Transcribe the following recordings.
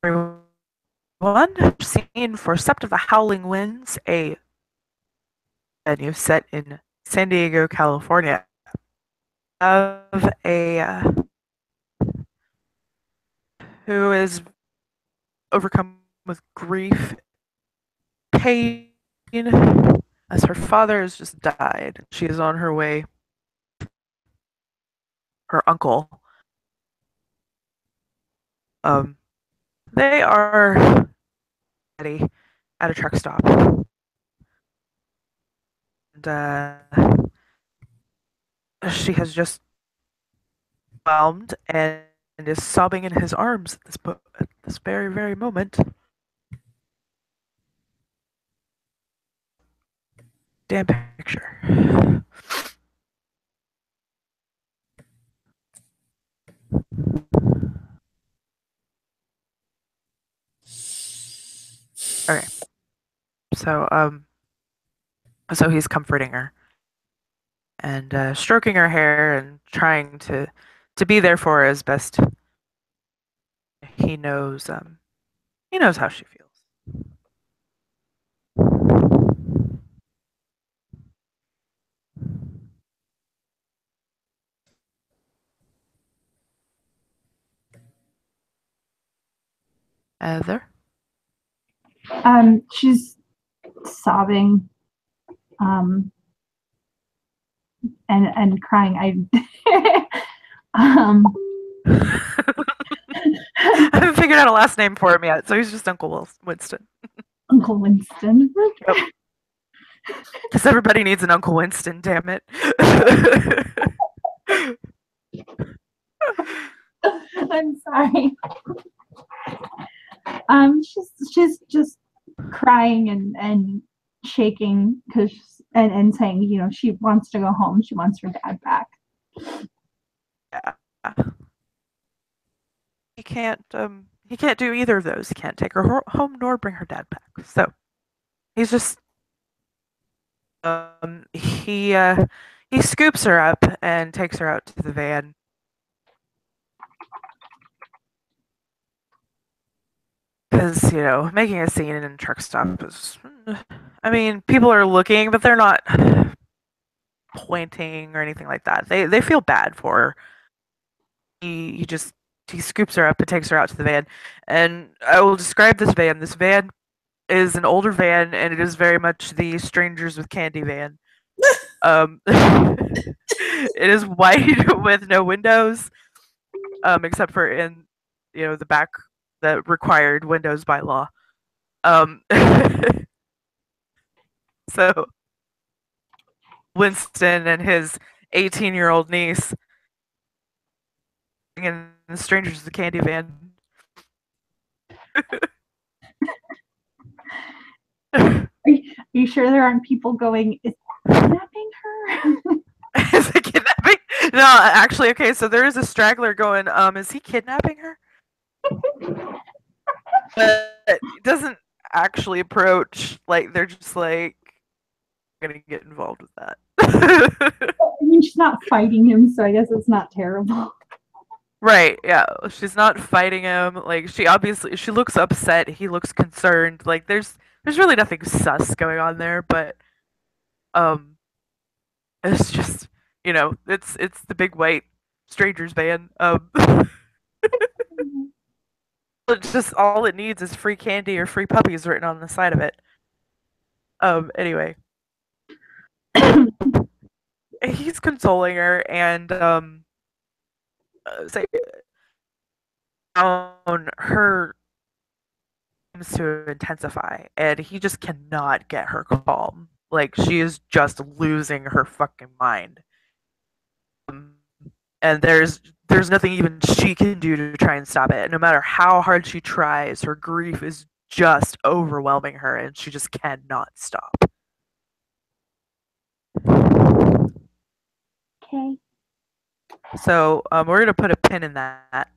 Everyone, scene for Sept of the Howling Winds, a venue set in San Diego, California, of a who is overcome with grief, pain, as her father has just died. She is on her way. Her uncle. Um, they are at a truck stop, and she has just whelmed and is sobbing in his arms at this very, very moment. Damn picture. Okay, so so he's comforting her and stroking her hair and trying to be there for her as best he knows. He knows how she feels. Heather. She's sobbing, and crying. I haven't figured out a last name for him yet, so he's just Uncle Winston. Uncle Winston. Yep. Because everybody needs an Uncle Winston, damn it. I'm sorry. She's just crying and shaking and saying, she wants to go home. She wants her dad back. Yeah. He can't do either of those. He can't take her home nor bring her dad back. So he's just he scoops her up and takes her out to the van. Because, making a scene in a truck stop is. I mean, people are looking, but they're not pointing or anything like that. They feel bad for her. He scoops her up and takes her out to the van. And I will describe this van. This van is an older van, and it is very much the Strangers with Candy van. It is white with no windows, except for in the back that required windows by law. Um, so Winston and his 18-year-old niece in the Strangers with the Candy van. Are you sure there aren't people going, is kidnapping her? Is it kidnapping? No, actually, okay. So there is a straggler going. Is he kidnapping her? But it doesn't actually approach. Like they're just like gonna get involved with that. I mean, she's not fighting him, so I guess it's not terrible. Right, yeah. She's not fighting him. Like she looks upset, he looks concerned. Like there's really nothing sus going on there, but um it's just it's the big white strangers van. It's just all it needs is free candy or free puppies written on the side of it. Anyway. He's consoling her and say on her seems to intensify, and he just cannot get her calm. Like she is just losing her fucking mind. Um, and there's nothing even she can do to try and stop it. No matter how hard she tries, her grief is just overwhelming her, and she just cannot stop. Okay. So we're gonna put a pin in that.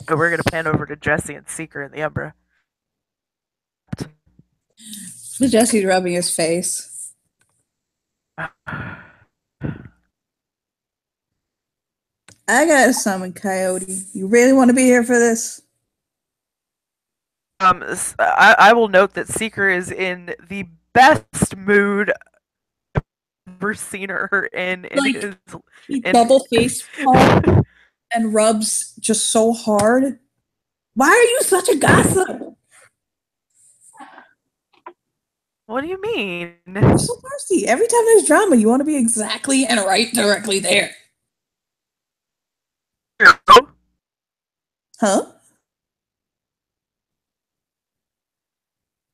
And we're gonna pan over to Jesse and Seeker in the Umbra. Jesse's rubbing his face. I gotta summon Coyote. You really want to be here for this? I will note that Seeker is in the best mood I've ever seen her in Like his he in. double face palm and rubs just so hard. Why are you such a gossip? What do you mean? You're so thirsty. Every time there's drama, you want to be exactly and right directly there. Huh?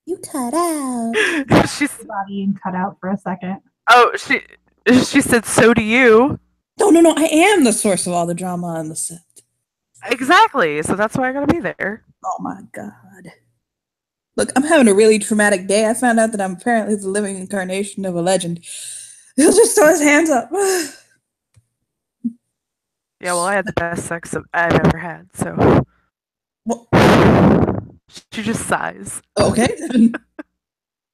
You cut out. She's Body and cut out for a second. oh she said so do you. No, no, no. I am the source of all the drama on the set. Exactly. So that's why I gotta be there. Oh my god. Look, I'm having a really traumatic day. I found out that I'm apparently the living incarnation of a legend. He'll just throw his hands up. Yeah, well, I had the best sex I've ever had, so Well, she just sighs. okay.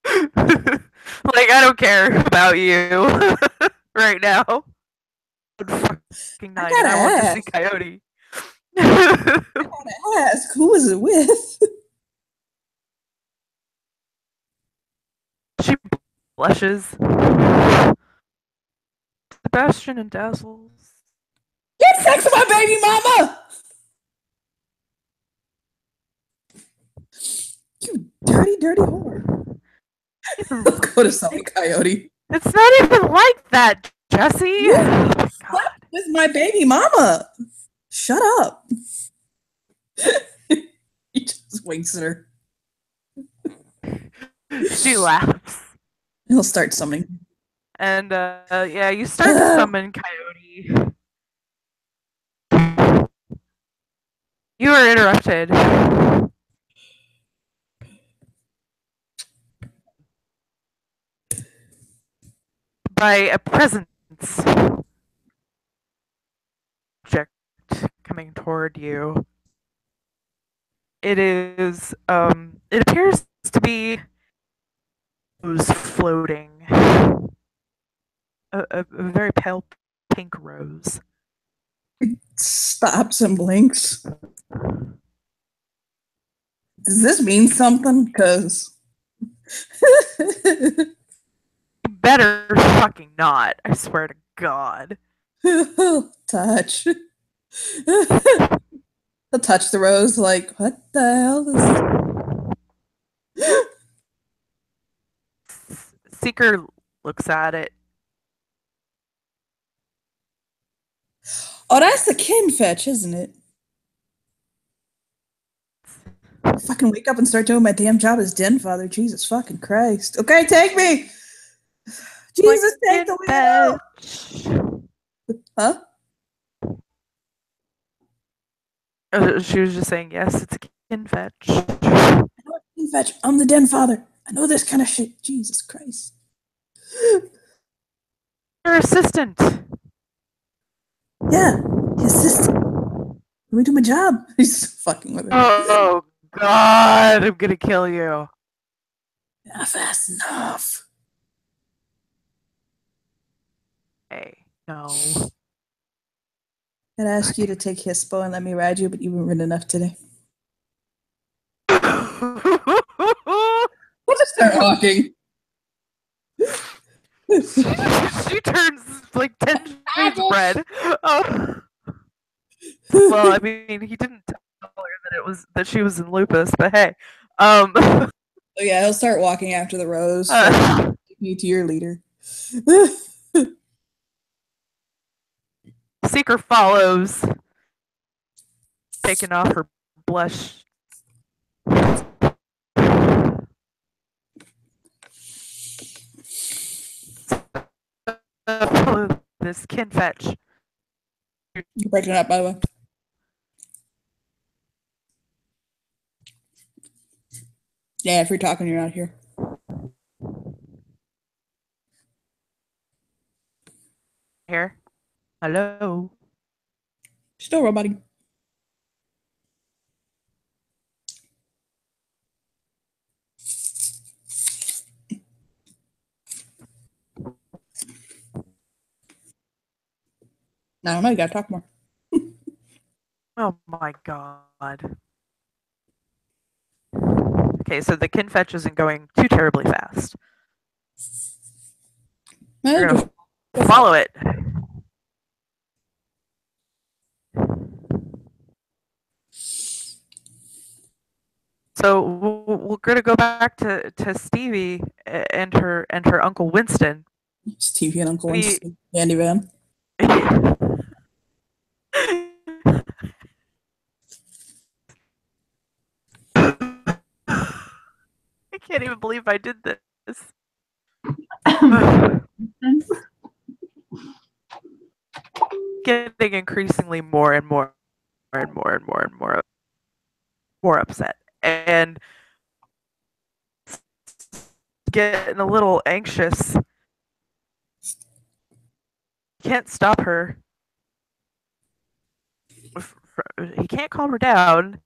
Like I don't care about you right now. Fucking I night, and gotta I want to see ask. Coyote. I gotta ask. Who was it with? She blushes. Sebastian and dazzles. Get sex with my baby mama! You dirty, dirty whore. Let's go to something, Coyote. It's not even like that, Jesse. You Oh my slept with my baby mama. Shut up. He just winks at her. She laughs. He'll start summoning. And yeah, you start to summon Coyote. You are interrupted by a presence object coming toward you. It is it appears to be rose floating. A very pale pink rose. Stops and blinks. Does this mean something? Because. Better fucking not, I swear to God. Touch. He'll touch the rose like, what the hell is Seeker looks at it. Oh, that's the kin fetch, isn't it? Fucking wake up and start doing my damn job as den father. Jesus fucking Christ. Okay, take me. Jesus, take the wheel. Huh? She was just saying, yes, it's a kin fetch. I know it's kin fetch. I'm the den father. I know this kind of shit. Jesus Christ. Your assistant. Yeah, his sister. Let me do my job. He's fucking with her. Oh God, I'm gonna kill you. Not fast enough. Hey, no. I'd ask you to take Hispo and let me ride you, but you haven't ridden enough today. We'll just start walking. She turns like 10 shades red. Oh. Well, I mean, he didn't tell her that she was in lupus, but hey. Oh yeah, he'll start walking after the rose. Take me to your leader. Seeker follows, taking off her blush. This kin fetch. You're breaking it up, by the way. Yeah, if you're talking, you're not here. Here. Hello. Still roboting. I don't know, you gotta talk more. Oh my God. Okay, so the kin fetch isn't going too terribly fast. We're gonna follow it. So we're gonna go back to Stevie and her Uncle Winston. Stevie and Uncle Winston, Andy Van. I can't even believe I did this. Getting increasingly more and more and more and more and more upset, and getting a little anxious. Can't stop her. He can't calm her down.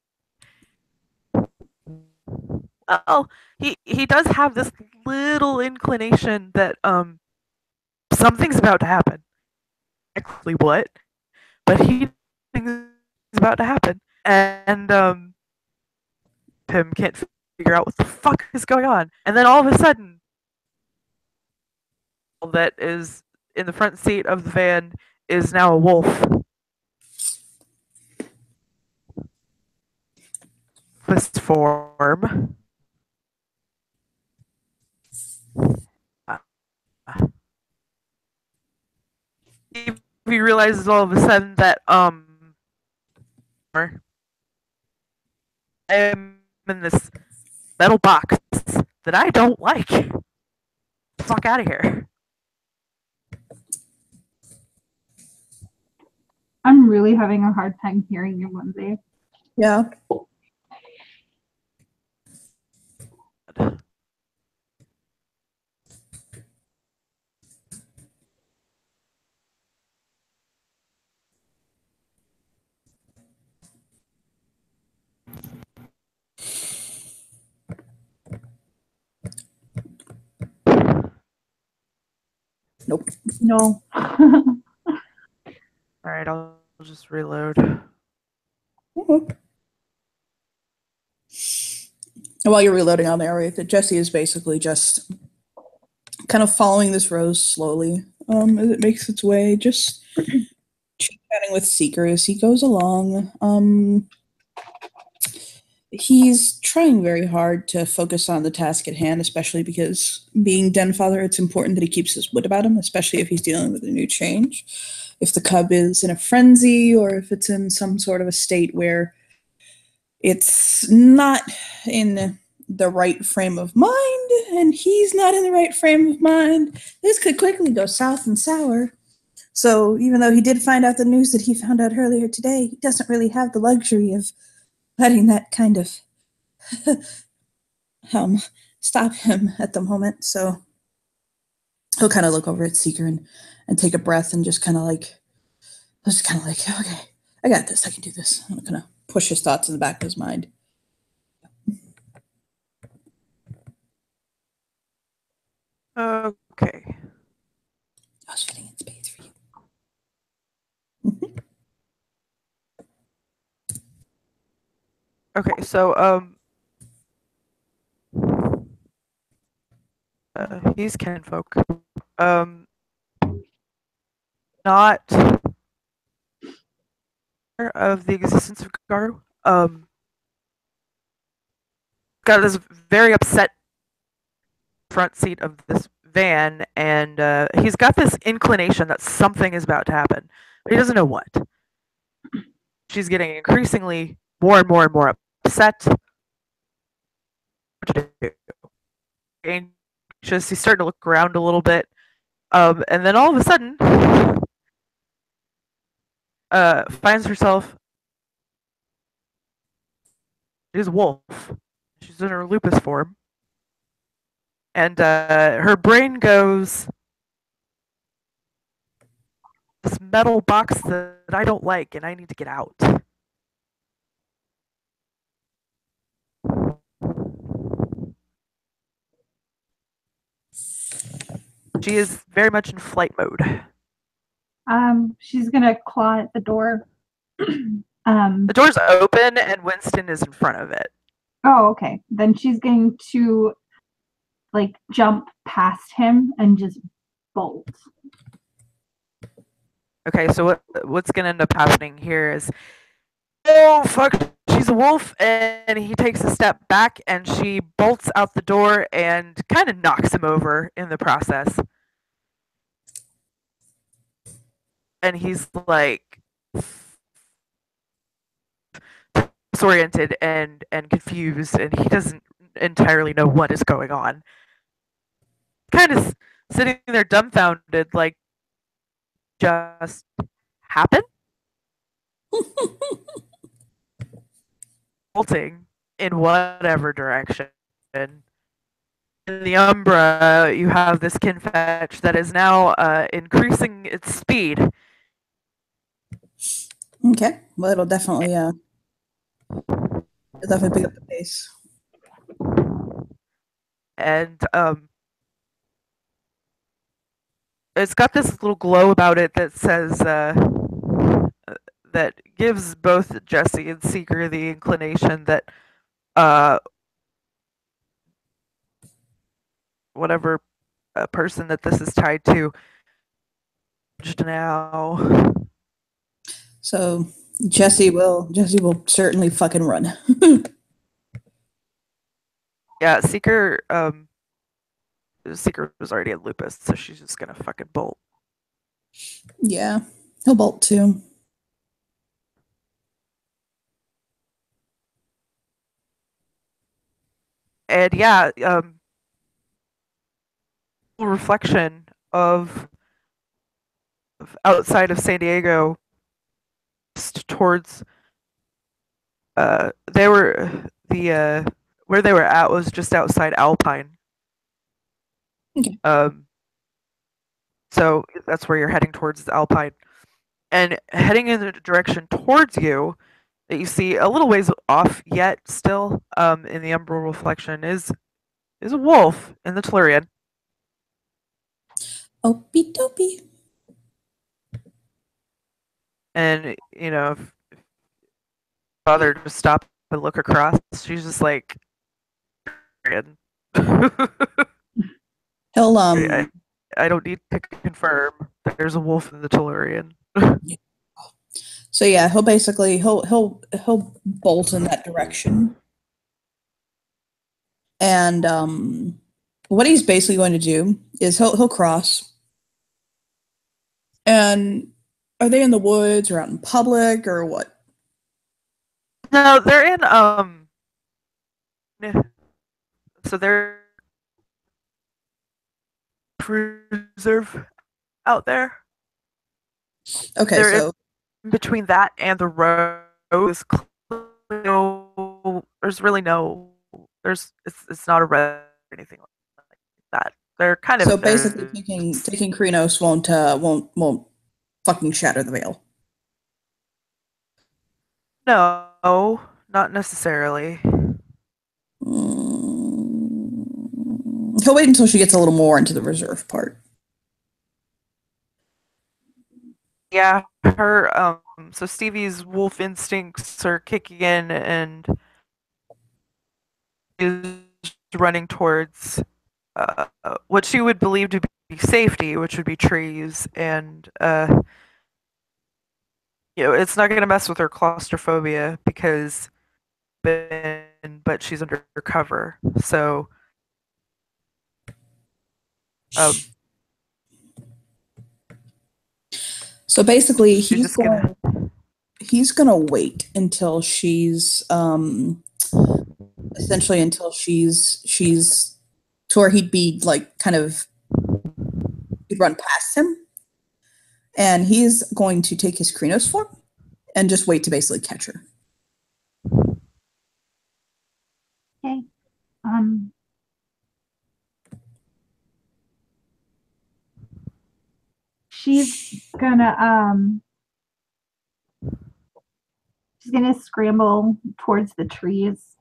Well, he does have this little inclination that something's about to happen. Exactly what, but he thinks it's about to happen, and Pim can't figure out what the fuck is going on, and then all of a sudden, that is in the front seat of the van is now a wolf. This form. He realizes all of a sudden that I am in this metal box that I don't like. Get the fuck out of here. I'm really having a hard time hearing you, Lindsay. Yeah. Nope. No. Alright, I'll just reload. Mm-hmm. While you're reloading, I'll narrate that Jesse is basically just kind of following this rose slowly as it makes its way, just chatting with Seeker as he goes along. He's trying very hard to focus on the task at hand, especially because being Den Father, it's important that he keeps his wit about him, especially if he's dealing with a new change. If the cub is in a frenzy or if it's in some sort of a state where it's not in the right frame of mind and he's not in the right frame of mind, this could quickly go south and sour. So even though he did find out the news that he found out earlier today, he doesn't really have the luxury of letting that kind of stop him at the moment. So he'll kind of look over at Seeker and take a breath and just kind of like, okay, I got this. I can do this. I'm going to push his thoughts in the back of his mind. Okay. I was fitting in space for you. Okay, so he's kinfolk. Not of the existence of Garu. Got this very upset front seat of this van, and he's got this inclination that something is about to happen, but he doesn't know what. She's getting increasingly more and more and more upset. Anxious. He's starting to look around a little bit, and then all of a sudden, finds herself. She's a wolf. She's in her lupus form, and her brain goes, this metal box that I don't like, and I need to get out. She is very much in flight mode. She's gonna claw at the door. The door's open, and Winston is in front of it. Oh, okay. Then she's going to like jump past him and just bolt. Okay, so what's gonna end up happening here is, oh fuck, she's a wolf, and he takes a step back, and she bolts out the door and kind of knocks him over in the process. And he's like disoriented and confused, and he doesn't entirely know what is going on. Kind of sitting there dumbfounded, like, just happened? Bolting in whatever direction. In the Umbra, you have this Kinfetch that is now increasing its speed. Okay. Well, it'll definitely pick up the pace. And it's got this little glow about it that says, that gives both Jesse and Seeker the inclination that uh, whatever person that this is tied to now. So Jesse will certainly fucking run. Yeah, Seeker was already at Lupus, so she's just gonna fucking bolt. Yeah. He'll bolt too. And yeah, reflection of outside of San Diego towards they were the where they were at was just outside Alpine. Okay. So that's where you're heading towards Alpine. And heading in the direction towards you that you see a little ways off yet still in the umbral reflection is a wolf in the Tellurian. Opie dopey. And if father just stop and look across, she's just like He'll I don't need to confirm. There's a wolf in the Tellurian. So yeah, he'll bolt in that direction. And what he's basically going to do is he'll cross. And are they in the woods or out in public or what? No, they're in so they're preserve out there. Okay, They're so in between that and the road. There's really no it's not a road or anything like that. They're kind so of basically taking Krynos won't fucking shatter the veil. no, not necessarily. He'll wait until she gets a little more into the reserve part. Yeah, her so Stevie's wolf instincts are kicking in and is running towards what she would believe to be safety, which would be trees, and it's not going to mess with her claustrophobia because, but she's under cover, so um, So basically, she's just gonna. he's gonna wait until she's essentially until she's to where he'd be like kind of he'd run past him, and he's going to take his Krynos form and just wait to basically catch her. Okay. She's gonna scramble towards the trees,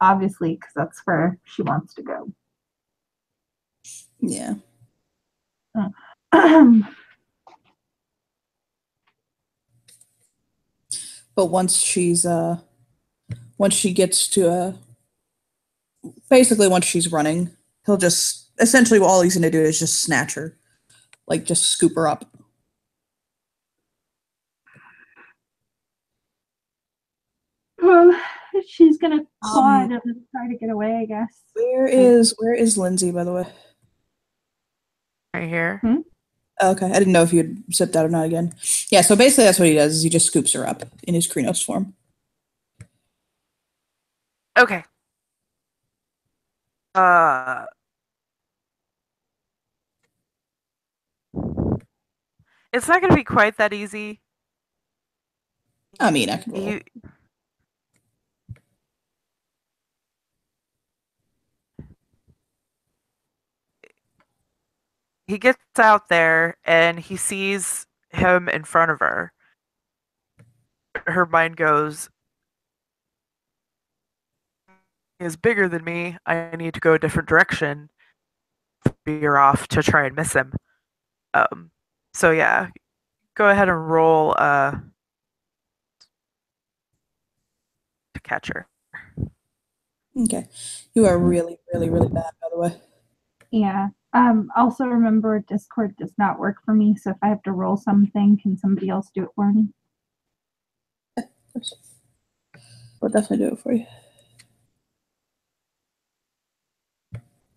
obviously, because that's where she wants to go. Yeah. But once she's once she gets to basically once she's running, he'll just essentially all he's gonna do is just snatch her, like just scoop her up. Well, she's gonna claw Um, it up and try to get away, I guess. where is Lindsay, by the way? Right here. Hmm? Oh, okay, I didn't know if you had zipped out or not again. Yeah, so basically that's what he does is he just scoops her up in his Krynos form. Okay. Uh, it's not gonna be quite that easy. I mean, I can roll. He he gets out there and he sees him in front of her. Her mind goes, "He is bigger than me. I need to go a different direction." Veer off to try and miss him. Um, so yeah, go ahead and roll to catch her. Okay, you are really, really, really bad, by the way. Yeah. Also remember Discord does not work for me, so if I have to roll something, can somebody else do it for me? We'll definitely do it for you.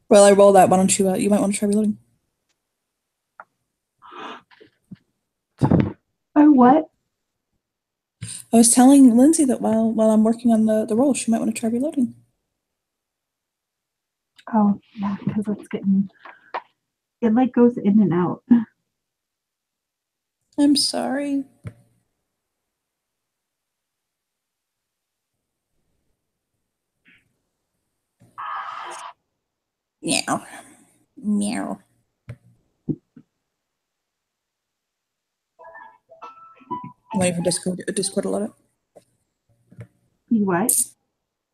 Well, I roll that. Why don't you? You might want to try reloading. Oh, what? I was telling Lindsay that while I'm working on the roll, she might want to try reloading. Oh, yeah, because it like goes in and out. I'm sorry. Meow. Meow. I'm waiting for Discord to load up. You what?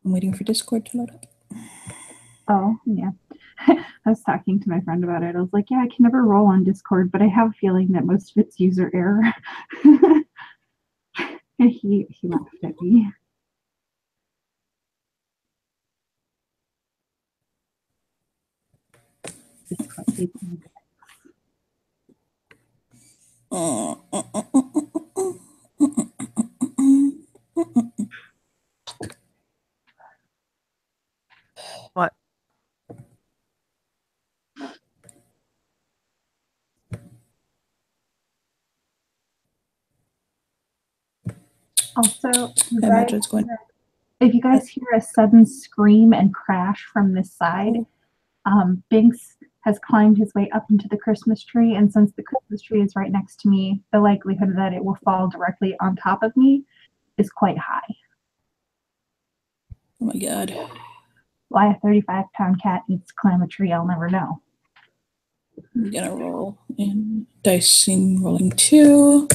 I'm waiting for Discord to load up. Oh, yeah. I was talking to my friend about it. I was like, yeah, I can never roll on Discord, but I have a feeling that most of it's user error. And he laughed at me. Discord hates me. What? Also, you I guys, imagine it's going. if you guys hear a sudden scream and crash from this side, Binks has climbed his way up into the Christmas tree, and since the Christmas tree is right next to me, the likelihood that it will fall directly on top of me is quite high. Oh my god. Why a 35-pound cat needs to climb a tree, I'll never know. I'm gonna roll in dicing rolling 2.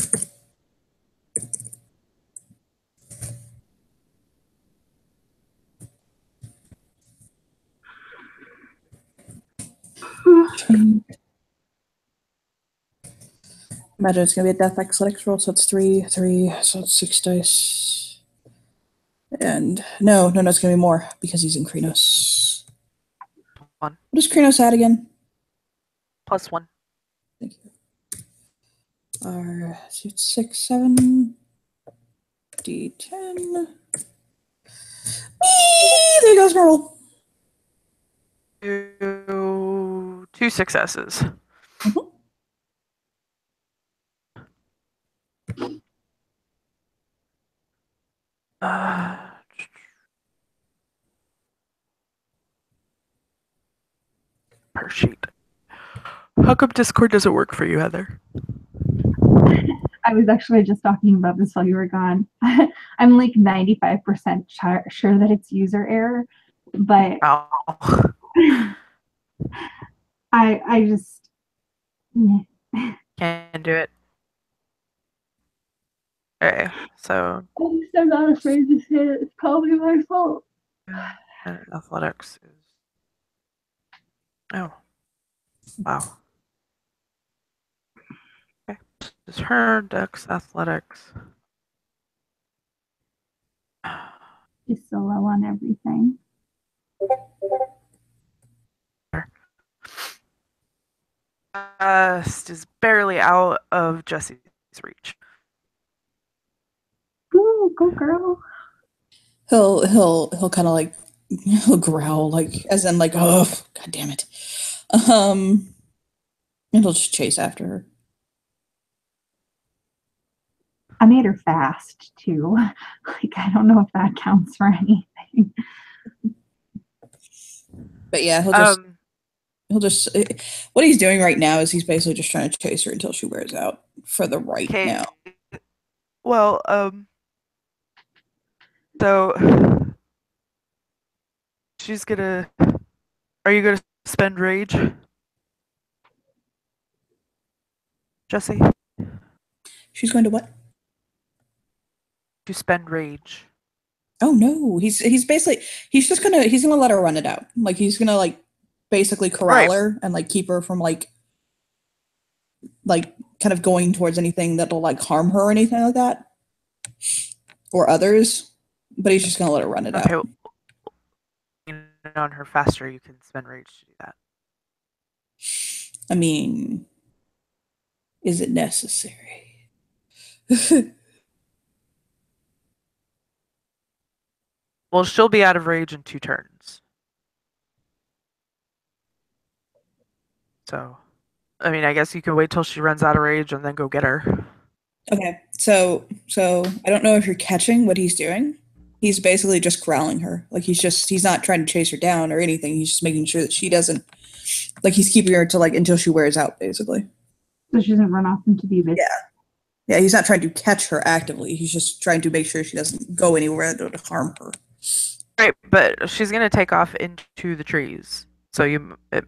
Imagine it's gonna be a death athletics roll, so it's 3, 3, so it's 6 dice. And no, it's gonna be more because he's in Krynos. One. What does Krynos add again? +1. Thank you. So it's 6, 7, D10. There goes my roll. Two successes. Mhm. Uh, per sheet. How come Discord doesn't work for you, Heather? I was actually just talking about this while you were gone. I'm like 95% sure that it's user error, but Oh. I just Can't do it. Okay, so at least I'm not afraid to say it. It's probably my fault. athletics is. Oh, wow. Okay. This is her, Dex, athletics. She's so low on everything. Just is barely out of Jesse's reach. Ooh, go girl. He'll kind of like he'll growl like as in like oh god damn it, and he'll just chase after her. I made her fast too. Like I don't know if that counts for anything. But yeah, Um, he'll just what he's doing right now is he's basically just trying to chase her until she wears out for the right okay. now. Well, so she's gonna. Are you gonna spend rage, Jesse? She's going to what? To spend rage. Oh no, he's basically he's gonna let her run it out. Like he's gonna like basically Right. corral her and like keep her from like kind of going towards anything that'll like harm her or anything like that or others. But he's just gonna let her run it Okay. out. Well, on her faster, you can spend rage to do that. I mean, is it necessary? Well, she'll be out of rage in 2 turns. So, I mean, I guess you can wait till she runs out of rage and then go get her. Okay, so I don't know if you're catching what he's doing. He's basically just corralling her. Like he's not trying to chase her down or anything. He's just making sure that she doesn't like he's keeping her to like until she wears out basically. So she doesn't run off into the abyss. Yeah. Yeah, he's not trying to catch her actively. He's just trying to make sure she doesn't go anywhere that would harm her. Right, but she's gonna take off into the trees. So it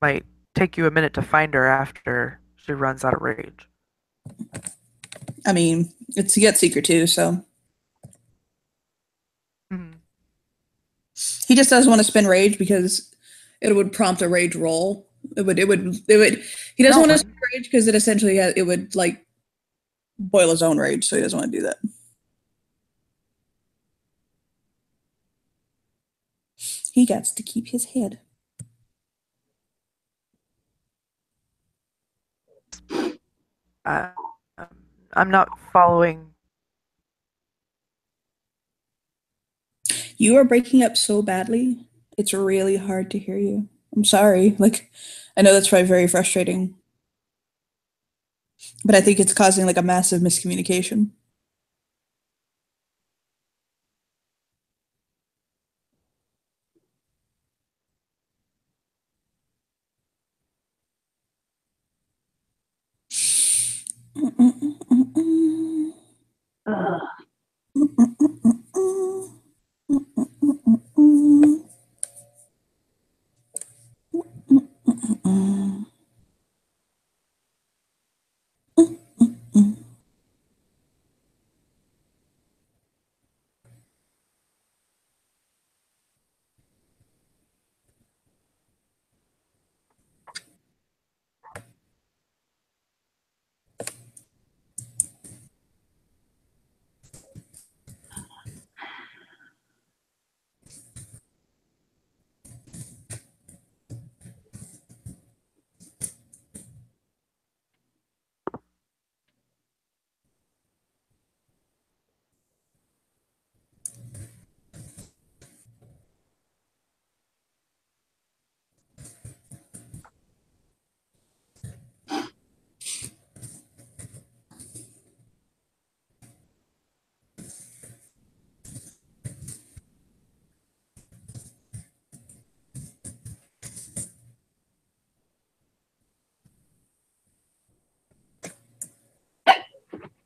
might take you a minute to find her after she runs out of rage. I mean, it's a get seeker too, so Mm-hmm. he just doesn't want to spend rage because it would prompt a rage roll. It would. He doesn't No, want to spend rage because it essentially it would like boil his own rage, so he doesn't want to do that. He gets to keep his head. uh, um, I'm not following. You are breaking up so badly. It's really hard to hear you. I'm sorry. Like, I know that's probably very frustrating, but I think it's causing like a massive miscommunication. Ugh.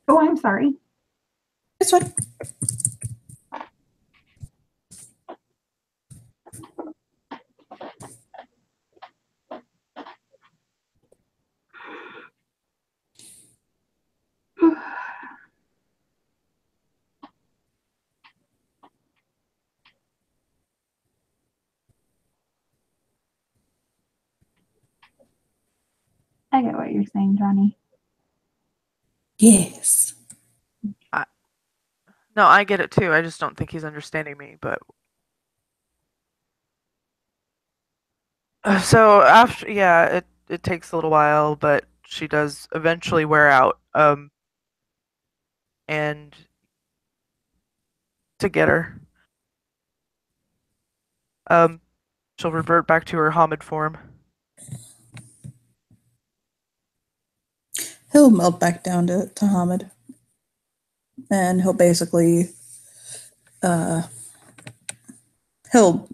Oh, I'm sorry. It's fine. I get what you're saying, Johnny. Yes. Uh, No, I get it too. I just don't think he's understanding me. But so after, yeah, it takes a little while, but she does eventually wear out. And to get her, um, she'll revert back to her Hamid form. He'll melt back down to Hamid, and he'll basically uh, he'll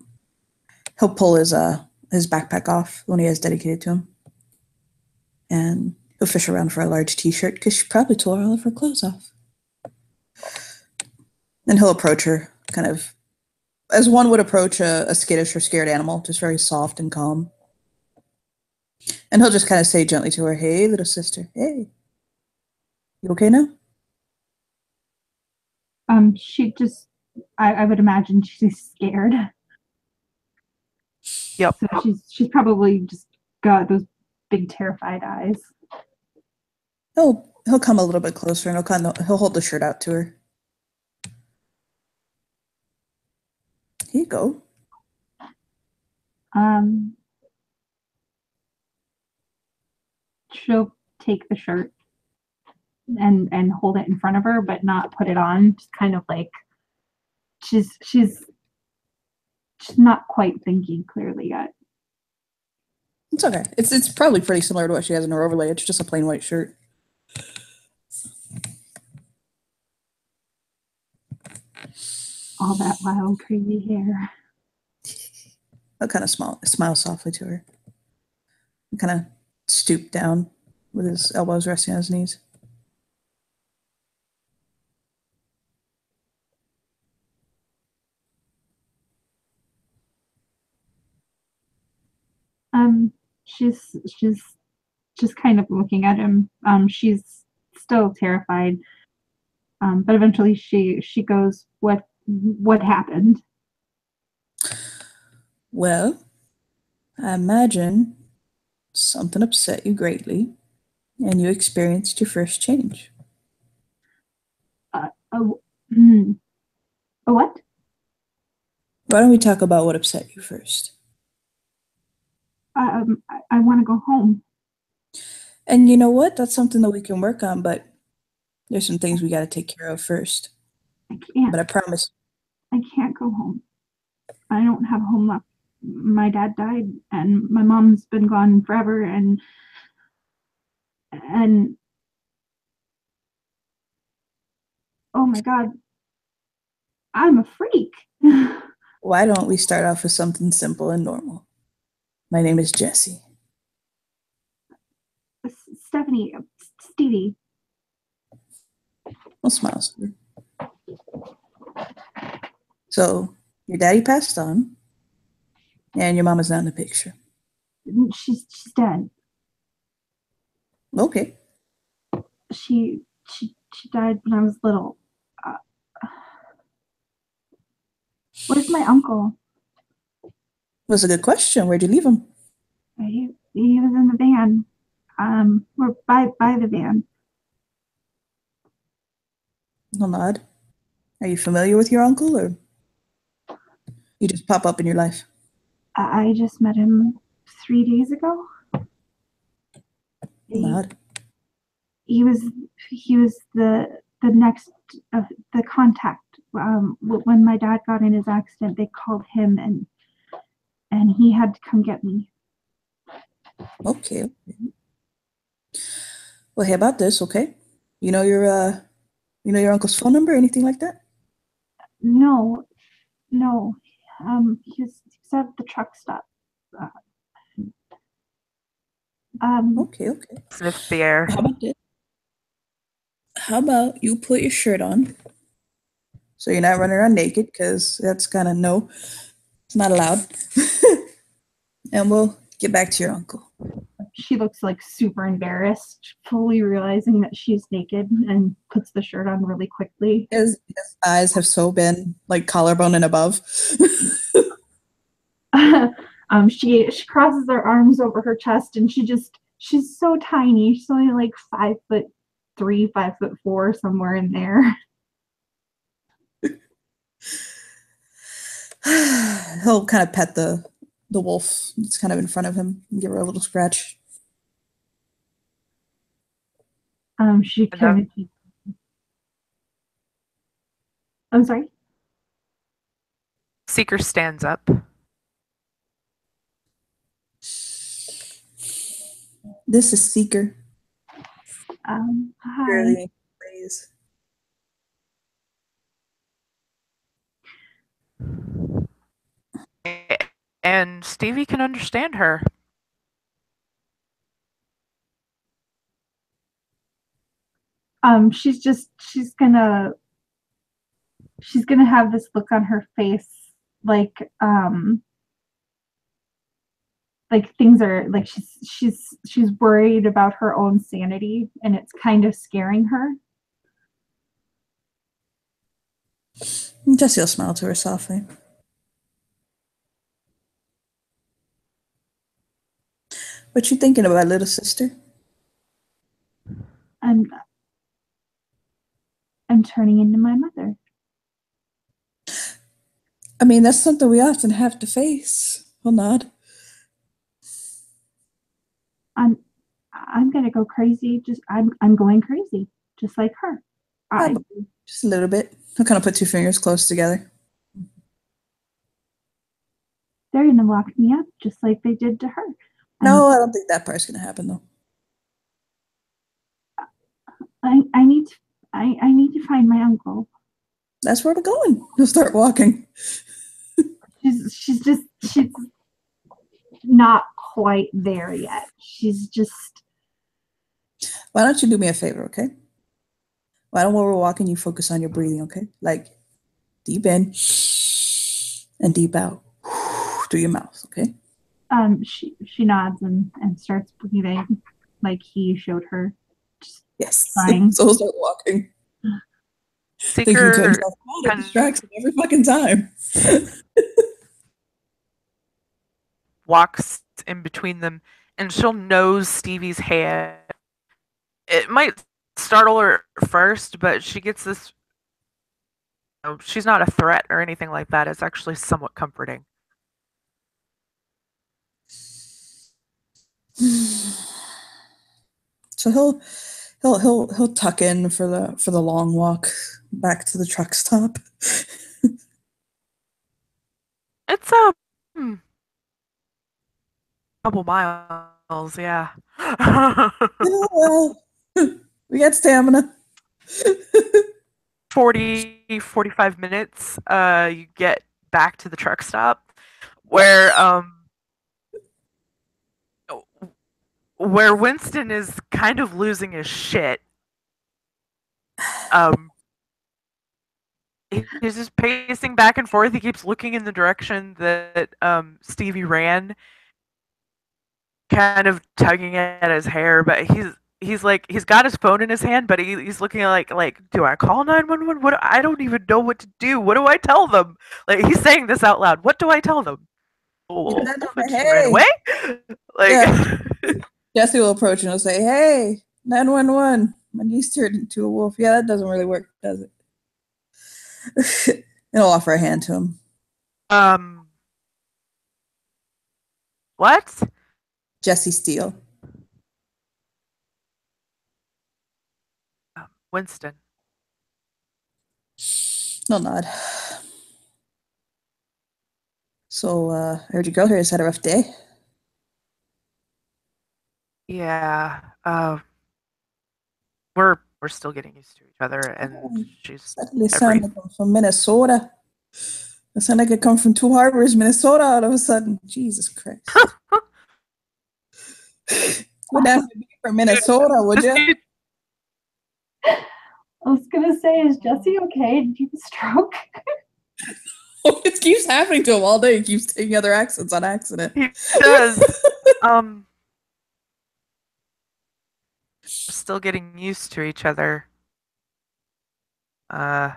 he'll pull his backpack off when he has dedicated to him, and he'll fish around for a large T-shirt because she probably tore all of her clothes off. And he'll approach her kind of as one would approach a skittish or scared animal, just very soft and calm. And he'll just kind of say gently to her, "Hey, little sister, hey, you okay now?" She just, I would imagine she's scared. Yep. So she's probably just got those big terrified eyes. He'll come a little bit closer and he'll hold the shirt out to her. Here you go. She'll take the shirt and hold it in front of her, but not put it on. Just kind of like she's not quite thinking clearly yet. It's okay. It's probably pretty similar to what she has in her overlay. It's just a plain white shirt. All that wild, crazy hair. I'll kind of smile softly to her. And kind of stoop down with his elbows resting on his knees. She's just kind of looking at him. She's still terrified. But eventually she goes, what happened? Well, I imagine something upset you greatly, and you experienced your first change. Oh, hmm. A what? Why don't we talk about what upset you first? I want to go home. And you know what? That's something that we can work on, but there's some things we got to take care of first. I can't. But I promise. I can't go home. I don't have a home left. My dad died, and my mom's been gone forever, and oh my God, I'm a freak. Why don't we start off with something simple and normal? My name is Jesse. Stephanie, Stevie. I'll smile. So, your daddy passed on, and your mama's not in the picture. She's dead. Okay. She died when I was little. Uh, where's my uncle? That's a good question. Where'd you leave him? He was in the van. We're by the van. He'll nod. Are you familiar with your uncle, or you just pop up in your life? I just met him 3 days ago. He'll nod. He was the next of the contact. When my dad got in his accident, they called him, and he had to come get me. Okay. Well, hey, about this, okay? You know your uncle's phone number, or anything like that? No. He's at the truck stop. Uh, Okay. Sniff the air. How about this? How about you put your shirt on so you're not running around naked, because that's kind of no, it's not allowed. And we'll get back to your uncle. She looks like super embarrassed, fully realizing that she's naked, and puts the shirt on really quickly. His eyes have so been like collarbone and above. She crosses her arms over her chest, and she's so tiny. She's only like 5'3", 5'4", somewhere in there. he'll kind of pet the wolf that's kind of in front of him and give her a little scratch. She And kind of. I'm sorry. Seeker stands up. This is Seeker. Hi. Barely plays. And Stevie can understand her. She's gonna have this look on her face like things are like she's worried about her own sanity and it's kind of scaring her. Jessie will smile to her softly. What you thinking about, little sister? I'm I'm turning into my mother. I mean, that's something we often have to face. He'll nod. I'm gonna go crazy. I'm going crazy, just like her. I Probably just a little bit. He'll kind of put two fingers close together. They're gonna lock me up just like they did to her. And No, I don't think that part's gonna happen though. I need to I need to find my uncle. That's where we're going. He'll start walking. She's not quite there yet. She's just Why don't you do me a favor, okay? Why don't while we're walking, you focus on your breathing, okay? Like deep in and deep out through your mouth, okay? she nods and starts breathing like he showed her. Just Yes. trying. So we'll start walking. Thinking to Seeker himself, oh, it kind distracts him every fucking time. walks in between them, and she'll nose Stevie's hand. It might startle her first, but she gets this. She's not a threat or anything like that. It's actually somewhat comforting. So he'll tuck in for the long walk back to the truck stop. It's a couple miles, yeah. Yeah, well, we got stamina. 45 minutes, you get back to the truck stop where Winston is kind of losing his shit. Um he's just pacing back and forth. He keeps looking in the direction that Stevie ran, kind of tugging at his hair, but he's like he's got his phone in his hand, but he's looking at like do I call 911? What I don't even know what to do. What do I tell them? Like he's saying this out loud. What do I tell them? You Oh, tell them, it just ran hey, away. Like yeah. Jesse will approach and he'll say, "Hey, 911. My niece turned into a wolf." Yeah, that doesn't really work, does it? And I'll offer a hand to him. um what? Jesse Steele. Winston. No nod. So, I heard your girl here has had a rough day. Yeah. We're still getting used to each other, and Oh, she's suddenly sound every like I'm from Minnesota. I sound like I come from Two Harbors, Minnesota, all of a sudden. Jesus Christ. Wouldn't have to be from Minnesota, would you? I was gonna say, is Jesse okay? Did you have a stroke? It keeps happening to him all day. He keeps taking other accents on accident. He does. Um, we're still getting used to each other. Uh,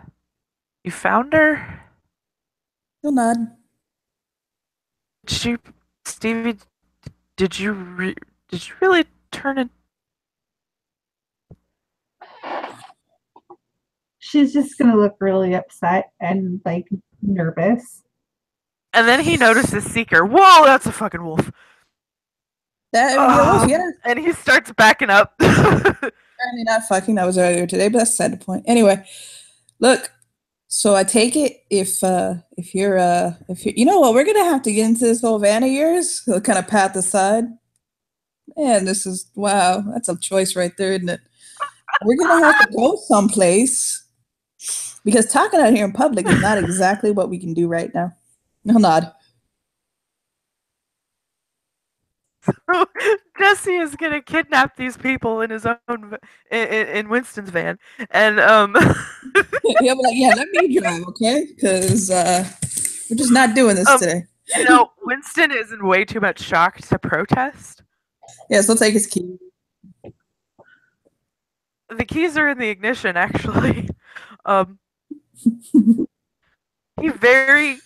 you found her? He'll nod. Did you, Stevie? Did you did you really turn it? She's just gonna look really upset and like nervous. And then he notices Seeker. Whoa, that's a fucking wolf. That would be a wolf, yeah. And he starts backing up. Apparently not fucking. That was earlier today, but that's beside the point. Anyway, look. So I take it if you're you know what, we're gonna have to get into this whole van of yours. He'll kind of pat the side. Man, this is wow. That's a choice right there, isn't it? We're gonna have to go someplace because talking out here in public is not exactly what we can do right now. No nod. Jesse is gonna kidnap these people in his own in Winston's van, and He'll be like, yeah, let me drive, okay? Because we're just not doing this today. Winston is in way too much shock to protest. Yes, he'll take his key. The keys are in the ignition, actually. He very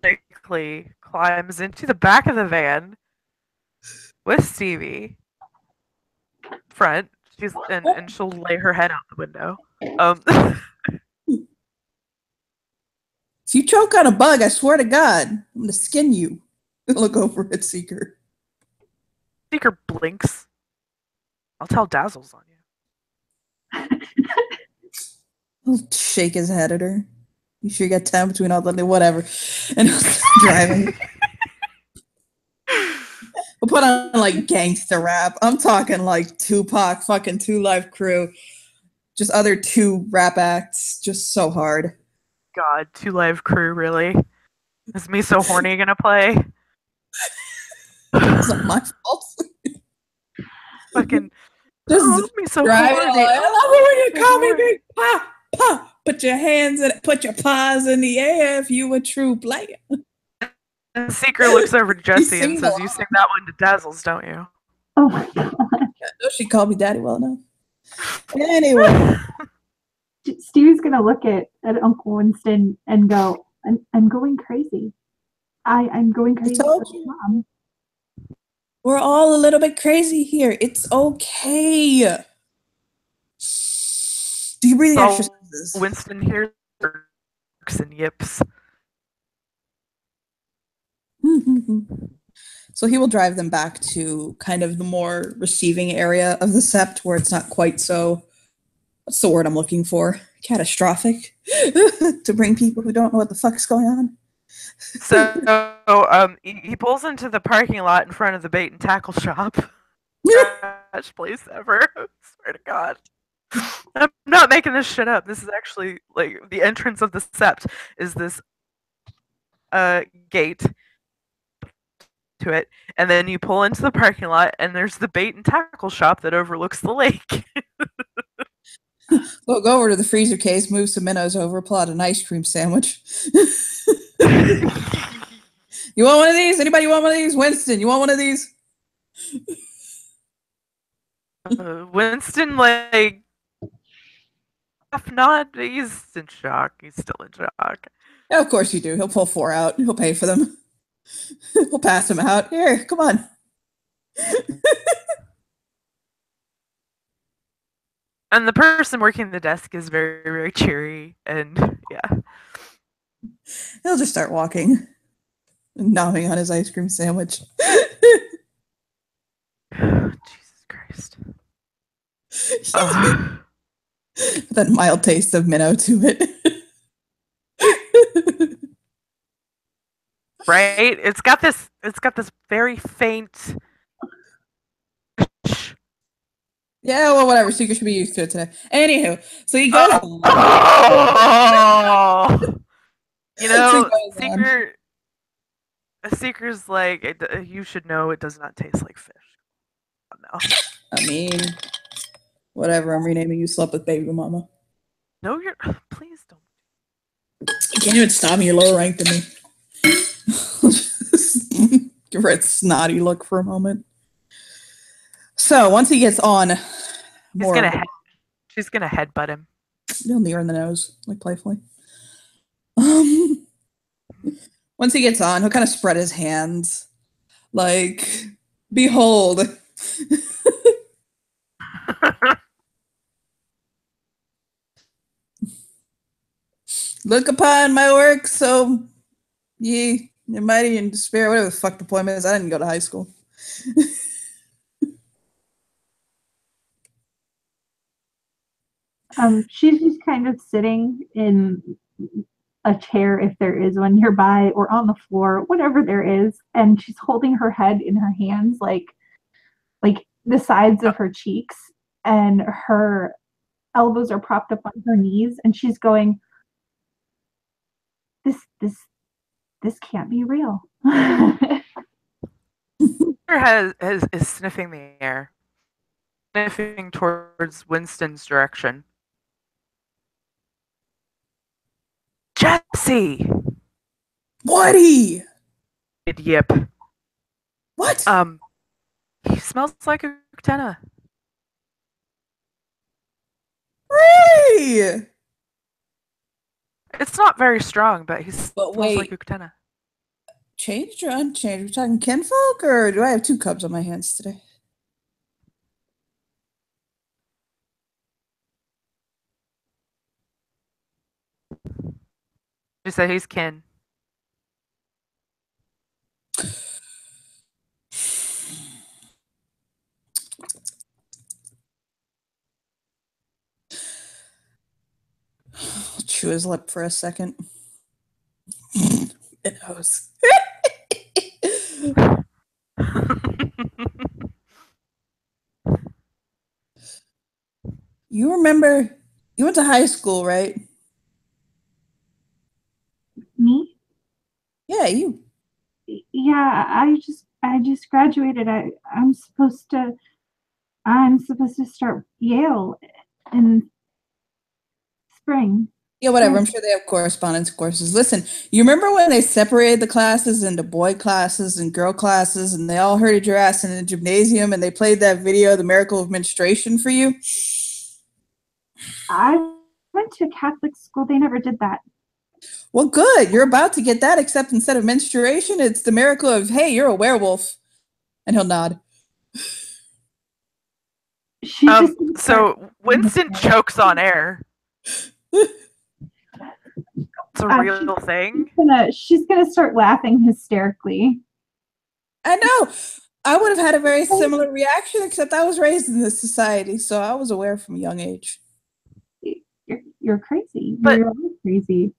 quickly climbs into the back of the van with Stevie front. And she'll lay her head out the window. If you choke on a bug, I swear to God, I'm gonna skin you. Look over at Seeker. Seeker blinks. I'll tell Dazzles on you. He'll shake his head at her. You sure you got time between all the whatever, and he'll start driving. We'll put on like gangster rap. I'm talking like Tupac, fucking 2 Live Crew, just other 2 rap acts, just so hard. God, 2 Live Crew, really? Is Me So Horny gonna play? It's not my fault. Fucking just Me So driving. Horny. I love it when you call me big pa pa. Put your hands in it. Put your paws in the air if you a true player. And Seeker looks over to Jesse and says, "You sing that one to Dazzles, don't you?" Oh my god! No, she called me daddy well enough. Anyway. Stevie's gonna look at Uncle Winston and go, I'm going crazy. I'm going crazy. I told you. Mom. We're all a little bit crazy here. It's okay. Do you breathe exercises? Winston hears and yips. So he will drive them back to kind of the more receiving area of the sept where it's not quite so, what's the word I'm looking for? Catastrophic to bring people who don't know what the fuck's going on. So he pulls into the parking lot in front of the bait and tackle shop. Best place ever. I swear to God. I'm not making this shit up. This is actually like the entrance of the sept is this gate to it, and then you pull into the parking lot and there's the bait and tackle shop that overlooks the lake. We'll go over to the freezer case, move some minnows over, pull out an ice cream sandwich. You want one of these? Anybody want one of these? Winston, you want one of these? Winston, like, half nod. He's in shock. He's still in shock. Yeah, of course you do. He'll pull 4 out. He'll pay for them. We'll pass them out. Here, come on. And the person working the desk is very, very cheery, and yeah. He'll just start walking, gnawing on his ice cream sandwich. Jesus Christ. That mild taste of minnow to it. Right? It's got this very faint. Yeah, well, whatever. Seeker should be used to it today. Anywho, so he goes. You know, Seeker's like, you should know it does not taste like fish. Oh, no. I mean, whatever. I'm renaming you Slept with Baby Mama. No, you're. Please don't. You can't even stop me. You're lower ranked than me. Give her a snotty look for a moment. So once he gets on, she's gonna headbutt him. He'll knee her in the nose, like playfully. Once he gets on, he'll kind of spread his hands, like, behold. Look upon my work so Yeah, mighty in despair, whatever the fuck deployment is. I didn't go to high school. She's just kind of sitting in a chair if there is one nearby or on the floor, whatever there is, and she's holding her head in her hands like the sides of her cheeks, and her elbows are propped up on her knees, and she's going, this can't be real. Is sniffing the air, sniffing towards Winston's direction. Jesse! Woody! Yip. What? He smells like a Uktena. Really? It's not very strong, but he But smells like wait, Uktena. changed or unchanged? We're talking kinfolk, or do I have two cubs on my hands today? She said he's kin. I'll chew his lip for a second. It knows. You remember, you went to high school, right? Me? Yeah, you. Yeah, I just graduated. I'm supposed to start Yale in spring. Yeah, whatever. I'm sure they have correspondence courses. Listen, you remember when they separated the classes into boy classes and girl classes, and they all herded your ass in the gymnasium, and they played that video, "The Miracle of Menstruation," for you? I went to a Catholic school. They never did that. Well, good. You're about to get that, except instead of menstruation, it's the miracle of, hey, you're a werewolf. And he'll nod. She's just gonna start. So Winston chokes on air. It's a real thing. She's gonna start laughing hysterically. I know. I would have had a very similar reaction, except I was raised in this society, so I was aware from a young age. You're crazy. But You're all crazy.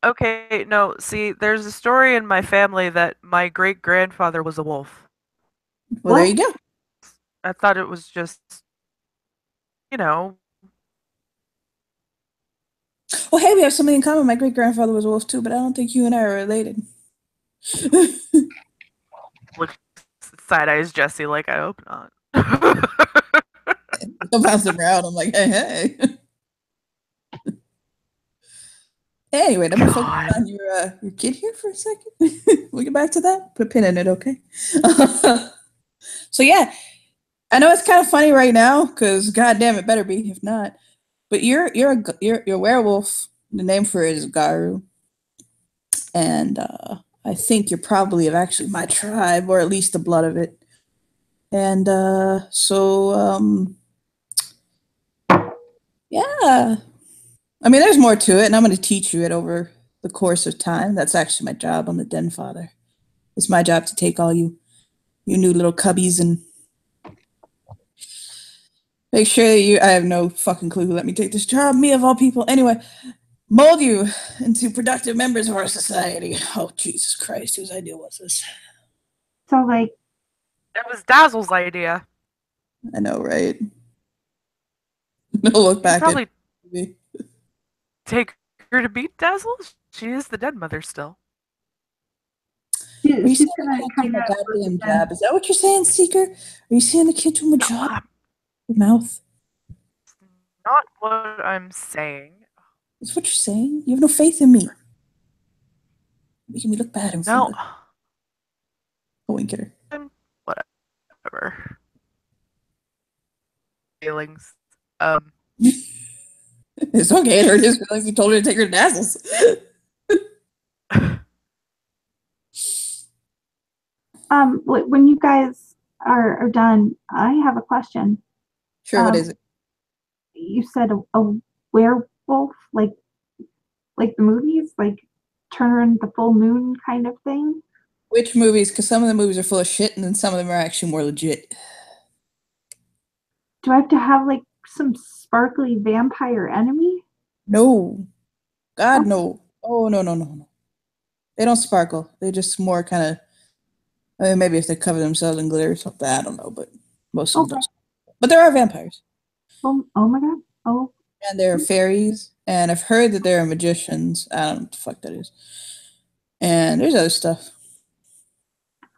okay, no, see, there's a story in my family that my great grandfather was a wolf. Well, there What? you go. I thought it was just, you know, Well, hey, we have something in common. My great grandfather was a wolf too, but I don't think you and I are related. looks side eyes Jesse like I hope not. Don't bounce him around. I'm like, hey, hey. Anyway, let me focus God. on your kid here for a second. We'll get back to that. Put a pin in it, okay? So yeah, I know it's kind of funny right now because goddamn, it better be. If not, but you're a werewolf. The name for it is Garu, and I think you're probably of actually my tribe, or at least the blood of it. And yeah, I mean, there's more to it, and I'm going to teach you it over the course of time. That's actually my job. I'm the den father. It's my job to take all you new little cubbies and make sure that you. I have no fucking clue who let me take this job. Me of all people. Anyway, mold you into productive members of our society. Oh Jesus Christ, whose idea was this? So like, It was Dazzle's idea. I know, right? No look You could back at probably me. take her to beat Dazzle. She is the dead mother still. Are you she's saying I gonna can't do kind my of goddamn job? Is that what you're saying, Seeker? Are you saying I can't do my No, job? I'm Your mouth. not what I'm saying. That's what you're saying. You have no faith in me. Making me look bad in front No, of a wink at her. whatever. Feelings. It's okay. It hurt his feelings. You told her to take her to Dazzles. when you guys are done, I have a question. Sure, what is it? You said a werewolf, like the movies, like turn on the full moon kind of thing? Which movies? Because some of the movies are full of shit, and then some of them are actually more legit. Do I have to have like some sparkly vampire enemy? No, God, Oh, no. Oh, no, no, no, no. They don't sparkle. They just more kind of. I mean, maybe if they cover themselves in glitter or something, I don't know, but most of them okay. don't. But there are vampires, Oh my god. Oh, and there are fairies, and I've heard that there are magicians. I don't know what the fuck that is. And there's other stuff.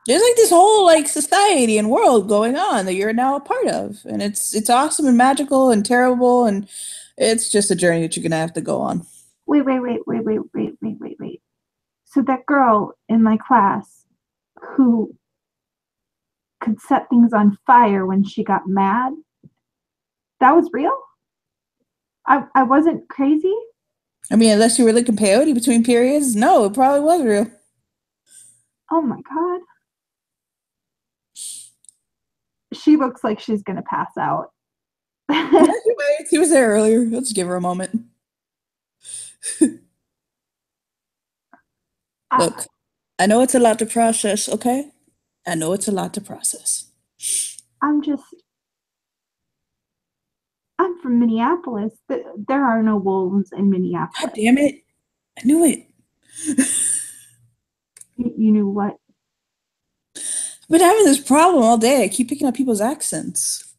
There's like this whole like society and world going on that you're now a part of, and it's awesome and magical and terrible, and it's just a journey that you're gonna have to go on. wait. So that girl in my class who could set things on fire when she got mad, that was real? I wasn't crazy? I mean, unless you were licking peyote between periods, no, it probably was real. Oh my god. She looks like she's gonna pass out. He was there earlier. Let's give her a moment. I, Look, I know it's a lot to process, okay? I know it's a lot to process. I'm just, I'm from Minneapolis. There are no wolves in God Minneapolis. damn it. I knew it. You knew what? I've been having this problem all day. I keep picking up people's accents.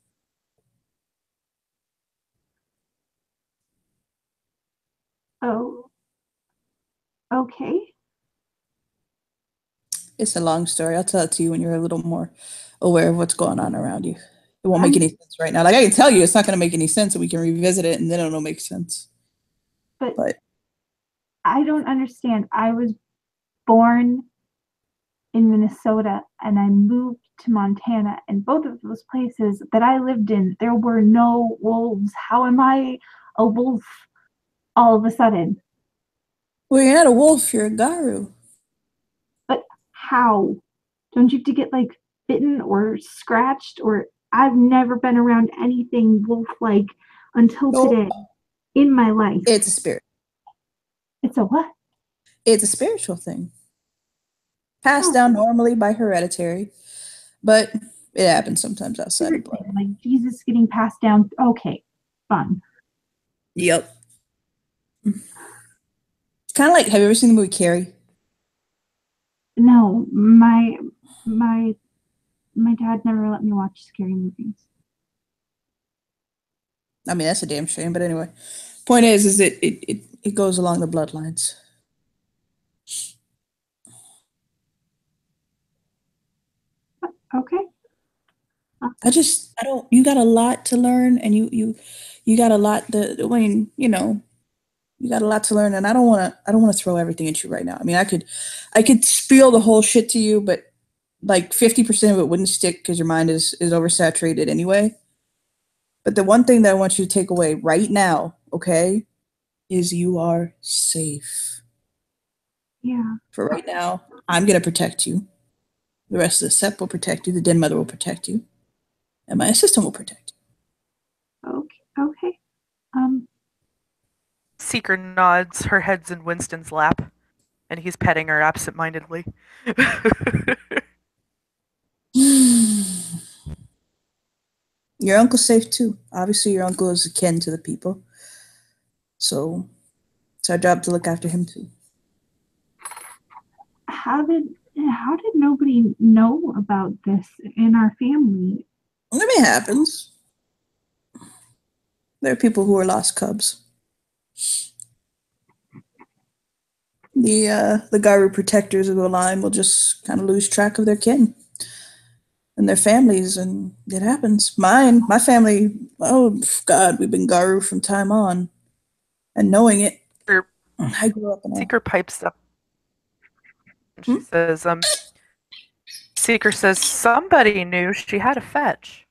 Oh, okay. It's a long story. I'll tell it to you when you're a little more aware of what's going on around you. It won't make I'm, any sense right now. Like I can tell you it's not going to make any sense and we can revisit it and then it'll make sense. but But I don't understand. I was born in Minnesota and I moved to Montana. And both of those places that I lived in, there were no wolves. How am I a wolf all of a sudden? well, you're not a wolf, you're a garu. But how? Don't you have to get like bitten or scratched? Or I've never been around anything wolf like until No, today in my life. it's a spirit. It's a what? It's a spiritual thing. Passed Oh, down normally by hereditary, but it happens sometimes outside of favorite blood. thing, like Jesus getting passed down. Okay, fun. Yep. It's kind of like, have you ever seen the movie Carrie? No, my my dad never let me watch scary movies. I mean, that's a damn shame. But anyway, point is that it goes along the bloodlines. Okay. I don't. You got a lot to learn, and you got a lot. I mean, you got a lot to learn, and I don't want to throw everything at you right now. I mean, I could spiel the whole shit to you, but like 50% of it wouldn't stick because your mind is oversaturated anyway. But the one thing that I want you to take away right now, okay, is you are safe. Yeah. For right now, I'm gonna protect you. The rest of the SEP will protect you. The den mother will protect you, and my assistant will protect you. Okay. Okay. Um. Seeker nods, her head's in Winston's lap, and he's petting her absentmindedly. Your uncle's safe too. Obviously, your uncle is akin to the people, so it's our job to look after him too. How did nobody know about this in our family? I mean, it happens. There are people who are lost cubs. The Garu protectors of the line will just kind of lose track of their kin and their families, and it happens. My family. Oh God, we've been Garu from time on, and knowing it, I grew up in a. Seeker pipes up and she Hmm? says, Seeker says somebody knew she had a fetch.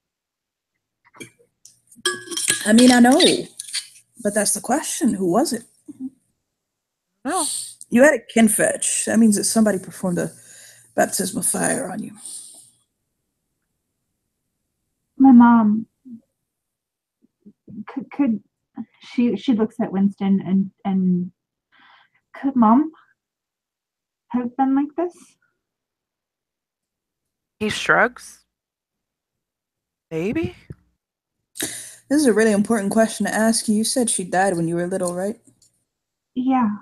I mean, I know, but that's the question. Who was it? No. You had a kin fetch. That means that somebody performed a baptism of fire on you. My mom could she looks at Winston and could mom have been like this? He shrugs. Maybe? This is a really important question to ask you. You said she died when you were little, right? Yeah,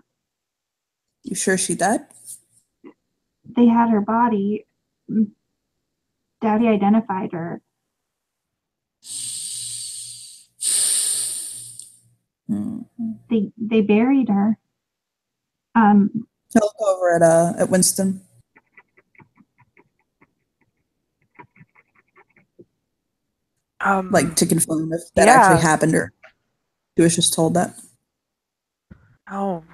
You sure she died? they had her body. Daddy identified her. Hmm. They buried her. Um, I'll look over at Winston, like Um, to confirm if that actually yeah. happened or she was just told that. Oh,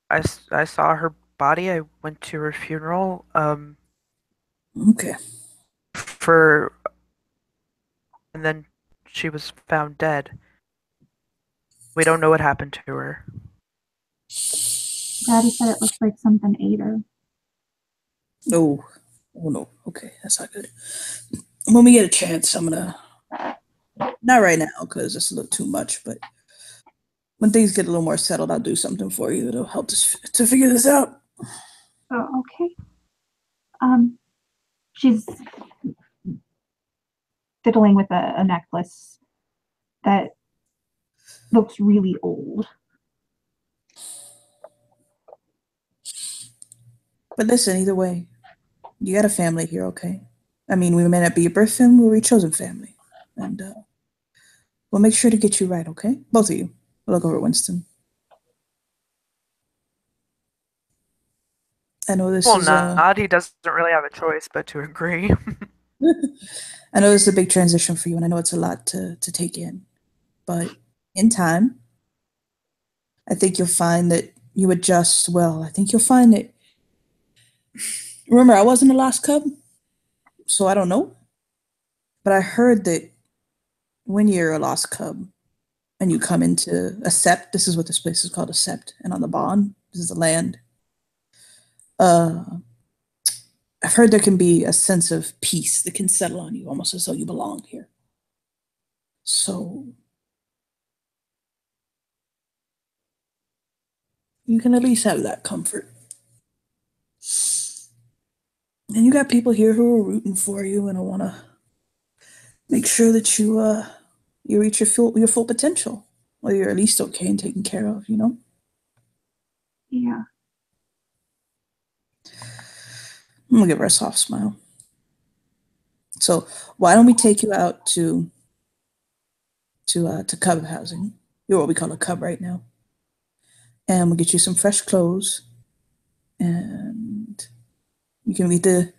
I saw her body. I went to her funeral. Okay. For and then she was found dead. We don't know what happened to her. Daddy said it looks like something ate her. Oh, oh no. Okay, that's not good. When we get a chance, I'm gonna not right now because it's a little too much, but when things get a little more settled, I'll do something for you that'll help us to figure this out. Oh, okay. Um, she's fiddling with a necklace that looks really old. But listen, either way, you got a family here, okay? I mean, we may not be your birth family, we're your chosen family, and we'll make sure to get you right, okay? Both of you. We'll look over at Winston. I know this Well, is not. He doesn't really have a choice but to agree. I know this is a big transition for you, and I know it's a lot to take in. But in time, I think you'll find that you adjust well. I think you'll find that. Remember, I wasn't a lost cub, so I don't know. But I heard that when you're a lost cub and you come into a sept, this is what this place is called, a sept, and on the bond, this is the land. Uh, I've heard there can be a sense of peace that can settle on you, almost as though you belong here. So you can at least have that comfort. And you got people here who are rooting for you and want to make sure that you reach your full potential, or you're at least okay and taken care of. Yeah. I'm gonna give her a soft smile. So why don't we take you out to cub housing? You're what we call a cub right now, and we'll get you some fresh clothes, and you can meet the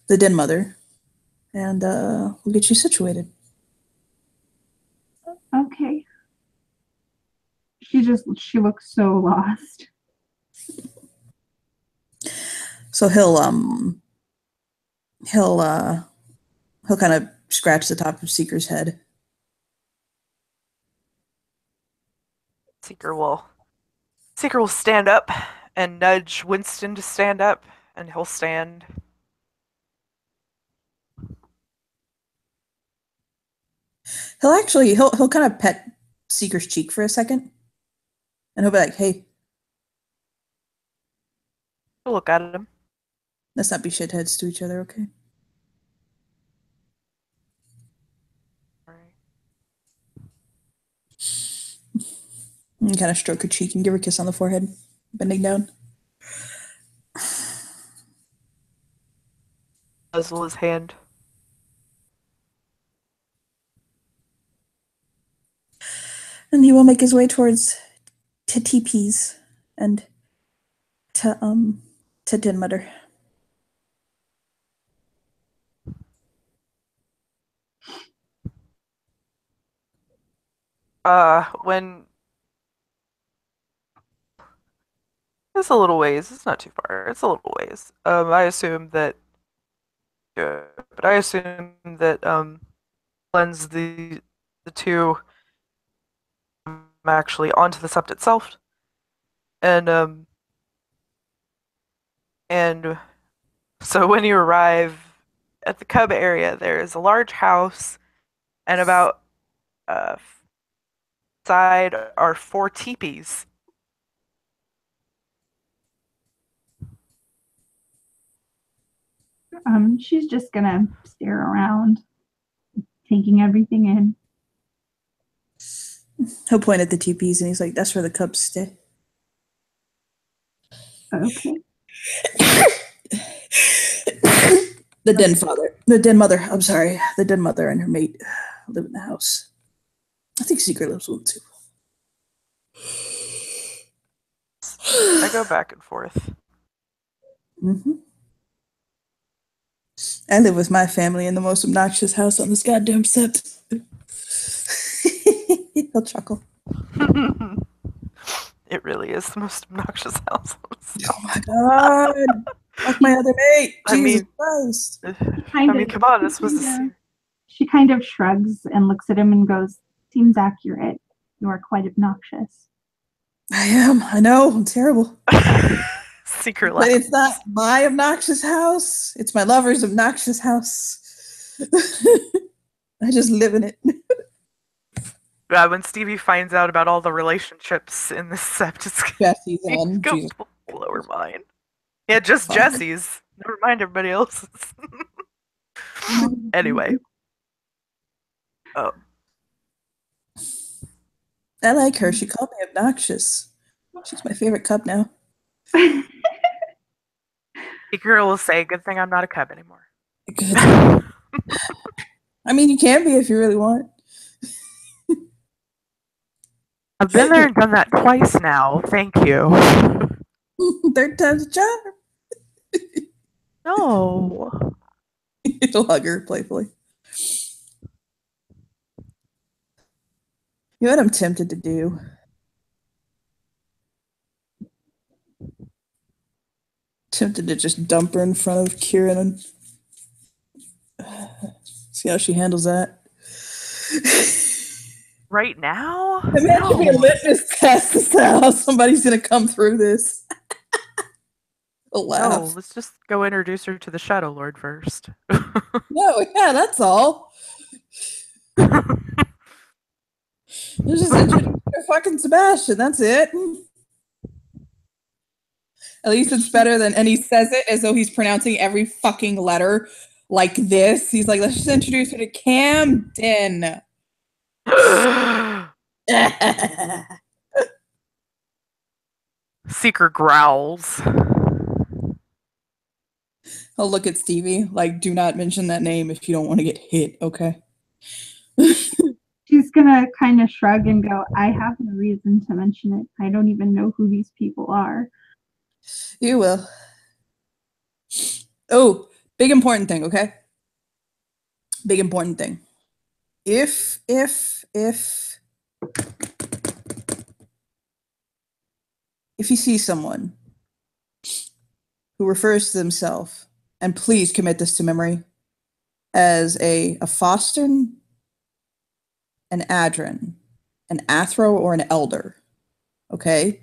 den mother, and we'll get you situated. Okay. She looks so lost. So he'll he'll kind of scratch the top of Seeker's head. Seeker will Seeker will stand up and nudge Winston to stand up, and he'll stand. He'll kind of pet Seeker's cheek for a second, and he'll be like, "Hey, He'll look at him. let's not be shitheads to each other, okay?" All right. And kind of stroke her cheek and give her a kiss on the forehead, bending down. Muzzle his hand. And he will make his way towards to teepees and to Din Mutter. When it's a little ways, it's not too far. It's a little ways. I assume that, but I assume that blends the two actually onto the sept itself, and and so when you arrive at the Cub area, there is a large house, and about uh side are four teepees. She's just gonna stare around, taking everything in. He'll point at the teepees and he's like, "That's where the cubs stay." Okay. The dead mother. I'm sorry, the dead mother and her mate live in the house. I think Secret lives with them too. I go back and forth. Mm-hmm. I live with my family in the most obnoxious house on this goddamn set. He'll chuckle. It really is the most obnoxious house. Oh my god! Like my other mate. I Jesus mean, Christ! come on, this was a She kind of shrugs and looks at him and goes, "Seems accurate. You are quite obnoxious." I am. I know. I'm terrible. secret But laugh. it's not my obnoxious house. It's my lover's obnoxious house. I just live in it. When Stevie finds out about all the relationships in this sept, it's Jesse's gonna in. Jesus. blow her mind. Yeah, just Fine. Jesse's. Never mind everybody else's. Anyway. Oh. I like her. She called me obnoxious. She's my favorite cub now. Secret will say, good thing I'm not a cub anymore. Good. I mean, you can be if you really want. I've been there and done that twice now. Thank you. Third time's a charm. No. He'll hug her playfully. You know what I'm tempted to do? Tempted to just dump her in front of Kieran and see how she handles that. Right now? Imagine being a litmus test to see how somebody's gonna come through this. I'll laugh. No, let's just go introduce her to the Shadow Lord first. No, yeah, that's all. You just introduce her fucking Sebastian. That's it. At least it's better than, and he says it as though he's pronouncing every fucking letter like this. He's like, let's just introduce her to Camden. Seeker growls. I'll look at Stevie, like, do not mention that name if you don't want to get hit, okay? She's gonna kind of shrug and go, "I have no reason to mention it. I don't even know who these people are." You will. Oh, big important thing, okay? Big important thing. If you see someone who refers to themselves, and please commit this to memory, as a Fostern, an Adrin, an Athro, or an Elder, okay?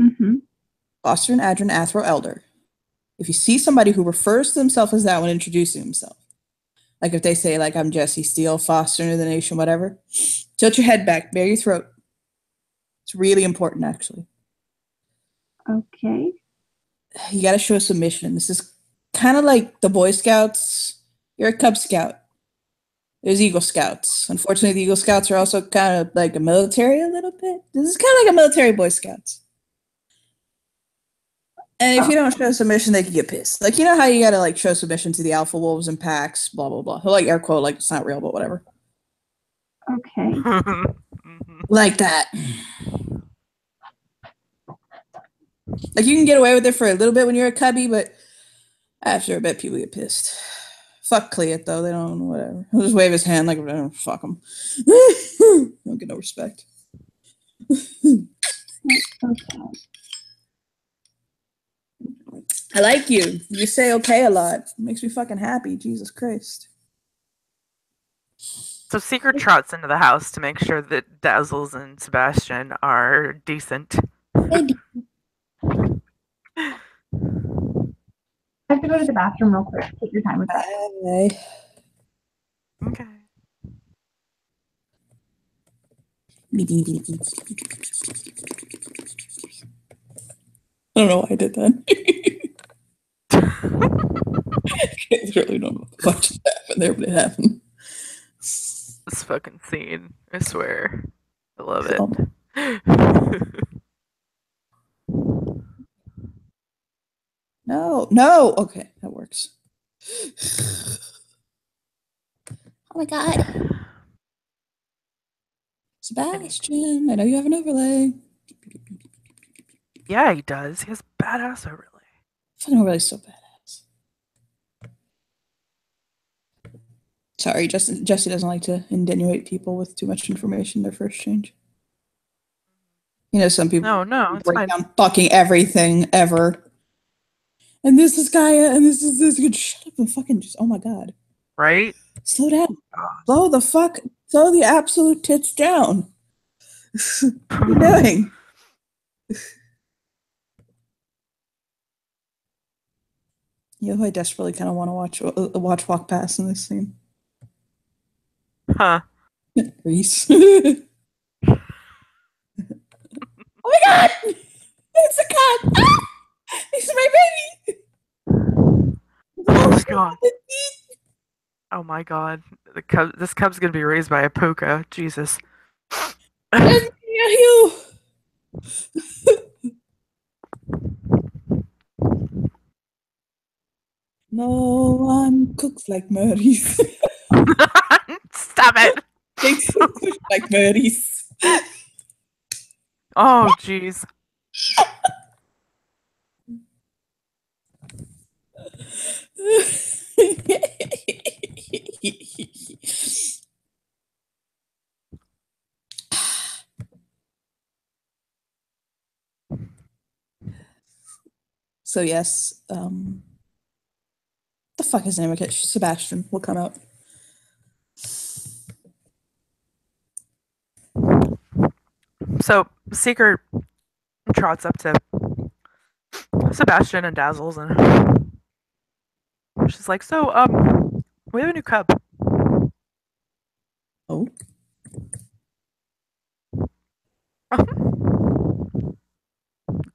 Mm-hmm. Fostern, Adrin, Athro, Elder. If you see somebody who refers to themselves as that when introducing themselves, like if they say, like, I'm Jesse Steele, Foster of the Nation, whatever, tilt your head back, bare your throat. It's really important, actually. Okay. You got to show submission. This is kind of like the Boy Scouts. You're a Cub Scout. There's Eagle Scouts. Unfortunately, the Eagle Scouts are also kind of like a military a little bit. This is kind of like a military Boy Scouts. And if you don't show submission, they can get pissed. Like, you know how you got to, like, show submission to the alpha wolves and packs, blah, blah, blah. He'll, like, air quote, like, it's not real, but whatever. Okay. Like that. Like, you can get away with it for a little bit when you're a cubby, but after a bit, people get pissed. Fuck Cleat, though. They don't, whatever. He'll just wave his hand like, fuck him. Don't get no respect. Okay. I like you. You say okay a lot. It makes me fucking happy. Jesus Christ. So Seeker trots into the house to make sure that Dazzles and Sebastian are decent. I have to go to the bathroom real quick. Take your time with that. Okay. I don't know why I did that. I literally don't know what the fuck just happened there, but it happened. This fucking scene, I swear. I love it. Oh, no. Okay, that works. Oh my god. Sebastian, I know you have an overlay. Yeah, he does. He has badass overlay. Fucking overlay's so badass. Sorry, Jesse doesn't like to insinuate people with too much information their first change. You know, some people No, it's break fine. down fucking everything ever. And this is Gaia, and this is this. Shut up and fucking just, oh my god. Right? Slow down. God. Slow the absolute tits down. What are you doing? You know who I desperately kind of want to watch walk past in this scene? Huh. Reese. Oh my god! It's a cat! Ah! It's my baby! Oh my god. Oh my god. This cub's gonna be raised by a puka. Jesus. You. No one cooks like Maurice. Stop it. Takes like Maurice. Oh jeez. So yes, the fuck is his name? Okay, Sebastian will come out. So Seeker trots up to Sebastian and Dazzles and she's like, so we have a new cub. Oh.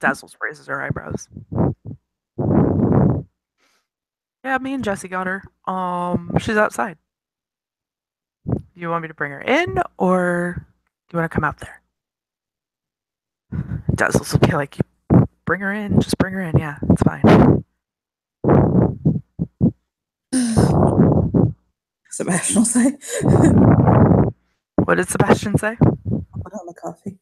Dazzles raises her eyebrows. Yeah, me and Jesse got her. She's outside. You want me to bring her in, or do you want to come out there? Dazzles will be like, bring her in, just bring her in. Yeah, it's fine. Sebastian will say. What did Sebastian say? I'll put on the coffee.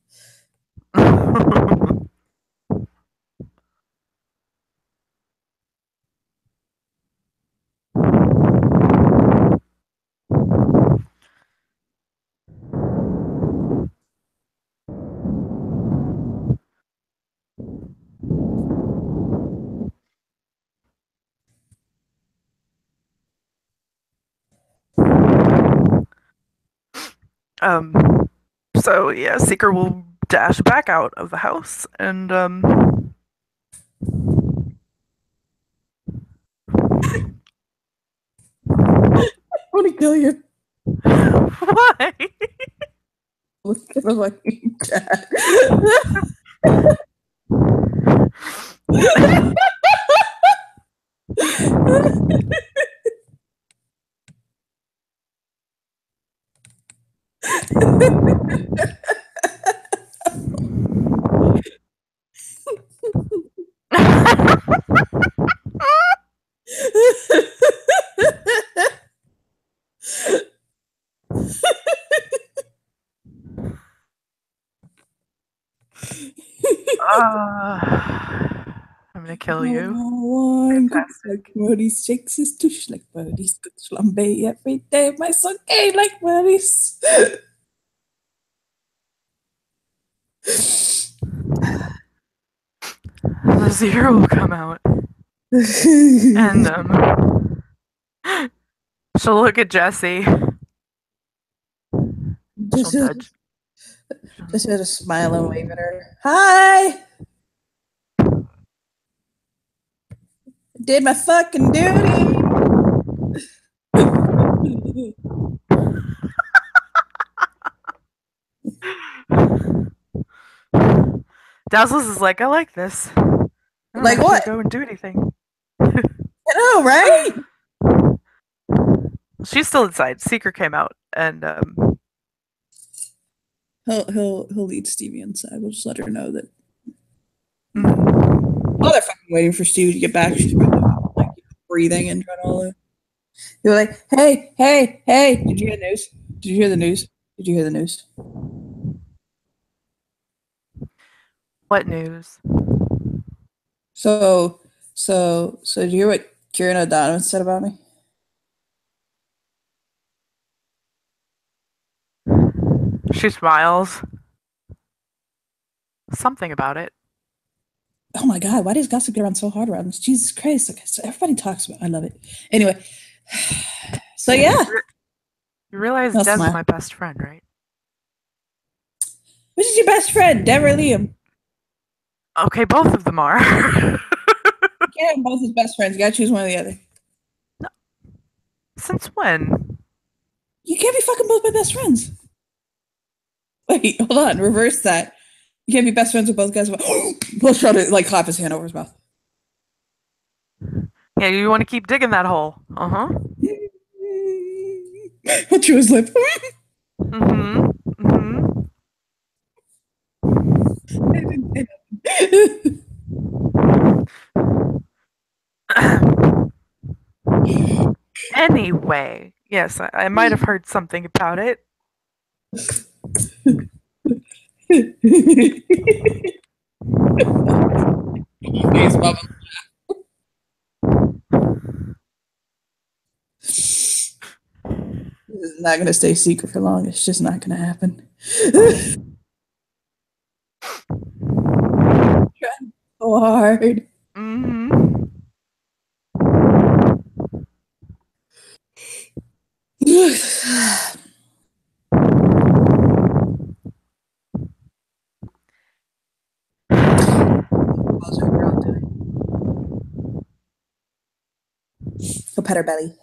um, so yeah, Seeker will dash back out of the house and I want to kill you. Why? With the fucking cat. I'm gonna kill No you. one cooks Fantastic. like Maurice, shakes his tush like Maurice, cooks flambe every day. My son gay like Maurice. The zero will come out and she'll look at Jesse. She'll nudge. Just had a smile and wave at her. Hi! Did my fucking duty! Dazzles is like, I like this. I don't Like have what? to go and do anything. I know, right? She's still inside. Seeker came out, and He'll lead Stevie inside. We'll just let her know that. mm, Oh, they're fucking waiting for Stevie to get back. She's probably like breathing and trying to. They're like, hey, hey, hey! Did you hear the news? Did you hear the news? Did you hear the news? what news? So, did you hear what Kieran O'Donovan said about me? She smiles. Something about it. Oh my God, why does gossip get around so hard around this? Jesus Christ. Like, so everybody talks about it. I love it. Anyway, so yeah, You realize I'll Des is smile. my best friend, right? Which is your best friend, Dev or Liam? Okay, both of them are. You can't have both as best friends. You gotta choose one or the other. Since when? You can't be fucking both my best friends. Wait, hold on. Reverse that. You can't be best friends with both guys. We'll try to like clap his hand over his mouth. Yeah, you want to keep digging that hole. Uh huh. He'll chew his lip. Mm hmm. Mm hmm. Anyway, yes, I might have heard something about it. Face bubble. This is not gonna stay secret for long. It's just not gonna happen. Trying so hard. Mm-hmm. How's your girl doing? Go pet her belly.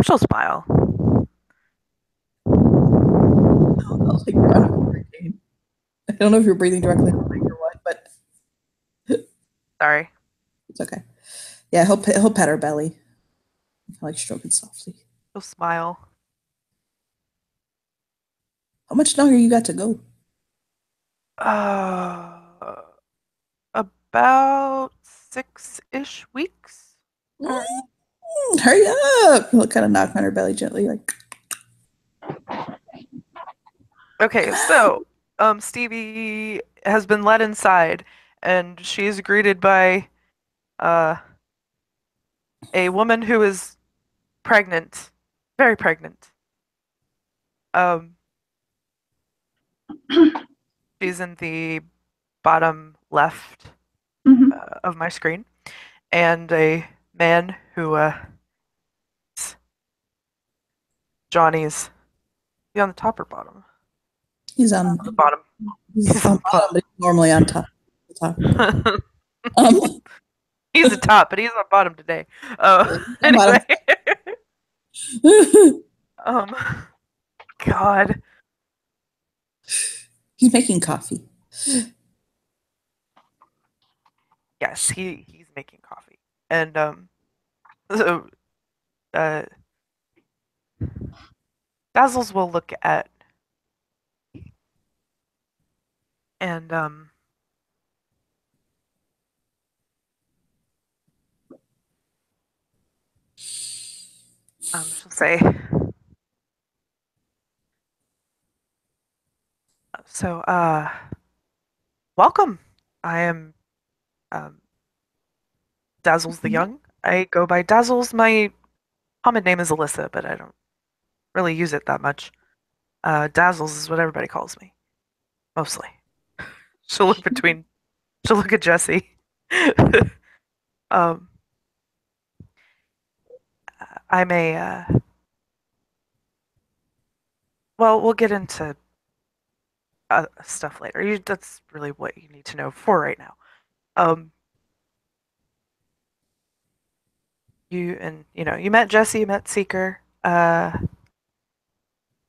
She'll smile. Oh, like you're on a hurricane. I don't know if you're breathing directly on the mic or what, but Sorry. it's okay. Yeah, he'll pet her belly. I like stroking softly. She'll smile. How much longer you got to go? Uh, about 6-ish weeks. Hurry up! He'll kind of knock on her belly gently, like. Okay, so Stevie has been led inside, and she is greeted by uh a woman who is pregnant, very pregnant. Um, she's in the bottom left Mhm. of my screen, and a man who Johnny's he on the top or bottom? He's on. On the bottom. He's He's on on the bottom, but he's normally on top. The top. bottom. Um, He's the top, but he's on bottom today. he's on bottom. Anyway, um, God, He's making coffee. yes, he's making coffee, and so uh, Dazzles will look at and she'll say, so welcome. I am um Dazzles the Young. I go by Dazzles. My common name is Alyssa, but I don't really use it that much. Dazzles is what everybody calls me, mostly. She'll look between. She'll look at Jesse. um, I'm a. Well, we'll get into stuff later. That's really what you need to know for right now. Um, you met Jesse, you met Seeker.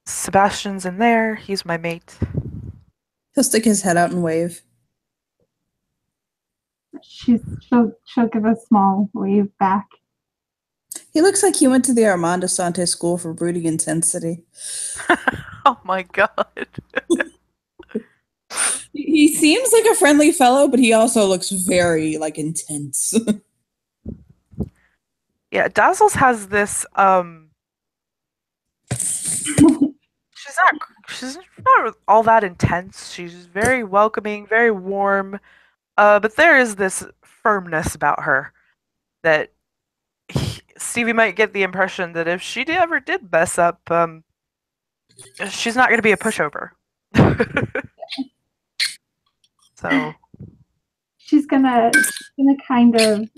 Sebastian's in there. He's my mate. He'll stick his head out and wave. She'll give a small wave back. He looks like he went to the Armando Sante School for Brooding Intensity. Oh my god. He seems like a friendly fellow, but he also looks very like intense. Yeah, Dazzles has this she's not all that intense. She's very welcoming, very warm. But there is this firmness about her that Stevie might get the impression that if she ever did mess up, she's not going to be a pushover. So she's gonna kind of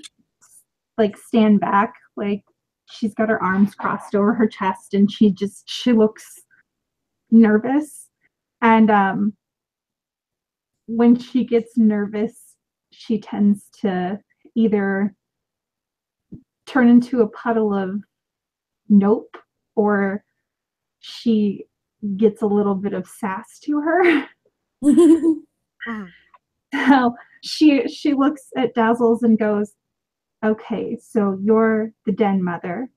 like stand back, like she's got her arms crossed over her chest, and she looks nervous. And when she gets nervous, she tends to either turn into a puddle of nope, or she gets a little bit of sass to her. mm, So she looks at Dazzles and goes, "Okay, so you're the den mother,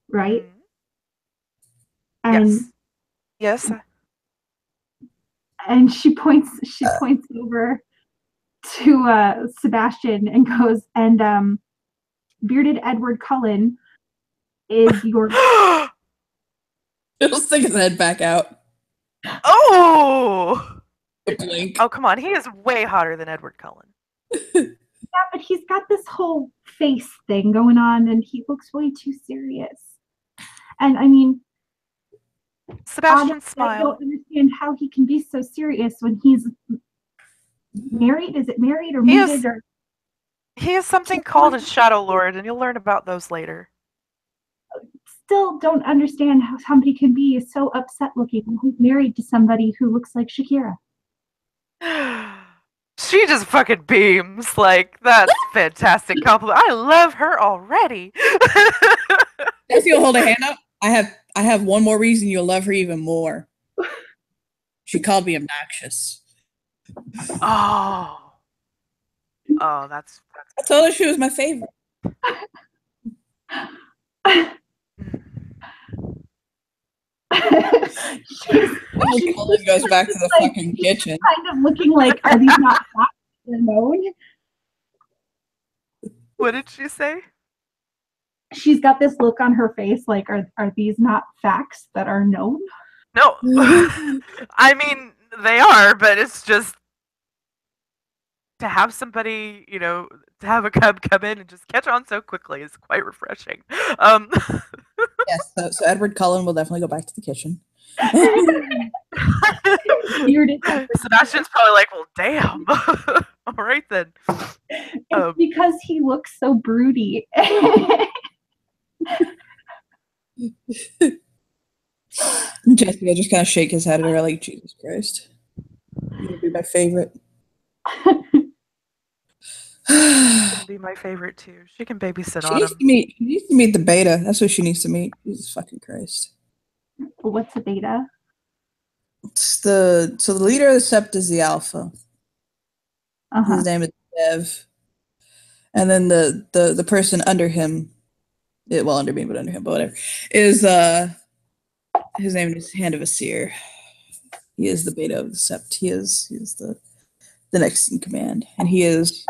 right?" mm, And yes, yes. she points over to Sebastian and goes, and bearded Edward Cullen is your. He'll stick his head back out. Oh, Blink. oh, come on! He is way hotter than Edward Cullen. Yeah, but he's got this whole face thing going on, and he looks way too serious. And I mean, Sebastian honestly, I smile. don't understand how he can be so serious when he's married. Is it married or He mated is or? he is something called a Shadow Lord, and you'll learn about those later. Still don't understand how somebody can be so upset looking when he's married to somebody who looks like Shakira. She just fucking beams. Like, that's fantastic compliment. I love her already. If you'll hold a hand up, I have one more reason you'll love her even more. She called me obnoxious. Oh. Oh, that's I told her she was my favorite. Cullen goes back to the like, fucking kitchen. kind of looking like, are these not facts that are known? What did she say? She's got this look on her face like, are these not facts that are known? No. I mean, they are, but it's just to have somebody, to have a cub come in and just catch on so quickly is quite refreshing. Um, Yes, so Edward Cullen will definitely go back to the kitchen. Sebastian's probably like, well, damn. All right then. It's because he looks so broody. Jesse will just kind of shake his head at her like, Jesus Christ. You're going to be my favorite. She'd be my favorite too. She can babysit She needs Autumn. to meet the beta. That's what she needs to meet. Jesus fucking Christ. What's a beta? So the leader of the sept is the alpha. Uh-huh. His name is Dev. And then the person under him, well, under me, but under him, but whatever, is his name is Hand of a Seer. He is the beta of the sept. He is the next in command. And he is,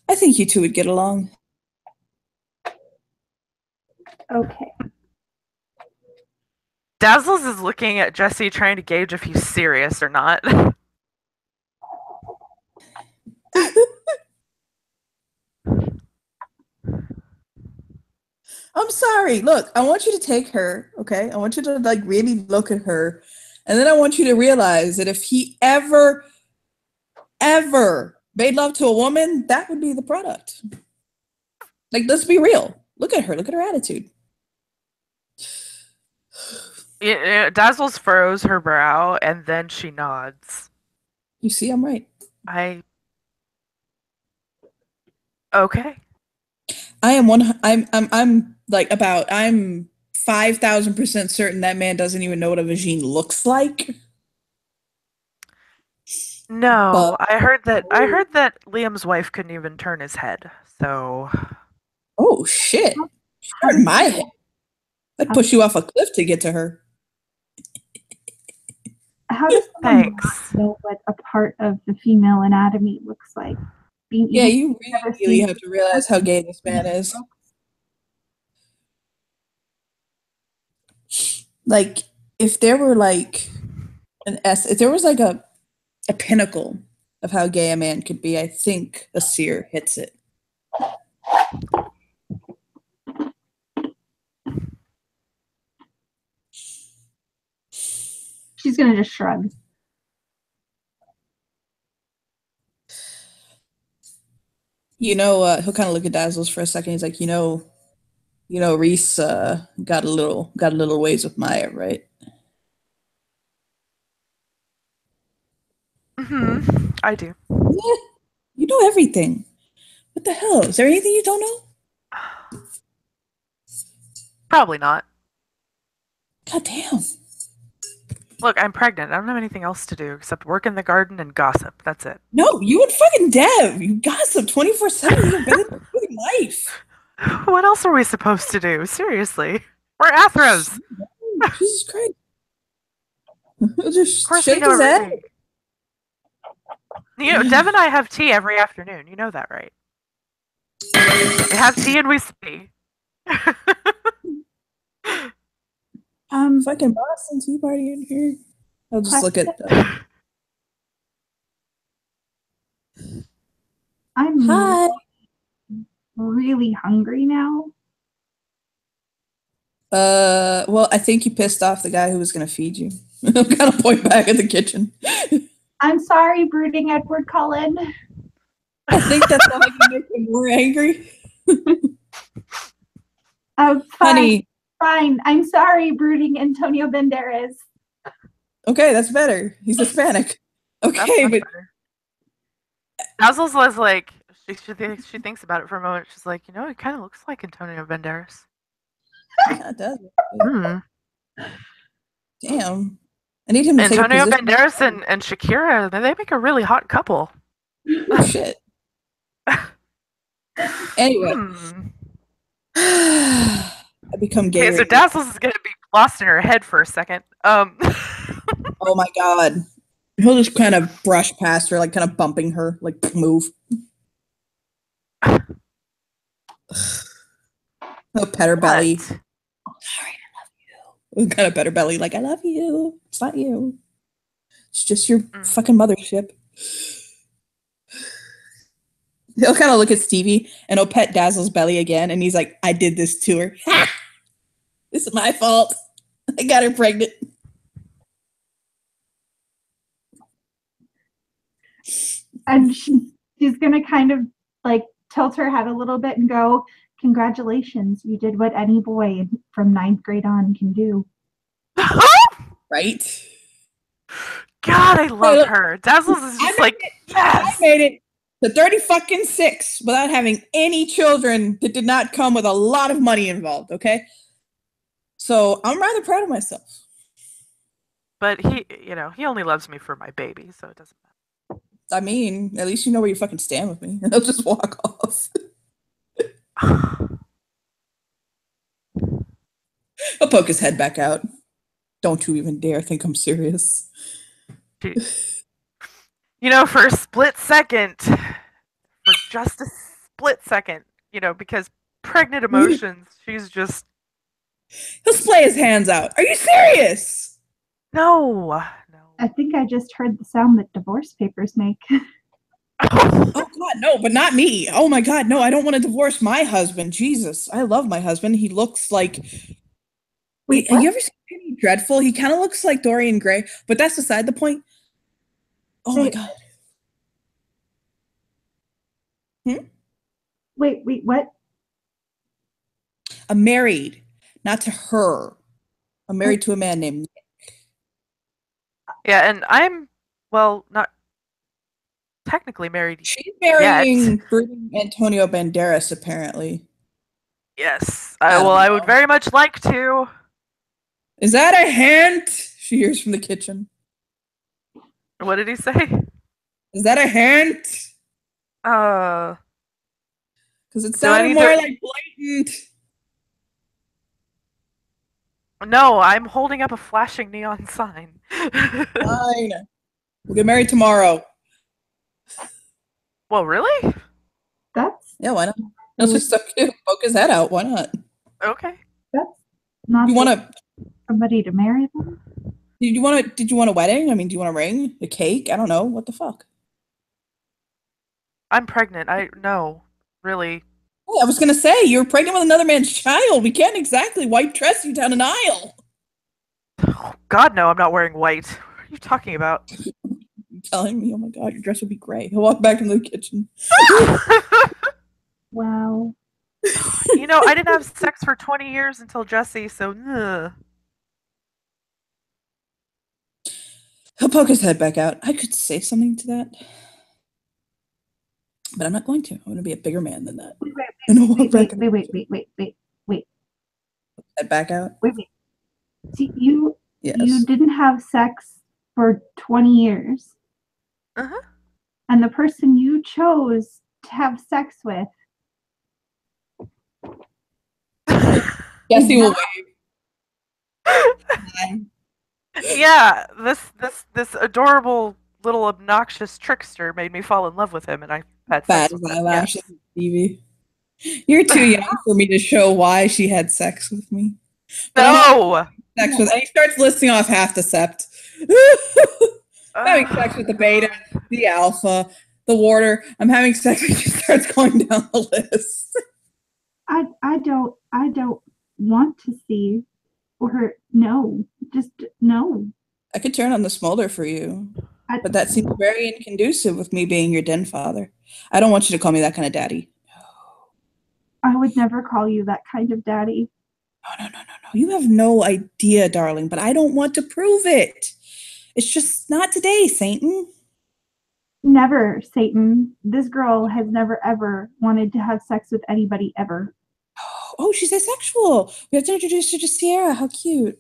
I think you two would get along. Okay. Dazzles is looking at Jesse trying to gauge if he's serious or not. I'm sorry. Look, I want you to take her, okay? I want you to like really look at her. And then I want you to realize that if he ever made love to a woman, that would be the product. Like, let's be real. Look at her. Look at her attitude. Dazzles furrows her brow and then she nods. You see, I'm right. Okay. I'm like I'm 5,000% certain that man doesn't even know what a vagine looks like. No, But I heard that Liam's wife couldn't even turn his head. So Oh shit! How You're in does my head. I'd push you off a cliff to get to her. how does someone not Thanks. know what a part of the female anatomy looks like? Yeah, Even you never really seen have to realize how gay this man is. Like, if there were like if there was like a pinnacle of how gay a man could be, I think a seer hits it. She's gonna just shrug. He'll kind of look at Dazzles for a second. He's like, Reese got a little ways with Maya, right? I do. Yeah, you know everything. What the hell? Is there anything you don't know? Probably not. God damn. Look, I'm pregnant. I don't have anything else to do except work in the garden and gossip. That's it. No, you and fucking Dev. You gossip 24/7. You have better life. What else are we supposed to do? Seriously. We're Athros. Jesus Christ. He'll Of just course we shake know his head. everything. Dev and I have tea every afternoon. You know that, right? We have tea and we see. Fucking Boston Tea Party in here. I'll just look at I'm Hi. really hungry now. Well, I think you pissed off the guy who was gonna feed you. I'll kind of point back at the kitchen. I'm sorry, brooding Edward Cullen. I think that's only gonna make him more angry. Oh, fine, Honey. fine. I'm sorry, brooding Antonio Banderas. Okay, that's better. He's Hispanic. Okay, but better. Dazzles was like, she thinks about it for a moment. She's like, it kind of looks like Antonio Banderas. yeah, it does. Hmm. Damn. I need him to take a Antonio position. Banderas and Shakira, they make a really hot couple. Oh shit. Anyway. I become gay. Okay, so Dazzles is gonna be lost in her head for a second. Oh my god. He'll just kind of brush past her, like kind of bumping her, like move. He'll pet her belly. What? Oh, sorry, I love you. He'll kind of pet her belly, like I love you. It's not you. It's just your fucking mothership. He'll kind of look at Stevie and he'll pet Dazzle's belly again, and he's like, I did this to her. This is my fault. I got her pregnant. And she's gonna kind of like tilt her head a little bit and go, congratulations, you did what any boy from 9th grade on can do. Right? God, I love her. Dazzles is just like, yes! I made it to 30 fucking 6 without having any children that did not come with a lot of money involved, okay? So I'm rather proud of myself. But he only loves me for my baby, so it doesn't matter. I mean, at least you know where you fucking stand with me. He'll just walk off. He'll poke his head back out. Don't you even dare think I'm serious. For a split second, for just a split second, because pregnant emotions, she's just... He'll splay his hands out. Are you serious? No. I think I just heard the sound that divorce papers make. Oh God, no, but not me. Oh my God, no, I don't want to divorce my husband. Jesus, I love my husband. He looks like... Wait, have you ever seen Penny Dreadful? He kind of looks like Dorian Gray, but that's beside the point. Oh my God. Wait, what? I'm married, not to her. I'm married to a man named Nick. Yeah, and I'm, not technically married. She's marrying Antonio Banderas, apparently. Yes. I would very much like to. Is that a hint? She hears from the kitchen. What did he say? Is that a hint? Because Because it Do I sounded need more to? like blatant. No, I'm holding up a flashing neon sign. Fine. We'll get married tomorrow. Well, really? That's Yeah, why not? Let's just poke his head out. Why not? Okay. that's not You want to? somebody to marry them. Did you want to? Did you want a wedding? I mean, do you want a ring, a cake? I don't know. What the fuck? I'm pregnant. I no, really. Oh, I was gonna say you're pregnant with another man's child. We can't exactly white dress you down an aisle. Oh, God, no, I'm not wearing white. What are you talking about? You're telling me, oh my god, your dress would be gray. He'll walk back into the kitchen. Wow. You know, I didn't have sex for 20 years until Jesse, so ugh. He'll poke his head back out. I could say something to that, but I'm not going to. I'm going to be a bigger man than that. Wait, And I'll walk back. Head back out. wait. See, you Yes. didn't have sex for 20 years, Uh-huh. and the person you chose to have sex with Jesse will wait. Yeah, this adorable little obnoxious trickster made me fall in love with him, and I had Fat sex as with him. eyelashes, Yes. Stevie. You're too young for me to show why she had sex with me. But No. sex with, and he starts listing off half the sept. Having sex with the beta, the alpha, the warder. I'm having sex with you. Starts going down the list. I don't want to see or no, just no. I could turn on the smolder for you, but that seems very inconducive with me being your den father. I don't want you to call me that kind of daddy. I would never call you that kind of daddy. No. You have no idea, darling, but I don't want to prove it. It's just not today, Satan. Never, Satan. This girl has never ever wanted to have sex with anybody ever. Oh, she's asexual. We have to introduce her to Sierra. How cute.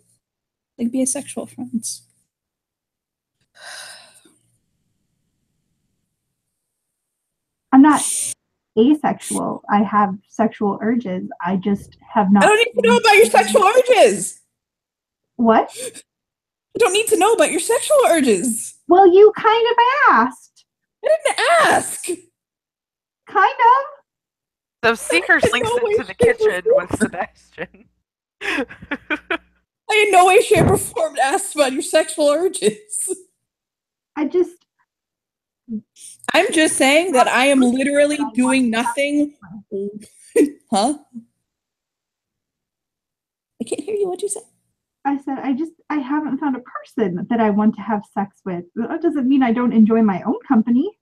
They could be asexual friends. I'm not asexual. I have sexual urges. I just have not. I don't need to know about your sexual urges. What? I don't need to know about your sexual urges. Well, you kind of asked. I didn't ask. Kind of. So Seeker slinks into the kitchen with Sebastian. I in no way, shape, or form asked about your sexual urges. I'm just saying that I am literally doing nothing. Huh? I can't hear you. What'd you say? I said, I haven't found a person that I want to have sex with. That doesn't mean I don't enjoy my own company.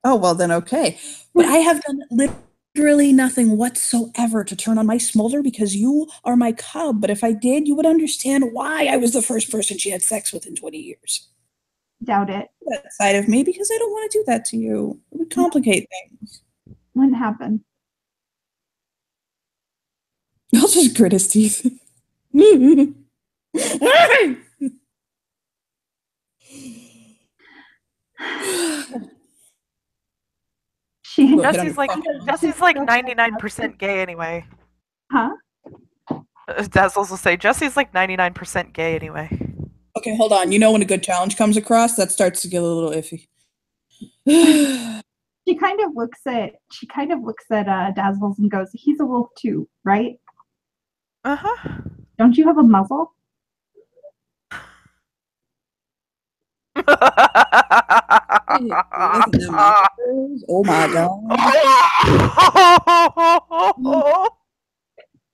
Oh, well, then okay. But I have done literally nothing whatsoever to turn on my smolder because you are my cub. But if I did, you would understand why I was the first person she had sex with in 20 years. Doubt it. That side of me because I don't want to do that to you. It would complicate things. Wouldn't happen. I'll just grit his teeth. Jesse's like 99% gay anyway. Huh? Dazzles will say Jesse's like 99% gay anyway. Okay, hold on. You know when a good challenge comes across, that starts to get a little iffy. She kind of looks at Dazzles and goes, "He's a wolf too, right? Uh-huh. Don't you have a muzzle?" Oh my god.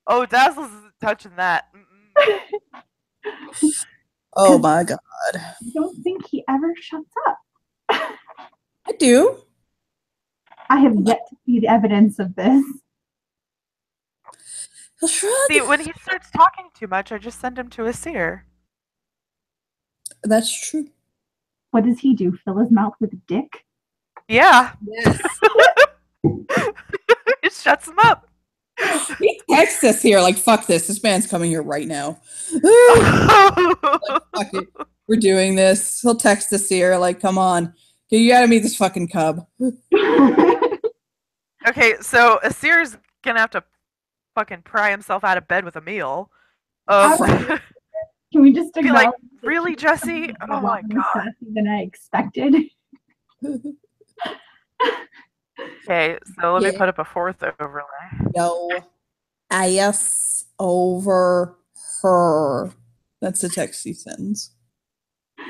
Oh, Dazzles isn't touching that. Oh my god. I don't think he ever shuts up. I do. I have yet to see the evidence of this. He'll shrug. See, when he starts talking too much, I just send him to a seer. That's true. What does he do? Fill his mouth with a dick? Yeah. Yes. It shuts him up. He texts us here like, fuck this. This man's coming here right now. Like, fuck it. We're doing this. He'll text us here like, come on. You gotta meet this fucking cub. Okay, so Asir's gonna have to fucking pry himself out of bed with a meal. Okay, Right. can we just Be like, acknowledge that really, she's Jesse? probably a Oh lot my more god. sassy than I expected? Okay, so let me Yeah. put up a fourth overlay. No. Ass over her. That's the text he sends.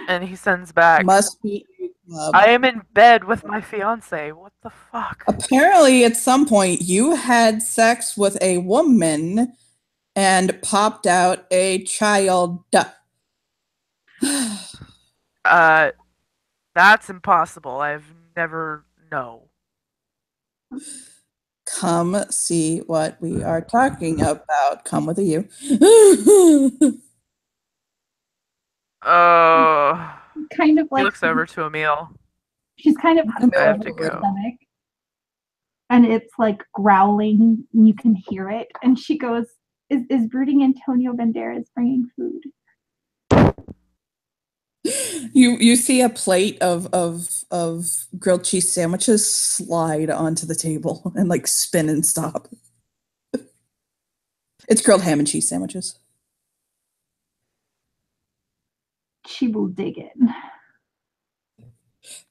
And he sends back, Must be a club. I am in bed with my fiance. What the fuck? Apparently, at some point, you had sex with a woman and popped out a child. Uh, that's impossible. I've never. No. Come see what we are talking about. Come with a you. Oh. Kind of He like looks over to Emil. she's kind of I'm hunched I have over to her go. stomach, and it's like growling, and you can hear it. And she goes, "Is brooding Antonio Banderas bringing food?" You see a plate of grilled cheese sandwiches slide onto the table and like spin and stop. It's grilled ham and cheese sandwiches. She will dig it.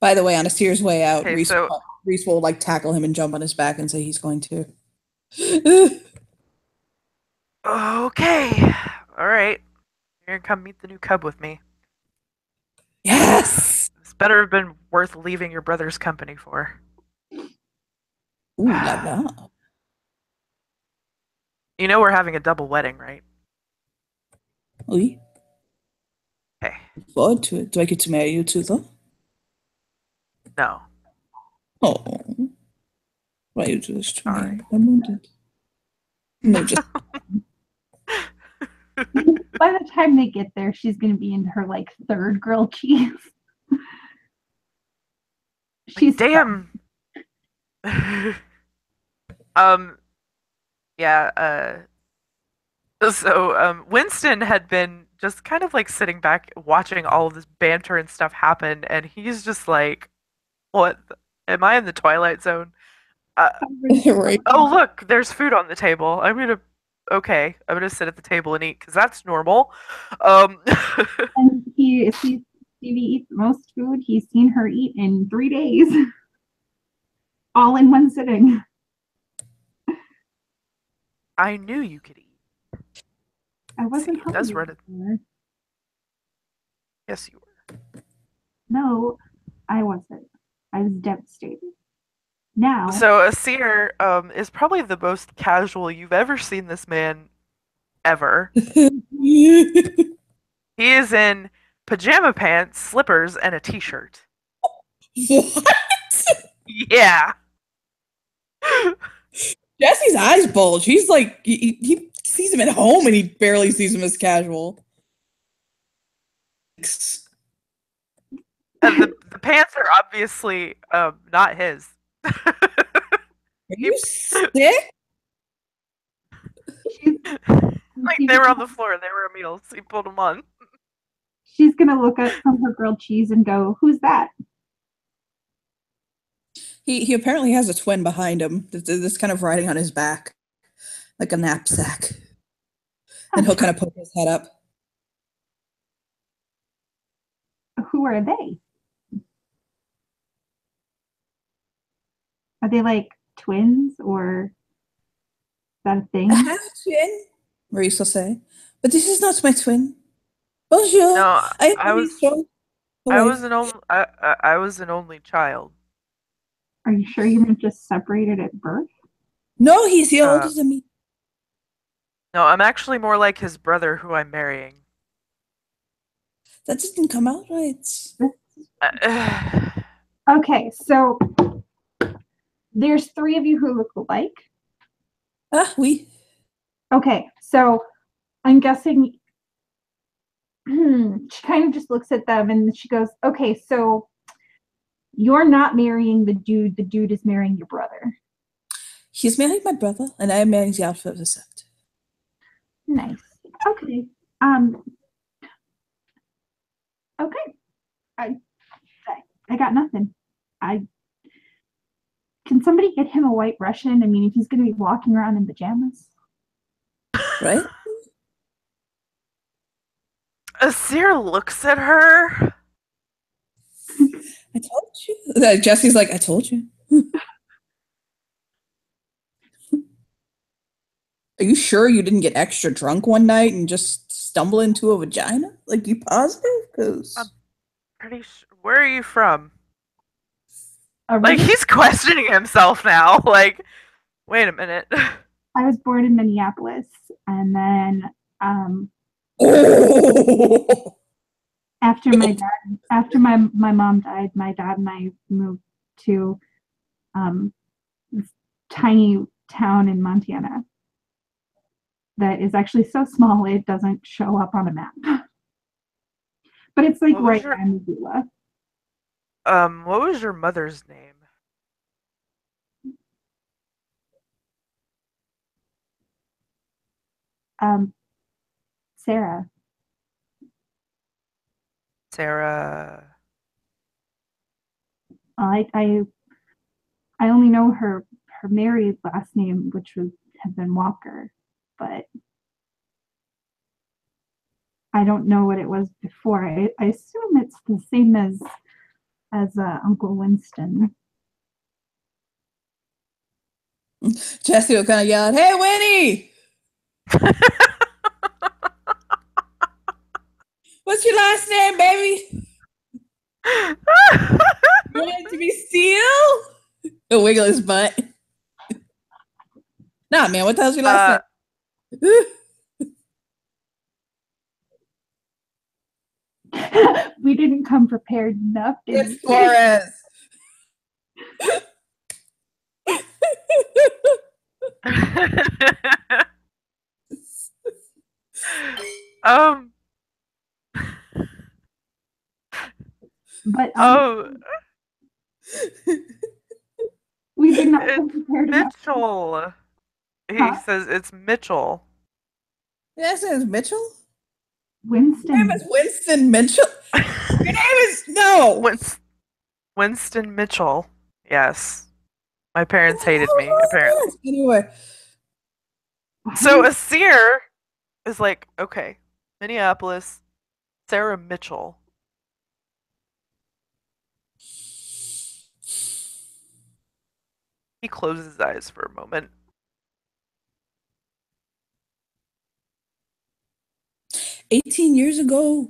By the way, on a Sears way out, Okay, so Reese will like tackle him and jump on his back and say he's going to. okay, all right. You're gonna come meet the new cub with me. Yes. It's better have been worth leaving your brother's company for. Ooh la la. You know we're having a double wedding, right? Oui. Okay. Look forward to it. Do I get to marry you too, though? No. Oh, why you do this to me? Sorry. I'm wounded. No, just By the time they get there, she's going to be into her like third grilled cheese. Like, She's damn. um. Yeah. So, Winston had been just kind of like sitting back, watching all of this banter and stuff happen, and he's just like, "What? Am I in the Twilight Zone?" Uh, right. oh, look, there's food on the table. Okay, I'm gonna sit at the table and eat because that's normal. Um, and he sees Stevie eats the most food he's seen her eat in 3 days, all in one sitting. I knew you could eat. I Let's see, wasn't it does hungry run it. before. Yes, you were. No, I wasn't. I was devastated. Now, So, Asir is probably the most casual you've ever seen this man ever. He is in pajama pants, slippers, and a t-shirt. What? Yeah. Jesse's eyes bulge. He's like, he sees him at home and he barely sees him as casual. The pants are obviously not his. Are He, you sick? she's like they were on the floor, they were Emil's. He pulled them on. she's gonna look up from her grilled cheese and go, "Who's that?" He apparently has a twin behind him that's kind of riding on his back like a knapsack. And he'll kind of poke his head up. Who are they? Are they like twins or is that a I thing? have a twin, Maurice will say. But this is not my twin. Bonjour. No, I am I was Maurice, your wife. I was an only child. Are you sure you weren't just separated at birth? No, he's here older Uh, than me. no, I'm actually more like his brother, who I'm marrying. That didn't come out right. Uh, Okay, so there's three of you who look alike. Ah, oui. Okay, so I'm guessing she kind of just looks at them and she goes, "Okay, so you're not marrying the dude is marrying your brother." He's marrying my brother, and I am marrying the outfit of the set. Nice. Okay. Um, okay. I I got nothing. I Can somebody get him a white Russian? I mean, if he's going to be walking around in pajamas. Right? Asir looks at her. I told you. Jesse's like, I told you. Are you sure you didn't get extra drunk one night and just stumble into a vagina? Like, you positive? I'm Because pretty sure. Where are you from? Like, Originally, he's questioning himself now. Like, wait a minute. I was born in Minneapolis, and then um, oh, after my mom died, my dad and I moved to um, this tiny town in Montana that is actually so small it doesn't show up on a map, but it's like What was right your by Missoula. what was your mother's name? Um, Sarah, Sarah. I only know her married last name, which was had been Walker, but I don't know what it was before. I assume it's the same as Uncle Winston. Jesse will kind of yell, "Hey, Winnie! What's your last name, baby? You want it to be Steele?" He'll wiggle his butt. Nah, man, what the hell's your last uh, name? We didn't come prepared enough, did It's we? Flores. um, But oh, we did not it's come prepared enough. Mitchell. He Huh? says it's Mitchell. Your last name is Mitchell? Your name Winston. is Winston Mitchell? Your name is, no. Winston Mitchell. Yes. My parents hated me, apparently. Anyway, So Asir is like, okay, Minneapolis, Sarah Mitchell. He closes his eyes for a moment. 18 years ago,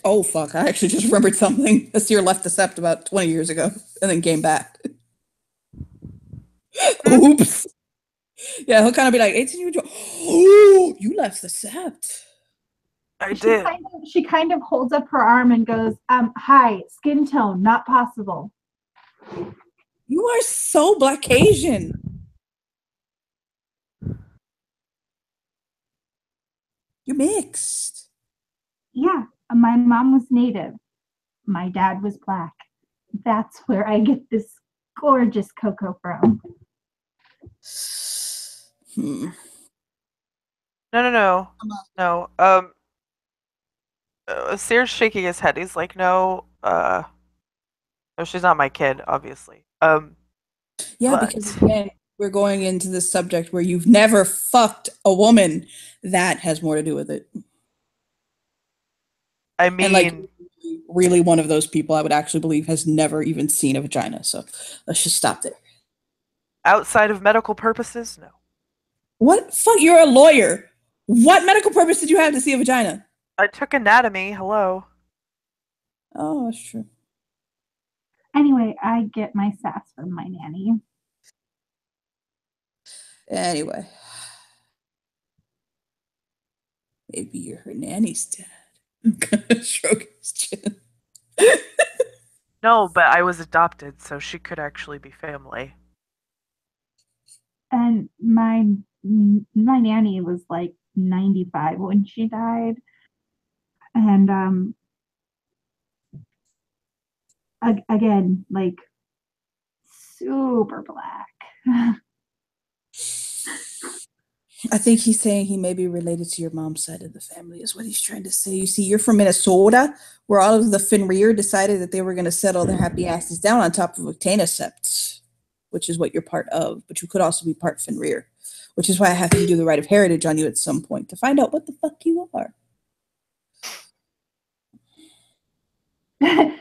oh fuck, I actually just remembered something. Asir left the sept about 20 years ago and then came back. Oops. Yeah, he'll kind of be like, 18 years ago, oh, you left the sept. I did. She kind of holds up her arm and goes, hi, skin tone, not possible. You are so Black Asian. You're mixed. Yeah, my mom was native. My dad was black. That's where I get this gorgeous cocoa from. Hmm. No. No. Asir's shaking his head. He's like, no, no, she's not my kid, obviously. Yeah, because But again, we're going into this subject where you've never fucked a woman. That has more to do with it. I And like, mean, really one of those people I would actually believe has never even seen a vagina. So let's just stop there. outside of medical purposes, no. What? Fuck, you're a lawyer. What medical purpose did you have to see a vagina? I took anatomy. Hello. Oh, that's true. Anyway, I get my sass from my nanny. Anyway, maybe you're her nanny's dad. I'm gonna stroke his chin. No, but I was adopted, so she could actually be family. And my nanny was like 95 when she died. And again, like super black. I think he's saying he may be related to your mom's side of the family, is what he's trying to say. You see, you're from Minnesota, where all of the Finrear decided that they were going to settle their happy asses down on top of Octana septs. which is what you're part of, but you could also be part Fenrir, which is why I have to do the rite of heritage on you at some point to find out what the fuck you are.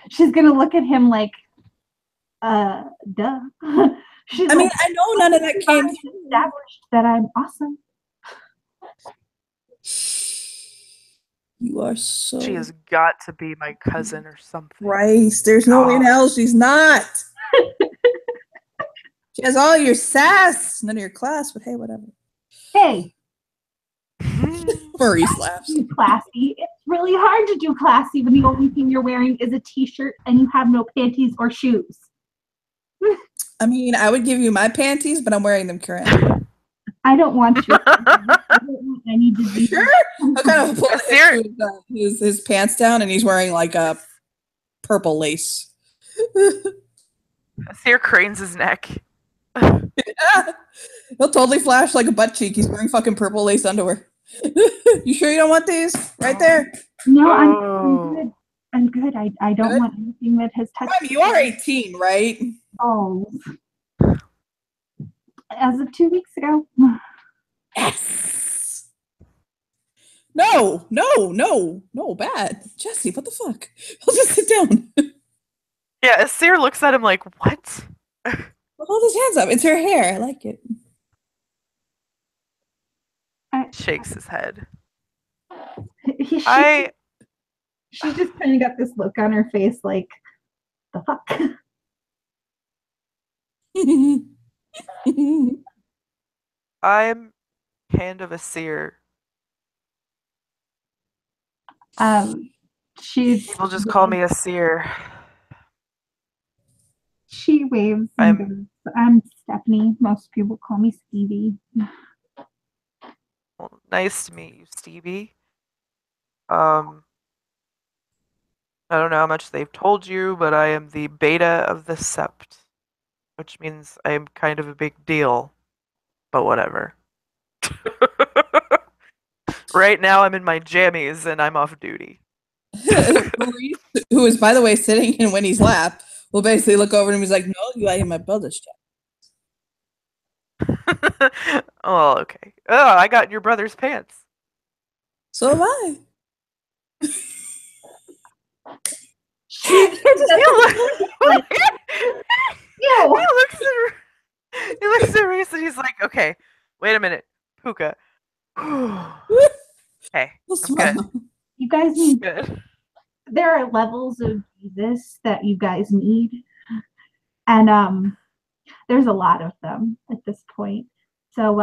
She's gonna look at him like, duh. She's I mean, like, I know none of that came through. established that I'm awesome. You are so She has got to be my cousin or something. Christ. There's no way in hell she's not. She has all your sass, none of your class, but hey, whatever. Hey, Furry slaps. do classy. It's really hard to do classy when the only thing you're wearing is a t-shirt and you have no panties or shoes. I mean, I would give you my panties, but I'm wearing them currently. I don't want you. I need to be Sure. I kind of pulled his pants down, and he's wearing like a purple lace. Seer cranes his neck. Yeah. He'll totally flash like a butt cheek. He's wearing fucking purple lace underwear. You sure you don't want these? Right there. No, I'm good. I'm good. I don't want anything that has touched. I mean, you are 18, right? Oh. As of 2 weeks ago. Yes. No, bad. Jesse, what the fuck? He'll just sit down. Yeah, Seer looks at him like, what? Hold his hands up. It's her hair. I like it. Shakes his head. She's just kind of got this look on her face like, the fuck? I'm kind of a seer. People just call me a seer. She waves and goes, I'm Stephanie. Most people call me Stevie. Well, nice to meet you, Stevie. I don't know how much they've told you, but I am the beta of the sept, which means I am kind of a big deal. But whatever. Right now I'm in my jammies and I'm off duty. Who is, by the way, sitting in Winnie's lap, will basically look over and he's like, no, you are in my brother's chat. Oh, okay. Oh, I got in your brother's pants. So have I. He looks at Reese and he's like, okay, wait a minute, Puka. Hey, I'm good. You guys need good. There are levels of Jesus that you guys need. And there's a lot of them at this point. So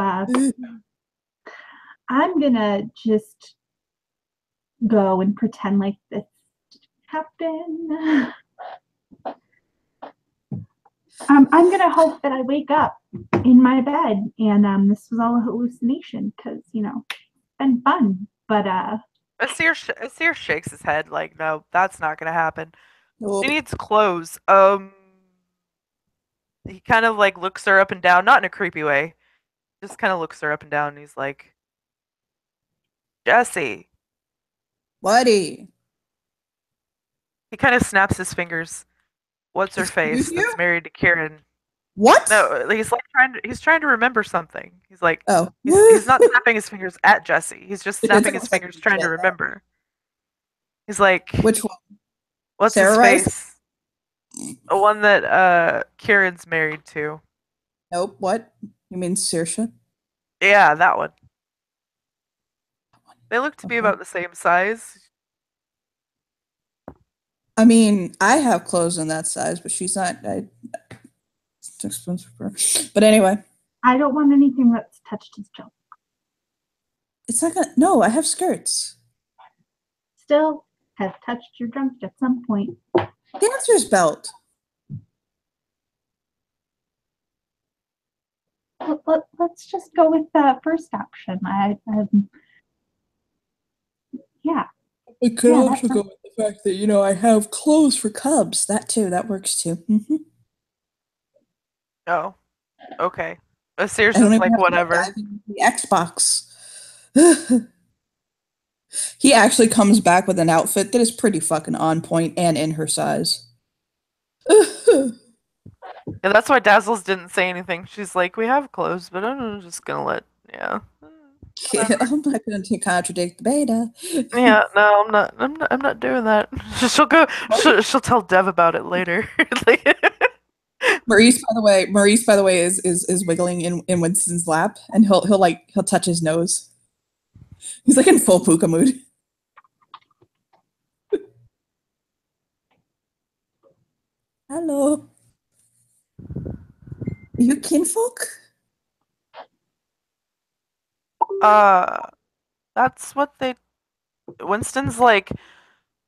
I'm gonna just go and pretend like this happened. I'm gonna hope that I wake up in my bed and this was all a hallucination because it's been fun. But Asir shakes his head like, no, that's not gonna happen. Nope. She needs clothes. He kind of like looks her up and down, not in a creepy way. Just kind of looks her up and down and he's like, Jesse. Buddy. He kind of snaps his fingers. What's her face that's married to Kieran? What? No, he's like trying to remember something. He's like, oh, he's not snapping his fingers at Jesse. He's just snapping his fingers trying to remember. He's like, which one? What's Sarah his face? The one that Kieran's married to. Nope. What? You mean Saoirse? Yeah, that one. They look to be about the same size. I mean, I have clothes in that size, but she's not. It's expensive for her. But anyway. I don't want anything that's touched his junk. It's not gonna. No, I have skirts. Still has touched your junk at some point. Dancer's belt. Let's just go with the first option. Yeah. It could also go with the fact that, I have clothes for cubs. That too. That works too. Mm-hmm. Oh. Okay. Seriously, like, whatever. The Xbox. He actually comes back with an outfit that is pretty fucking on point and in her size. Yeah, that's why Dazzles didn't say anything. She's like, we have clothes, but I'm just gonna let, yeah. Whatever. I'm not going to contradict the beta. Yeah, no, I'm not doing that. She'll tell Dev about it later. Like, Maurice, by the way, is wiggling in Winston's lap, and he'll touch his nose. He's like in full puka mood. Hello. Are you kinfolk? uh, that's what they. Winston's like,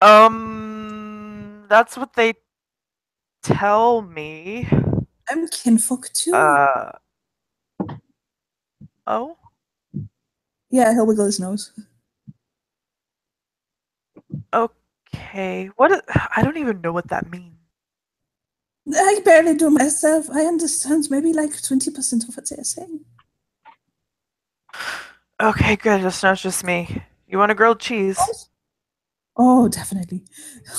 that's what they tell me. I'm kinfolk too. Uh, oh, Yeah, he'll wiggle his nose. okay. I don't even know what that means. I barely do myself. I understand maybe like 20% of what they're saying. Okay, good. It's not just me. You want a grilled cheese? Oh, definitely.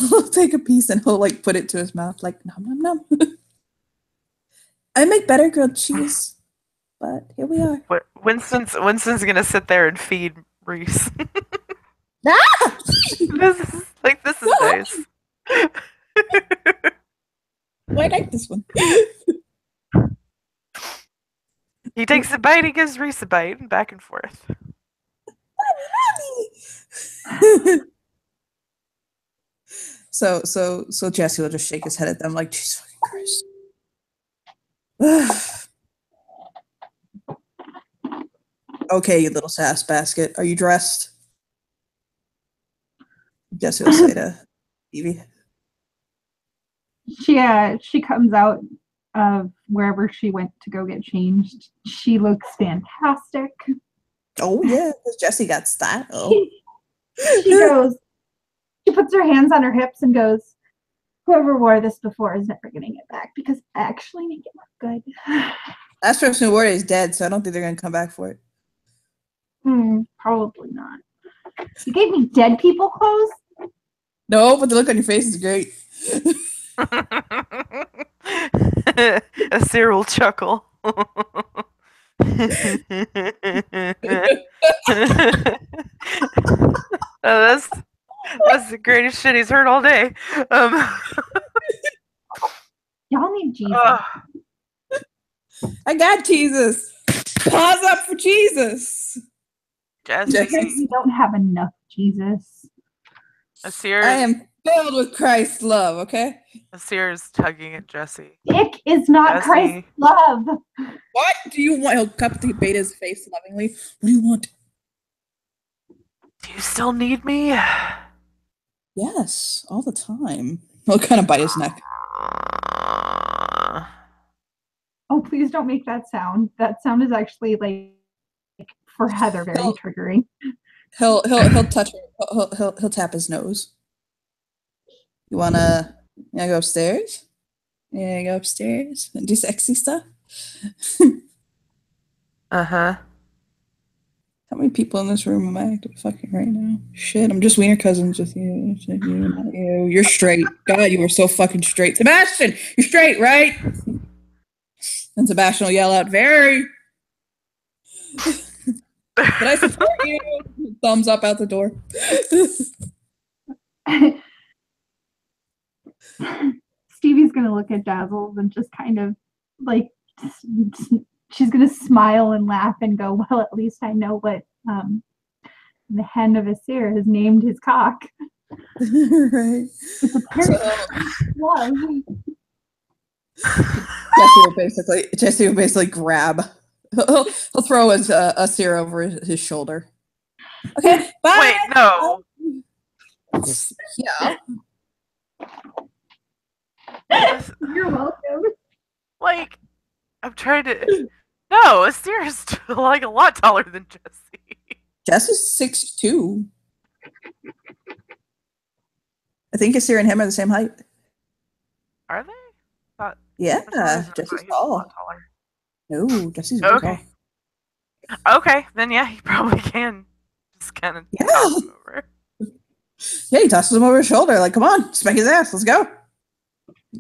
He'll take a piece and he'll like put it to his mouth, like nom nom nom. I make better grilled cheese, but here we are. Winston's gonna sit there and feed Reese. Ah! This is nice. Oh, I like this one. He takes a bite, he gives Reese a bite, and back and forth. So Jesse will just shake his head at them like, Jesus fucking Christ. Okay, you little sass basket. Are you dressed? Jesse will say to Stevie. She comes out of wherever she went to go get changed. She looks fantastic. Oh yeah, because Jesse got style. She puts her hands on her hips and goes, whoever wore this before is never getting it back because I actually make it look good. Last person who wore it is dead, so I don't think they're gonna come back for it. Probably not. You gave me dead people clothes? No, but the look on your face is great. A Cyril chuckle. That's the greatest shit he's heard all day. Y'all need Jesus. I got Jesus. Pause up for Jesus. Jesse. You don't have enough Jesus. Asir I am filled with Christ's love, okay? Asir is tugging at Jesse. Dick is not Jesse. Christ's love. What do you want? He'll cup the beta's face lovingly. What do you want? Do you still need me? Yes, all the time. He'll kind of bite his neck. Oh, please don't make that sound. That sound is actually like for Heather very triggering. He'll touch her. He'll tap his nose. You wanna go upstairs? Yeah, go upstairs and do sexy stuff. Uh-huh. How many people in this room am I acting fucking right now? Shit, I'm just wiener cousins with you. It's like you, not you. You're straight. God, you are so fucking straight. Sebastian, you're straight, right? And Sebastian will yell out, very. But I support you. Thumbs up out the door. Stevie's gonna look at Dazzles and just kind of like she's gonna smile and laugh and go, well, at least I know what the hen of Asir has named his cock. Right. It's apparently love. Jesse will basically grab. He'll throw a sear over his shoulder. Okay, bye. Wait, no. Yeah. You're welcome. Like, I'm trying to. No, Asir is like a lot taller than Jesse. Jesse's 6'2". I think Asir and him are the same height. Are they? Yeah, Jesse's he's a tall. lot taller. No, Jesse's really Okay. tall. Okay, then yeah, he probably can just kind of Yeah. toss him over. Yeah, he tosses him over his shoulder. Like, come on, smack his ass. Let's go.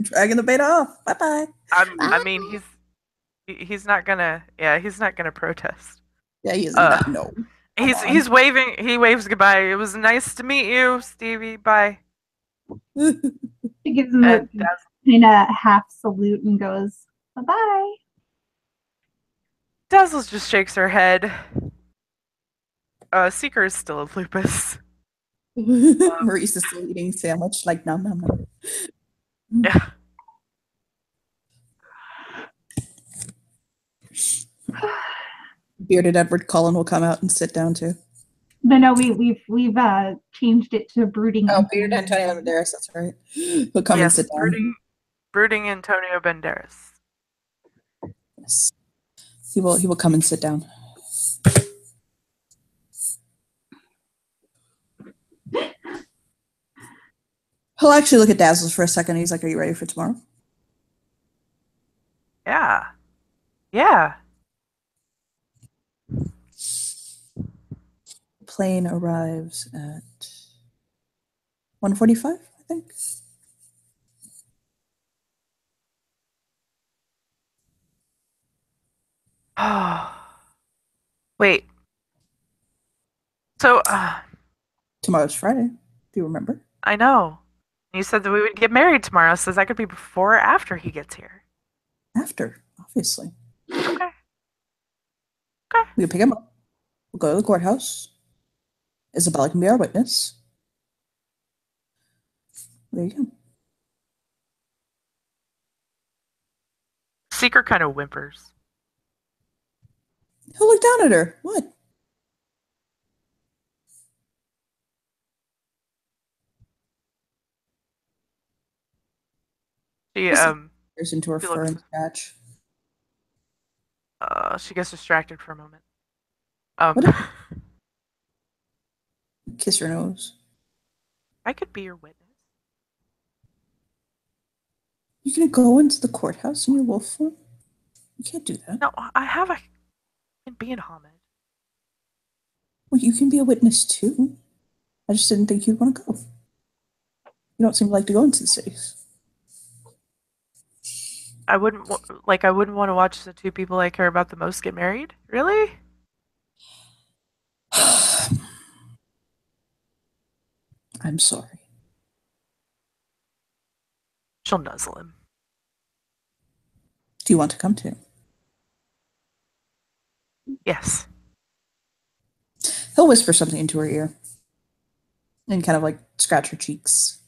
Dragging the beta off. Bye bye. I mean, he's not gonna. Yeah, he's not gonna protest. Yeah, he is Uh, not. No. Come he's on. waving. He waves goodbye. It was nice to meet you, Stevie. Bye. She gives him a And kind of half salute and goes, bye bye. Dazzle just shakes her head. Seeker is still a lupus. Maurice is still eating sandwich, like nom nom nom. Yeah. Bearded Edward Cullen will come out and sit down too. But no, we've changed it to brooding. Oh, Bearded Antonio Banderas, that's right. He'll come and Yes, sit down. brooding Antonio Banderas. Yes. He will come and sit down. He'll actually look at Dazzles for a second. He's like, "Are you ready for tomorrow?" Yeah. Yeah. The plane arrives at 1:45, I think. Oh. Wait. So, Tomorrow's Friday. Do you remember? I know. You said that we would get married tomorrow, so that could be before or after he gets here. After, obviously. Okay. Okay. We can pick him up. We'll go to the courthouse. Isabella can be our witness. There you go. Seeker kind of whimpers. He'll look down at her. What? She Tears into her she fur looks and scratch. she gets distracted for a moment. What? Kiss her nose. I could be your witness. You gonna go into the courthouse in your wolf form? You can't do that. No, I can be in Hamid. Well, you can be a witness too. I just didn't think you'd want to go. You don't seem to like to go into the cities. I wouldn't I wouldn't want to watch the two people I care about the most get married. Really? I'm sorry. She'll nuzzle him. Do you want to come too? Yes. He'll whisper something into her ear and kind of like scratch her cheeks.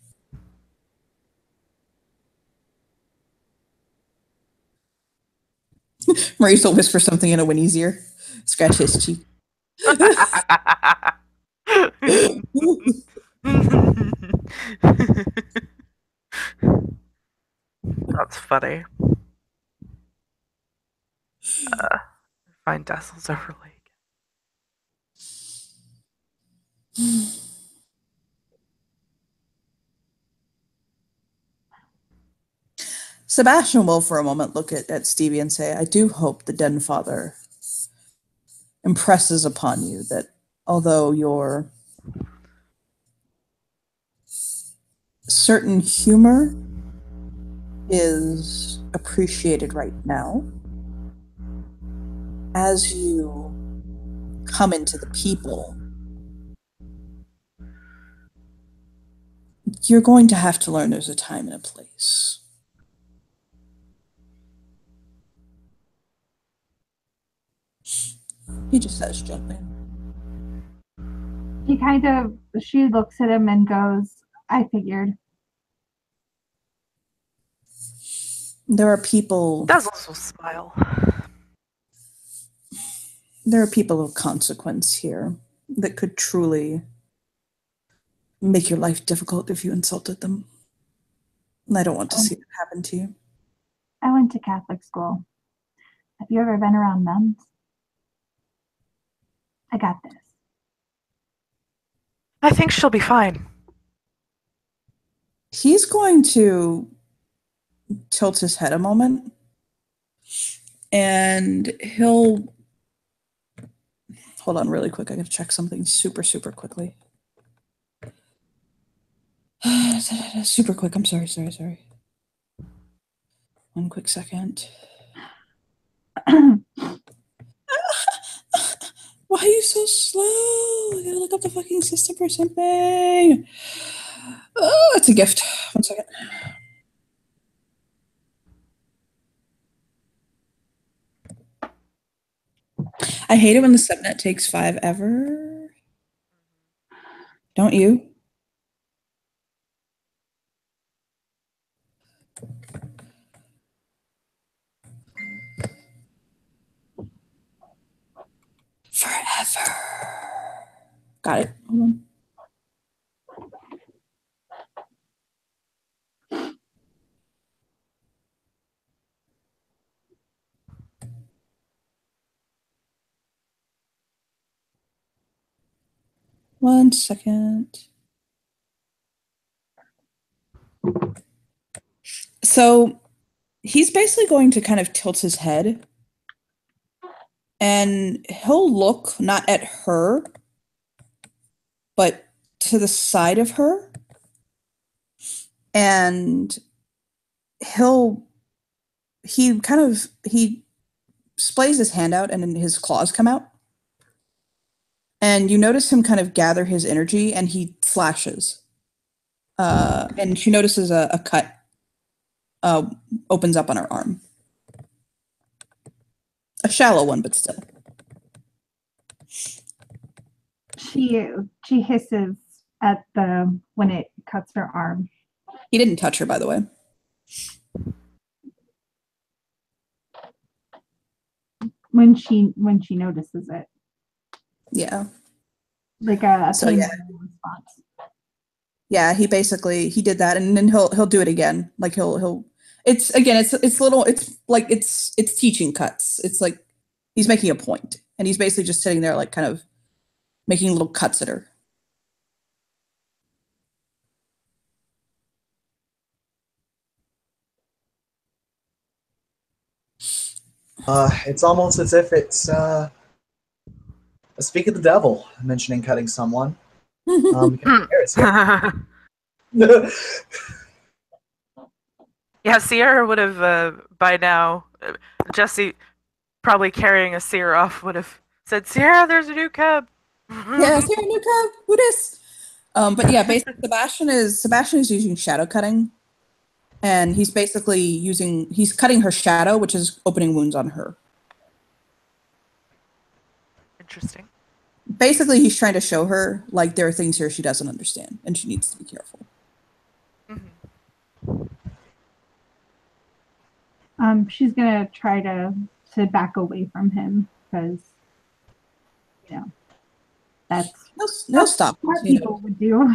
Maurice will whisper something in a Winnie's ear, scratch his cheek. That's funny. Find Dassel's overlay. Sebastian will, for a moment, look at Stevie and say, I do hope the Den Father impresses upon you that although your certain humor is appreciated right now, as you come into the people, you're going to have to learn there's a time and a place. He just says gently. She looks at him and goes, I figured. There are people. Dazzles will smile. There are people of consequence here that could truly make your life difficult if you insulted them. And I don't want to see that happen to you. I went to Catholic school. Have you ever been around nuns? I got this. I think she'll be fine. He's going to tilt his head a moment and he'll hold on really quick. I gotta check something super quickly. Super quick. I'm sorry. One quick second. Why are you so slow? I gotta look up the fucking system or something. Oh, it's a gift. 1 second. I hate it when the subnet takes 5 ever. Don't you? Forever. Got it. Hold on. One second. So he's basically going to kind of tilt his head and he'll look not at her, but to the side of her. And he splays his hand out and then his claws come out. And you notice him kind of gather his energy and he slashes. And she notices a cut opens up on her arm. A shallow one, but still. She hisses at the when it cuts her arm. He didn't touch her, by the way. When she notices it. Yeah. Like a So, yeah. response. Yeah, he did that, and then he'll do it again. Like it's teaching cuts. It's like he's making a point, and he's basically just sitting there like kind of making little cuts at her. It's almost as if it's a speak of the devil mentioning cutting someone. Yeah, Sierra would have by now. Jesse, probably carrying a seer off, would have said, "Sierra, there's a new cub." Yeah, Sierra, new cub. Who dis? But yeah, basically Sebastian is using shadow cutting, and he's cutting her shadow, which is opening wounds on her. Interesting. Basically, he's trying to show her like there are things here she doesn't understand, and she needs to be careful. She's gonna try to back away from him because that's he'll stop. What people would do.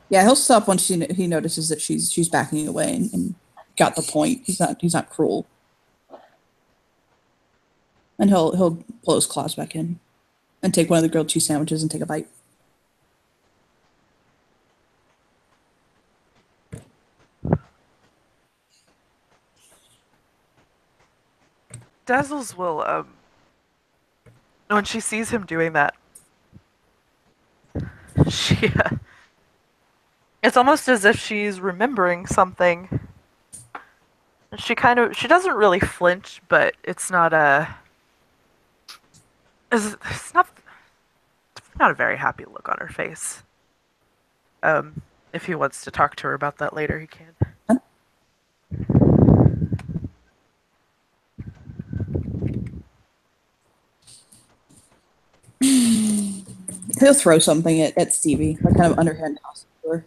Yeah, he'll stop once he notices that she's backing away and got the point. He's not cruel, and he'll pull his claws back in and take one of the grilled cheese sandwiches and take a bite. Dazzles will when she sees him doing that, it's almost as if she's remembering something. She doesn't really flinch, but it's not a very happy look on her face. If he wants to talk to her about that later, he can. Huh? He'll throw something at Stevie, like kind of underhand toss to her.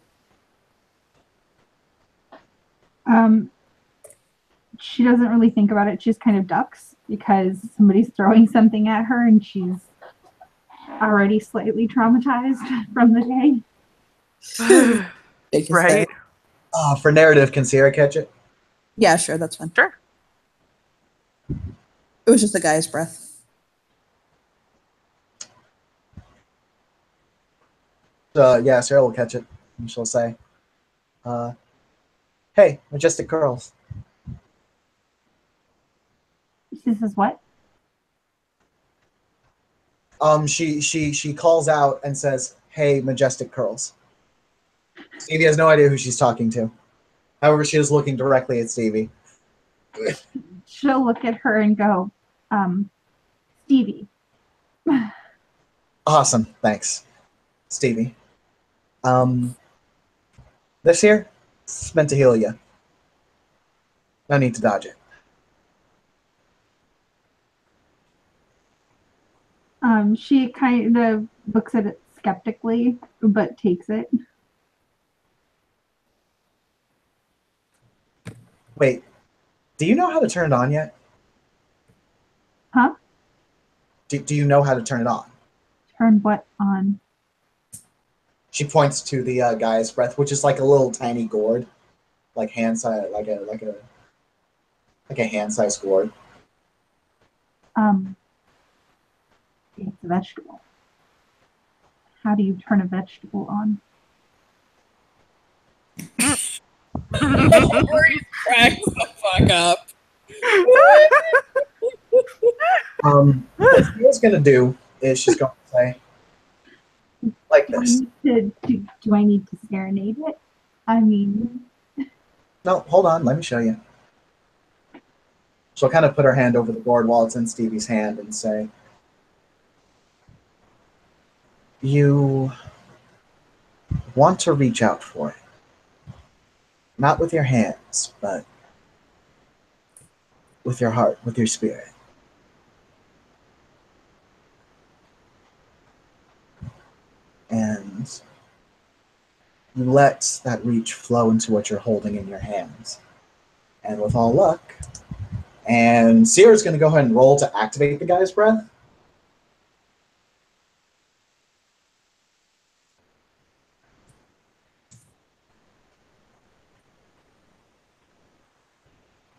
She doesn't really think about it. She just kind of ducks because somebody's throwing something at her and she's already slightly traumatized from the day. Right? For narrative, can Sierra catch it? Yeah, sure, that's fine. Sure. It was just the guy's breath. Yeah, Sarah will catch it, and she'll say, "Hey, majestic girls." She says what? She calls out and says, "Hey, majestic curls." Stevie has no idea who she's talking to. However, she is looking directly at Stevie. she'll look at her and go, Stevie. Awesome, thanks, Stevie. This here, it's meant to heal you. No need to dodge it. She kind of looks at it skeptically, but takes it. Wait, do you know how to turn it on yet? Huh? Do you know how to turn it on? Turn what on? She points to the guy's breath, which is like a little tiny gourd, like hand size, like a hand size gourd. It's a vegetable. How do you turn a vegetable on? Lori cracks the fuck up. What she's gonna do is she's going to say like this. Do I need to serenade it? I mean, No, hold on, let me show you. She'll kind of put her hand over the gourd while it's in Stevie's hand and say, "You want to reach out for it. Not with your hands, but with your heart, with your spirit. And you let that reach flow into what you're holding in your hands. And with all luck, and Sierra's going to go ahead and roll to activate the guy's breath.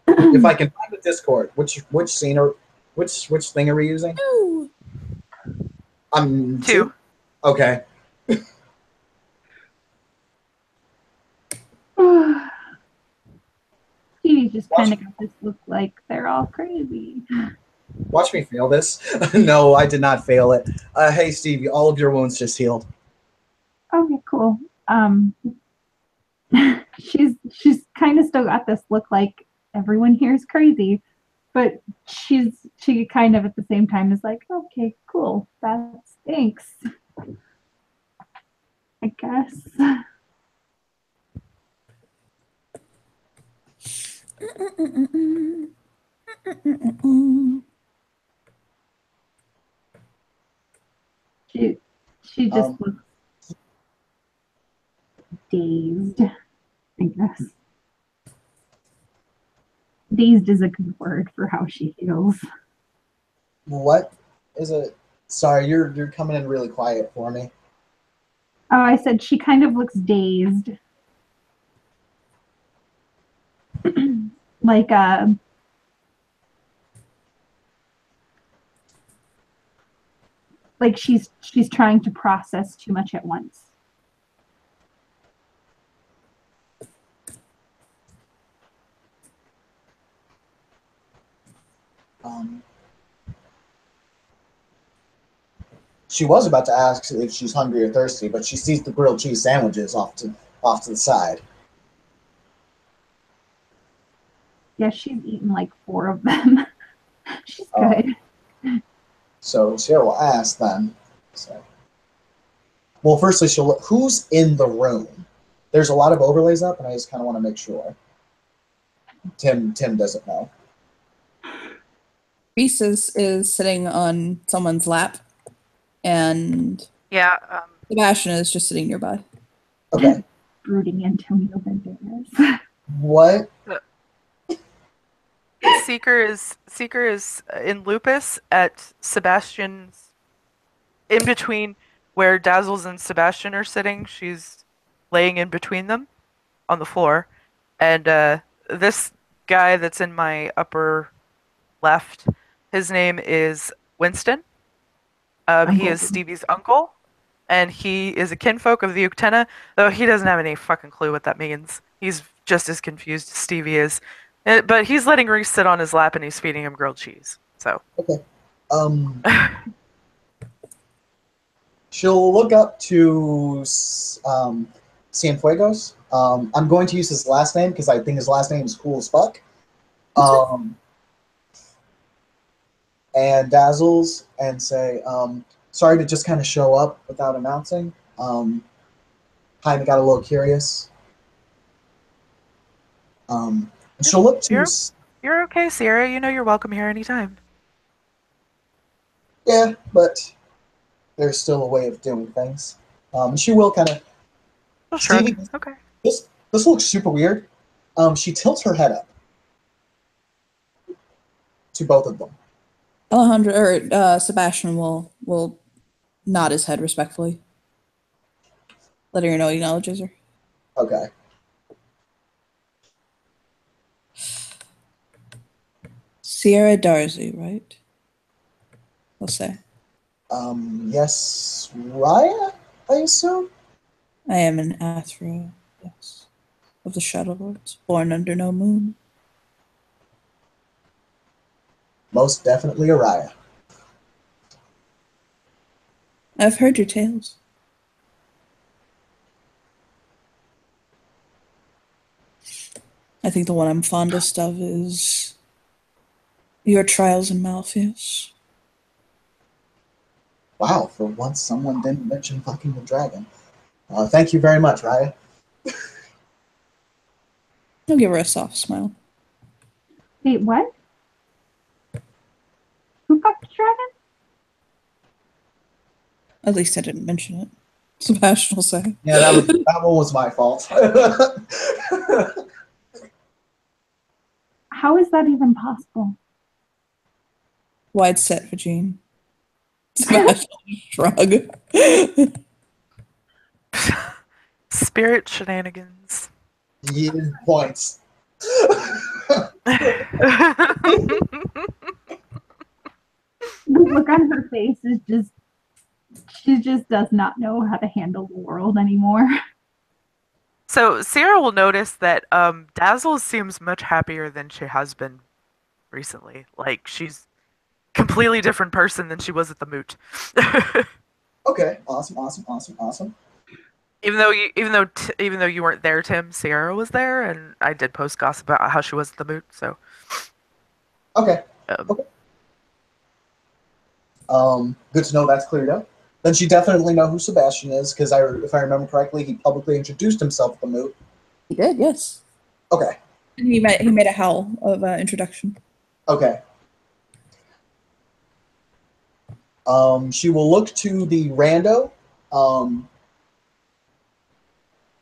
If I can find the Discord, which scene or which thing are we using? Ooh. Two. Okay. Stevie just kind of got this look like they're all crazy. Watch me fail this. No, I did not fail it. Hey, Stevie, all of your wounds just healed. Okay, cool. She's kind of still got this look like everyone here is crazy, but she kind of at the same time is like, okay, cool, that's thanks, I guess. She just looks dazed, I guess. Dazed is a good word for how she feels. What is it? Sorry, you're coming in really quiet for me. Oh, I said she kind of looks dazed. Like she's trying to process too much at once. She was about to ask if she's hungry or thirsty, but she sees the grilled cheese sandwiches off to the side. Yeah, she's eaten like 4 of them. She's good. So Sierra will ask then. So, well, firstly, she'll look, who's in the room? There's a lot of overlays up, and I just kind of want to make sure. Tim doesn't know. Reese is sitting on someone's lap, and Yeah. Sebastian is just sitting nearby. Okay. Brooding Antonio Banderas. What? Seeker is in Lupus at Sebastian's, in between where Dazzles and Sebastian are sitting. She's laying in between them on the floor, and this guy that's in my upper left, his name is Winston. He is Stevie's uncle, and he is a kinfolk of the Uktena, though he doesn't have any fucking clue what that means. He's just as confused as Stevie is. But he's letting Reese sit on his lap and he's feeding him grilled cheese. So. Okay. She'll look up to Cienfuegos. I'm going to use his last name because I think his last name is cool as fuck. Um, and dazzles and say, sorry to just kind of show up without announcing. Kind of got a little curious. And she'll look to, You're okay, Sierra. You know you're welcome here anytime. yeah, but there's still a way of doing things. And she will kind of, She'll shrug. Stevie, Okay. this looks super weird. She tilts her head up to both of them. Alejandro or Sebastian will nod his head respectfully, letting her know he acknowledges her. Okay. Sierra Darcy, right? I'll say. Yes, Raya, I assume? I am an Athro, yes, of the Shadow Lords, born under no moon. Most definitely a Raya. I've heard your tales. I think the one I'm fondest of is your trials in Malpheus. Wow, for once someone didn't mention fucking the dragon. Thank you very much, Raya. I'll give her a soft smile. Wait, what? Who fucked the dragon? At least I didn't mention it. Sebastian will say. Yeah, that one was my fault. How is that even possible? Wide set for Jean. Sebastian shrug. Spirit shenanigans. Yeah, points. The look on her face is just, she just does not know how to handle the world anymore. So Sierra will notice that Dazzle seems much happier than she has been recently. Like she's completely different person than she was at the moot. Okay, awesome. Even though you weren't there, Tim, Sierra was there, and I did post gossip about how she was at the moot. So Okay, um, good to know that's cleared up. Then she definitely know who Sebastian is because if I remember correctly, he publicly introduced himself at the moot. He did, yes. Okay, And he made a howl of introduction. okay. She will look to the rando,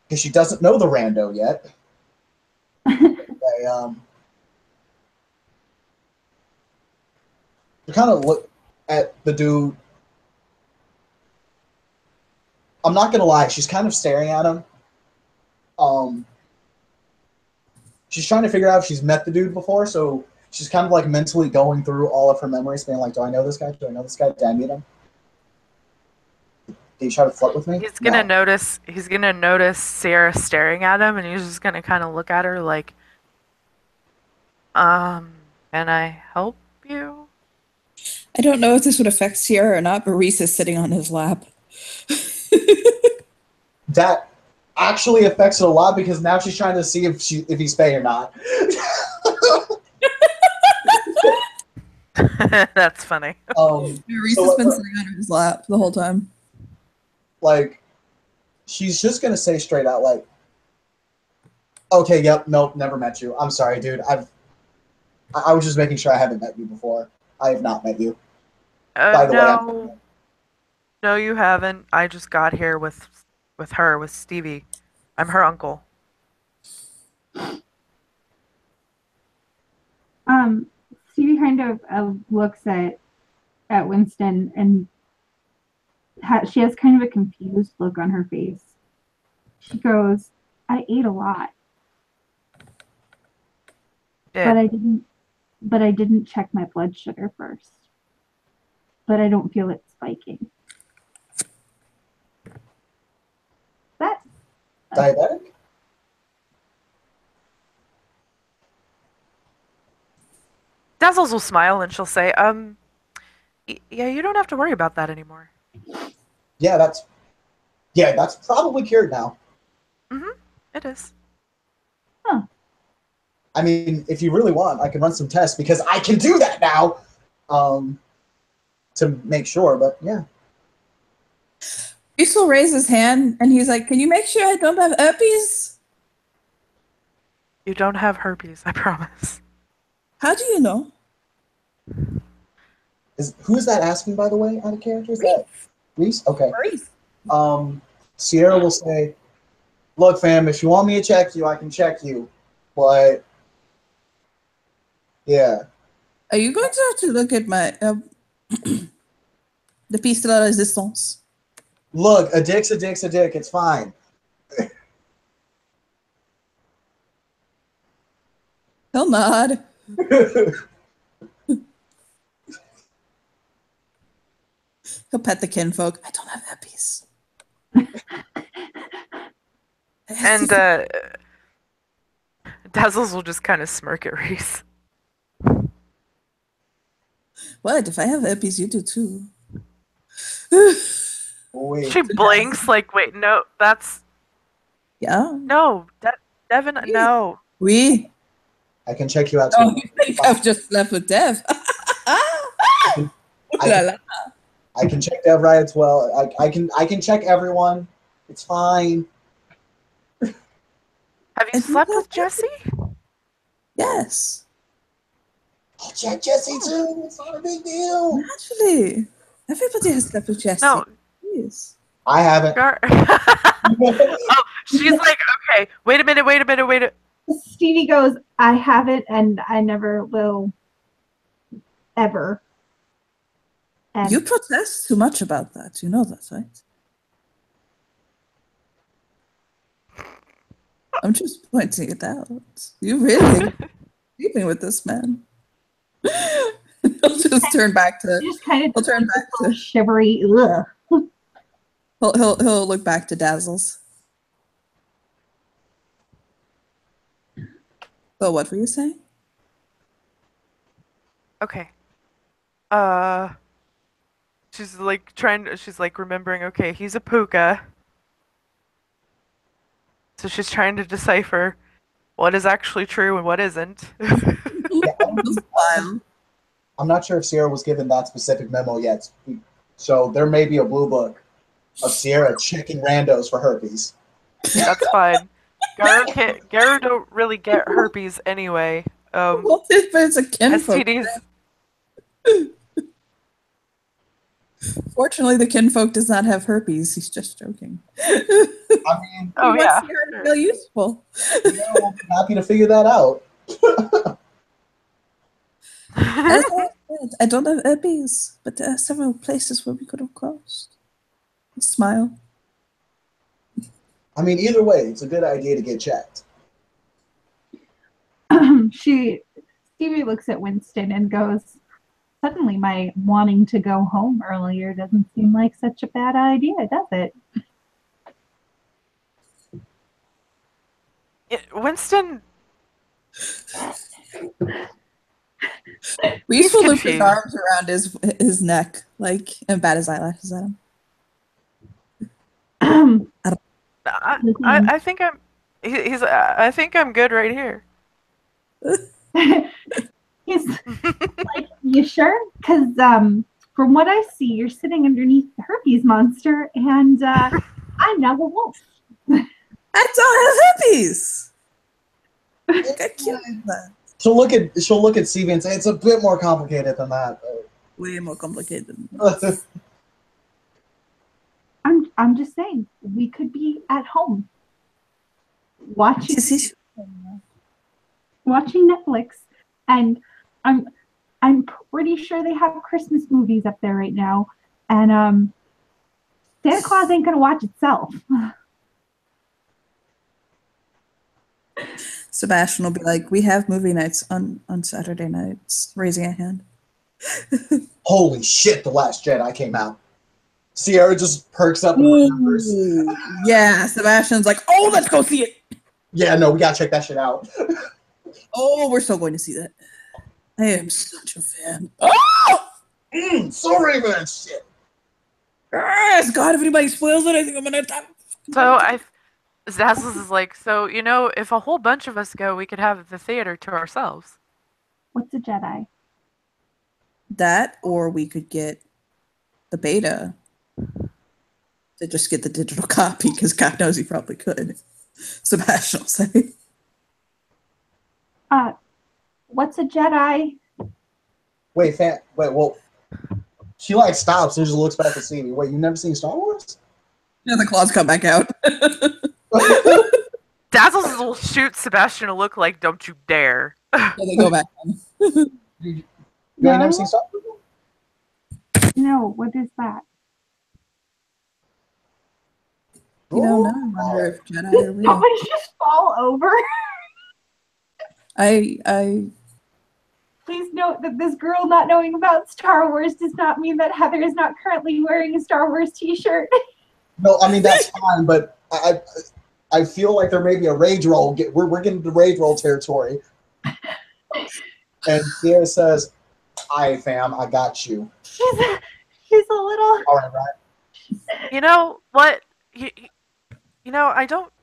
because she doesn't know the rando yet. They kind of look at the dude. I'm not gonna lie, she's kind of staring at him. Um, she's trying to figure out if she's met the dude before, so she's kind of like mentally going through all of her memories, being like, "Do I know this guy? Do I know this guy? Did I meet him? Did he try to flirt with me?" he's gonna No. notice. He's gonna notice Sierra staring at him, and he's just gonna kind of look at her like, can I help you? I don't know if this would affect Sierra or not, but Reese is sitting on his lap. That actually affects it a lot because now she's trying to see if he's fey or not. That's funny. Reese So has been sitting on his lap the whole time. like, she's just gonna say straight out like, "Okay, yep, nope, never met you. I'm sorry, dude. I was just making sure I haven't met you before. I have not met you. By the way, No, no, you haven't. I just got here with her, with Stevie. I'm her uncle. Stevie kind of looks at Winston and she has kind of a confused look on her face. She goes, "I ate a lot, but Did. I didn't check my blood sugar first. But I don't feel it spiking." That diabetic? Dazzles will smile and she'll say, yeah, you don't have to worry about that anymore. Yeah, that's probably cured now. Mm-hmm. It is. Huh. I mean, if you really want, I can run some tests because I can do that now. To make sure, but yeah. Beast will raise his hand and he's like, "Can you make sure I don't have herpes?" You don't have herpes, I promise. How do you know? Who's that asking, by the way, out of character? Is that Reese? Okay. Reese. Sierra will say, "Look, fam, if you want me to check you, I can check you, but yeah." Are you going to have to look at my the piece de la resistance? Look, a dick's a dick's a dick. It's fine. He'll nod. He'll pet the kinfolk. I don't have herpes. And Dazzles will just kind of smirk at Reese. What? If I have herpes, you do too. Wait. She blinks like, wait, no, that's Yeah. no, Devin, no. Oui. I can check you out Oh, too. you think I've just slept with Dev? Ooh la la. I can check Dev right as well. I can check everyone. It's fine. Have you And you slept have with Jesse? Yes. I'll check Jesse too. It's not a big deal. Naturally. Everybody has slept with Jesse. No. Please. I haven't. Oh, she's like, okay, wait a minute. Stevie goes, I haven't and I never will ever. And You protest too much about that. You know that, right? I'm just pointing it out. You really sleeping with this man. He'll just turn back to. just kind He'll of turn back to. shivery. Ugh. He'll look back to Dazzles. So what were you saying? Okay. She's like remembering, okay, he's a puka. So she's trying to decipher what is actually true and what isn't. I'm not sure if Sierra was given that specific memo yet. So there may be a blue book of Sierra checking randos for herpes. That's fine. Garu don't really get herpes anyway. What if it's a kinfolk? STDs. Fortunately, the kinfolk does not have herpes. He's just joking. I mean, Oh yeah. Sierra to feel useful. yeah, we'll be happy to figure that out. As I said, I don't have herpes, but there are several places where we could have crossed. Smile. I mean, either way, it's a good idea to get checked. Stevie looks at Winston and goes, suddenly my wanting to go home earlier doesn't seem like such a bad idea, does it? Winston. Reese will loop his confused. arms around his neck, like, and bat his eyelashes at him. I think I think I'm good right here. He's like, you sure? Because from what I see, you're sitting underneath the herpes monster, and I'm now a wolf. I don't have herpes. I killed that. She'll look at Stevie and say it's a bit more complicated than that. Way more complicated. I'm just saying, we could be at home watching Netflix, and I'm pretty sure they have Christmas movies up there right now, and Santa Claus ain't gonna watch itself. Sebastian will be like, we have movie nights on Saturday nights, raising a hand. Holy shit, The Last Jedi came out. Sierra just perks up and remembers. Yeah, Sebastian's like, oh, let's go see it. Yeah, no, we gotta check that shit out. Oh, we're still going to see that. I am such a fan. Oh! So Raven, shit. Yes, God, if anybody spoils it, I think I'm gonna die. So Zazzles is like, so, if a whole bunch of us go, we could have the theater to ourselves. What's a Jedi? That, or we could get the beta to just get the digital copy, because God knows he probably could. Sebastian will say. What's a Jedi? Wait, well, she like stops and just looks back at Stevie. Wait, you've never seen Star Wars? Yeah, the claws come back out. Dazzles will shoot Sebastian a look like, don't you dare. Yeah, they go back. You ain't never seen Star Wars? No, what is that? You don't know. I wonder if Jedi are real. Somebody just fall over. I Please note that this girl not knowing about Star Wars does not mean that Heather is not currently wearing a Star Wars t-shirt. No, I mean that's fine, but I feel like there may be a rage roll. We're getting to rage roll territory. And Sierra says, "Hi, fam, I got you." She's a little. All right, right. You know what? I don't.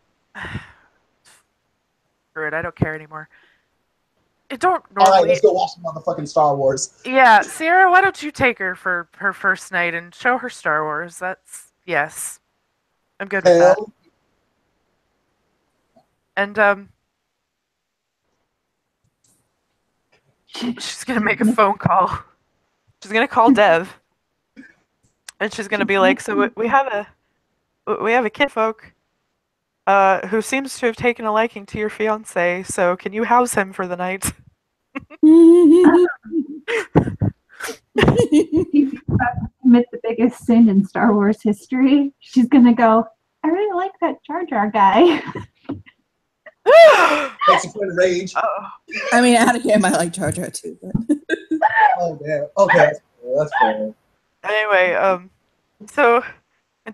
Screw it, I don't care anymore. I don't All right, normally. let's go watch some motherfucking Star Wars. Yeah, Sierra, why don't you take her for her first night and show her Star Wars? Yes. I'm good with that. Hell, And, she's gonna make a phone call. She's gonna call Dev. And she's gonna be like, so we have a kinfolk who seems to have taken a liking to your fiance, so can you house him for the night? She's about to commit the biggest sin in Star Wars history. She's gonna go, I really like that Jar Jar guy. that's a point of rage. Oh. I mean, out of game, I like Jar Jar too. But. Oh damn. Okay, that's fair. Anyway, so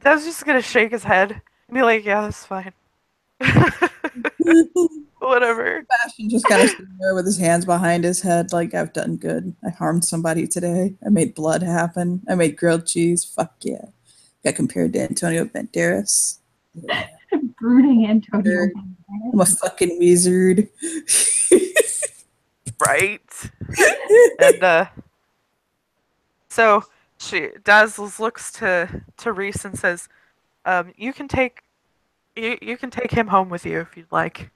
Dev's just gonna shake his head and be like, yeah, that's fine. Whatever. Sebastian just kind of sitting there with his hands behind his head, like, I've done good. I harmed somebody today. I made blood happen. I made grilled cheese. Fuck yeah. Got compared to Antonio Banderas. Brooding Antonio. I'm a fucking wizard. Right? And, so Dazzles looks to Reese and says, you can take him home with you if you'd like.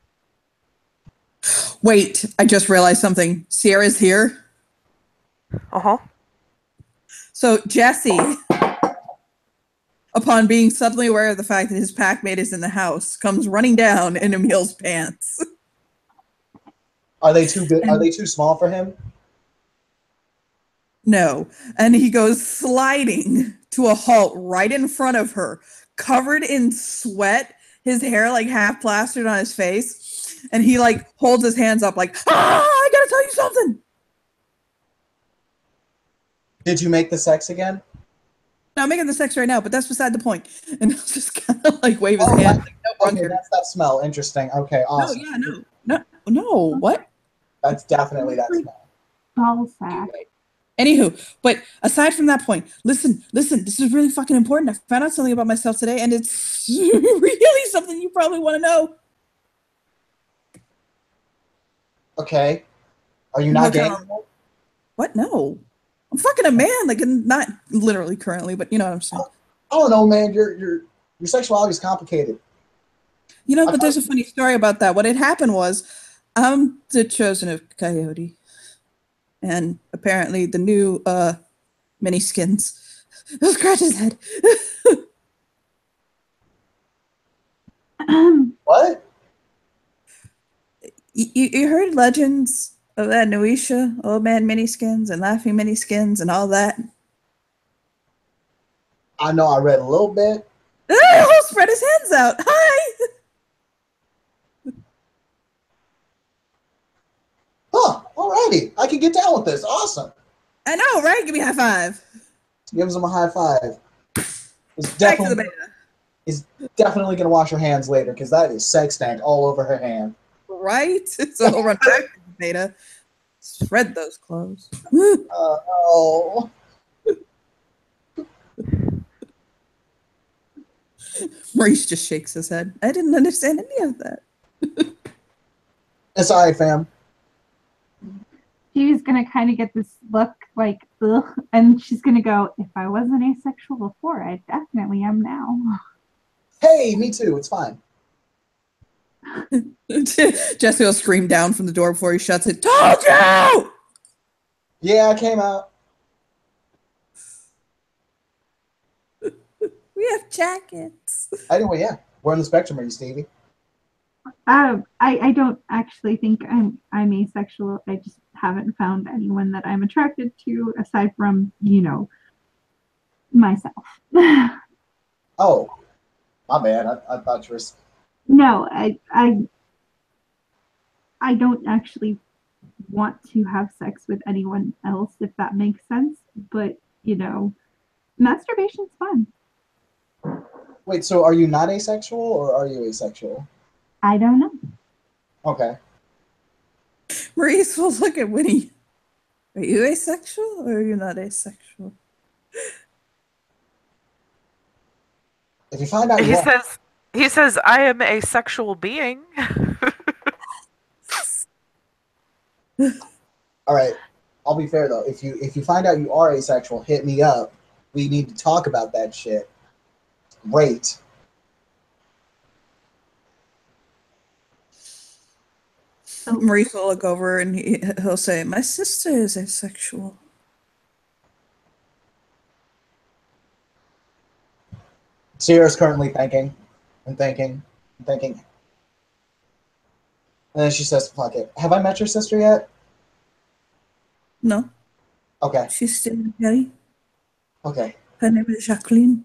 Wait, I just realized something. Sierra's here. Uh-huh. So Jesse, upon being suddenly aware of the fact that his packmate is in the house, comes running down in Emil's pants. Are they too big? Are they too small for him? No. And he goes sliding to a halt right in front of her, covered in sweat, his hair like half plastered on his face. And he like holds his hands up like, I gotta tell you something. Did you make the sex again? No, I'm making the sex right now, but that's beside the point. And he'll just kind of like wave his hand. Like, no, Okay, that's that smell. Interesting. Okay, awesome. No, what? That's definitely that smell. Ball sack. Anywho, but aside from that point, listen, this is really fucking important. I found out something about myself today, and it's really something you probably want to know. Okay. Are you not gay? What? No. I'm fucking a man, like not literally currently, but you know what I'm saying. I don't know, man. Your sexuality is complicated. You know, but there's a funny story about that. What had happened was, I'm the chosen of Coyote, and apparently the new mini skins. He'll scratch his head. What? You heard legends of that Noisha, old man miniskins and laughing miniskins and all that? I know I read a little bit. He'll spread his hands out. Hi! Huh, alrighty. I can get down with this. Awesome. I know, right? Give me a high five. Gives him a high five. It's Back to the definitely going to wash her hands later because that is sex stank all over her hand. Right? So he'll run back to the beta. Spread those clothes. Maurice just shakes his head. I didn't understand any of that. It's all right, fam. Stevie's gonna kind of get this look like, ugh, and she's gonna go, if I wasn't asexual before, I definitely am now. Hey, me too. It's fine. Jesse will scream down from the door before he shuts it. Told you! Yeah, I came out. We have jackets. Anyway, yeah. We're on the spectrum, are you, Stevie? I don't actually think I'm asexual. I just haven't found anyone that I'm attracted to aside from, myself. Oh, my bad. I thought you were. No, I don't actually want to have sex with anyone else, if that makes sense. But, masturbation's fun. Wait, so are you not asexual or are you asexual? I don't know. Okay. Maurice will look at Winnie. Are you asexual or are you not asexual? If you find out you are, He says, I am a sexual being. all right. I'll be fair though. If you find out you are asexual, hit me up. We need to talk about that shit. Great. Maurice will look over and he'll say, my sister is asexual. Sierra's currently thinking and thinking and thinking. And then she says, fuck it. Have I met your sister yet? No, Okay. she's still in Perry. Okay. Her name is Jacqueline.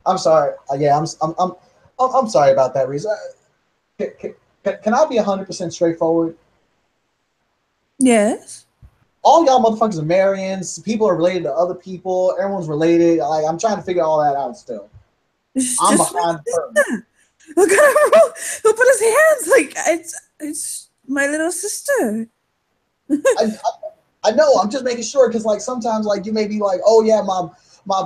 I'm sorry. Yeah, I'm sorry about that, Reese. Can I be 100% straightforward? Yes. All y'all motherfuckers are Marians. People are related to other people. Everyone's related. Like, I'm trying to figure all that out still. It's I'm just behind my the curtain. sister. Look at him. He'll put his hands like it's my little sister. I know. I'm just making sure because, like, sometimes, like, you may be like, "Oh yeah, my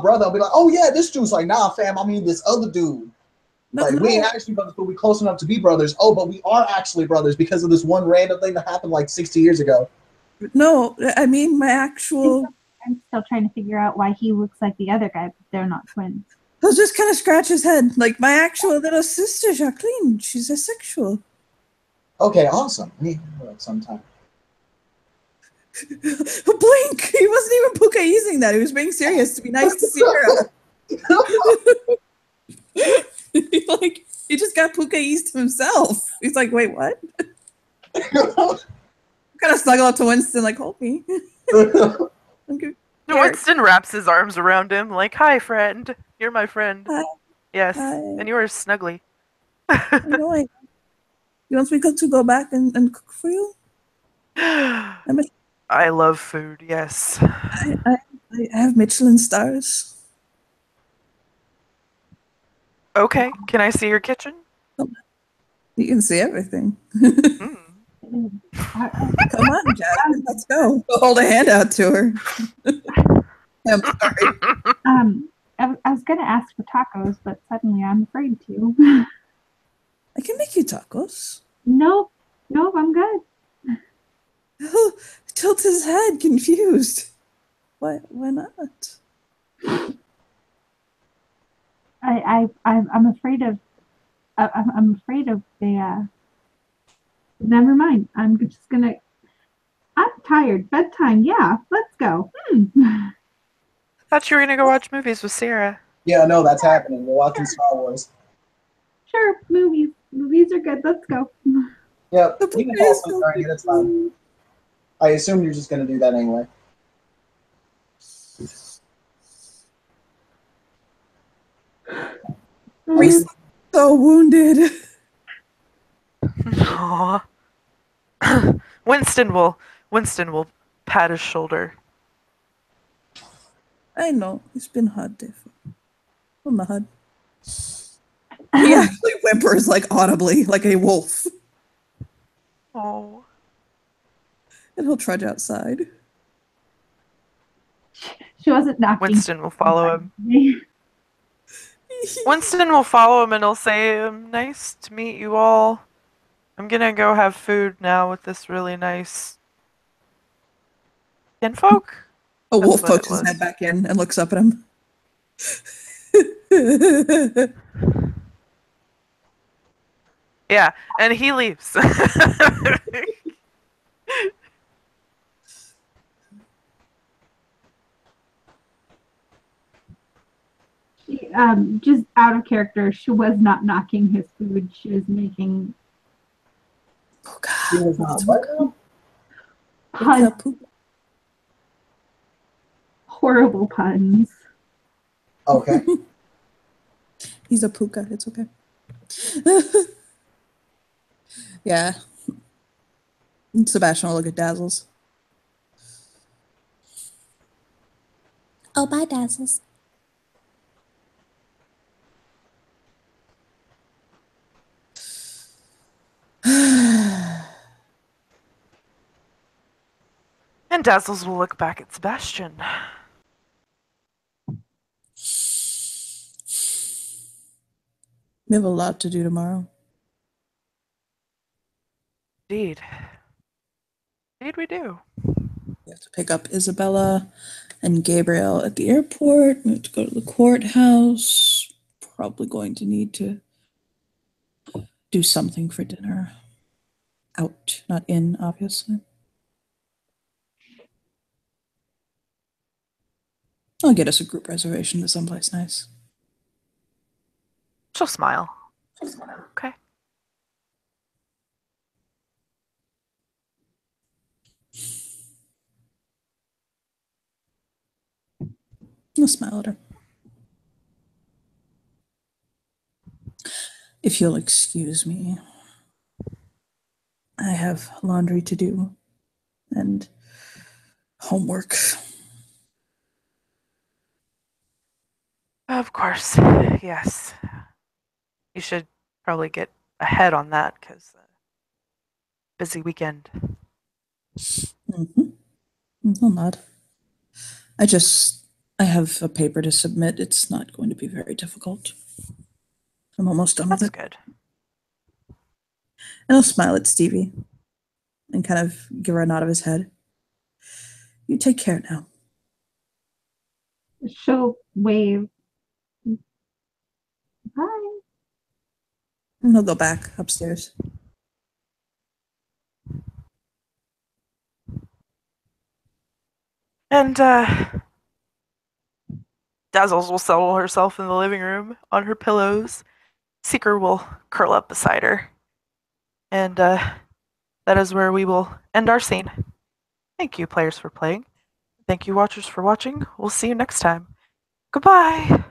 brother." I'll be like, "Oh yeah, this dude's like, nah, fam. I mean, this other dude. No, Like, we ain't actually brothers, but we close enough to be brothers. Oh, but we are actually brothers because of this one random thing that happened like 60 years ago." no. I mean, my actual. I'm still trying to figure out why he looks like the other guy, but they're not twins. He'll just kind of scratch his head, like my actual little sister Jacqueline. She's asexual. Okay, awesome. Me sometime. Blink! He wasn't even puka-easing that. He was being serious to be nice to Sierra. He just got puka-eased to himself. He's like, wait, what? Kind of snuggle up to Winston, like, hold me. Okay. Winston wraps his arms around him, like, hi, friend. You're my friend. Hi. Yes. Hi. And you are snuggly. I know. You want me to go back and cook for you? I love food, yes. I have Michelin stars. Okay, can I see your kitchen? You can see everything. Mm. Come on, Jasmine, let's go. Hold a hand out to her. I'm sorry. I was gonna ask for tacos, but suddenly I'm afraid to. I can make you tacos. Nope, I'm good. He'll tilt his head, confused. Why not? I'm afraid of. I'm afraid of the. Never mind. I'm just gonna. I'm tired. Bedtime. Yeah, let's go. Thought you were gonna go watch movies with Sarah. Yeah, no, that's happening. We're watching Star Wars. Sure, movies. Movies are good. Let's go. Yep, you can fall asleep during it. It's fine. I assume you're just going to do that anyway. Reese so wounded. Aww. Winston will pat his shoulder. I know. It's been hard day for Mahad. He actually whimpers like audibly, like a wolf. Oh. And he'll trudge outside. She wasn't knocking. Winston will follow him. Winston will follow him and he'll say, nice to meet you all. I'm gonna go have food now with this really nice kinfolk. A That's wolf what it pokes his was. head back in and looks up at him. Yeah, and he leaves. She, just out of character, she was not knocking his food. She was making He was not what now? puns, horrible puns. Okay. He's a puka. It's okay. Yeah. And Sebastian will look at Dazzles. Oh, bye, Dazzles. And Dazzles will look back at Sebastian. We have a lot to do tomorrow. Indeed. Indeed, we do. We have to pick up Isabella and Gabriel at the airport. We have to go to the courthouse. Probably going to need to do something for dinner. Out, not in, obviously. I'll get us a group reservation to someplace nice. She'll smile. Okay. I'll smile at her. If you'll excuse me, I have laundry to do and homework. Of course. Yes. You should probably get ahead on that because busy weekend. Mm-hmm. I'll nod. I have a paper to submit. It's not going to be very difficult. I'm almost done with That's it. good. And I'll smile at Stevie and kind of give her a nod of his head. You take care now. She'll wave. Bye. And he'll go back upstairs. And Dazzles will settle herself in the living room on her pillows. Seeker will curl up beside her. And that is where we will end our scene. Thank you, players, for playing. Thank you, watchers, for watching. We'll see you next time. Goodbye.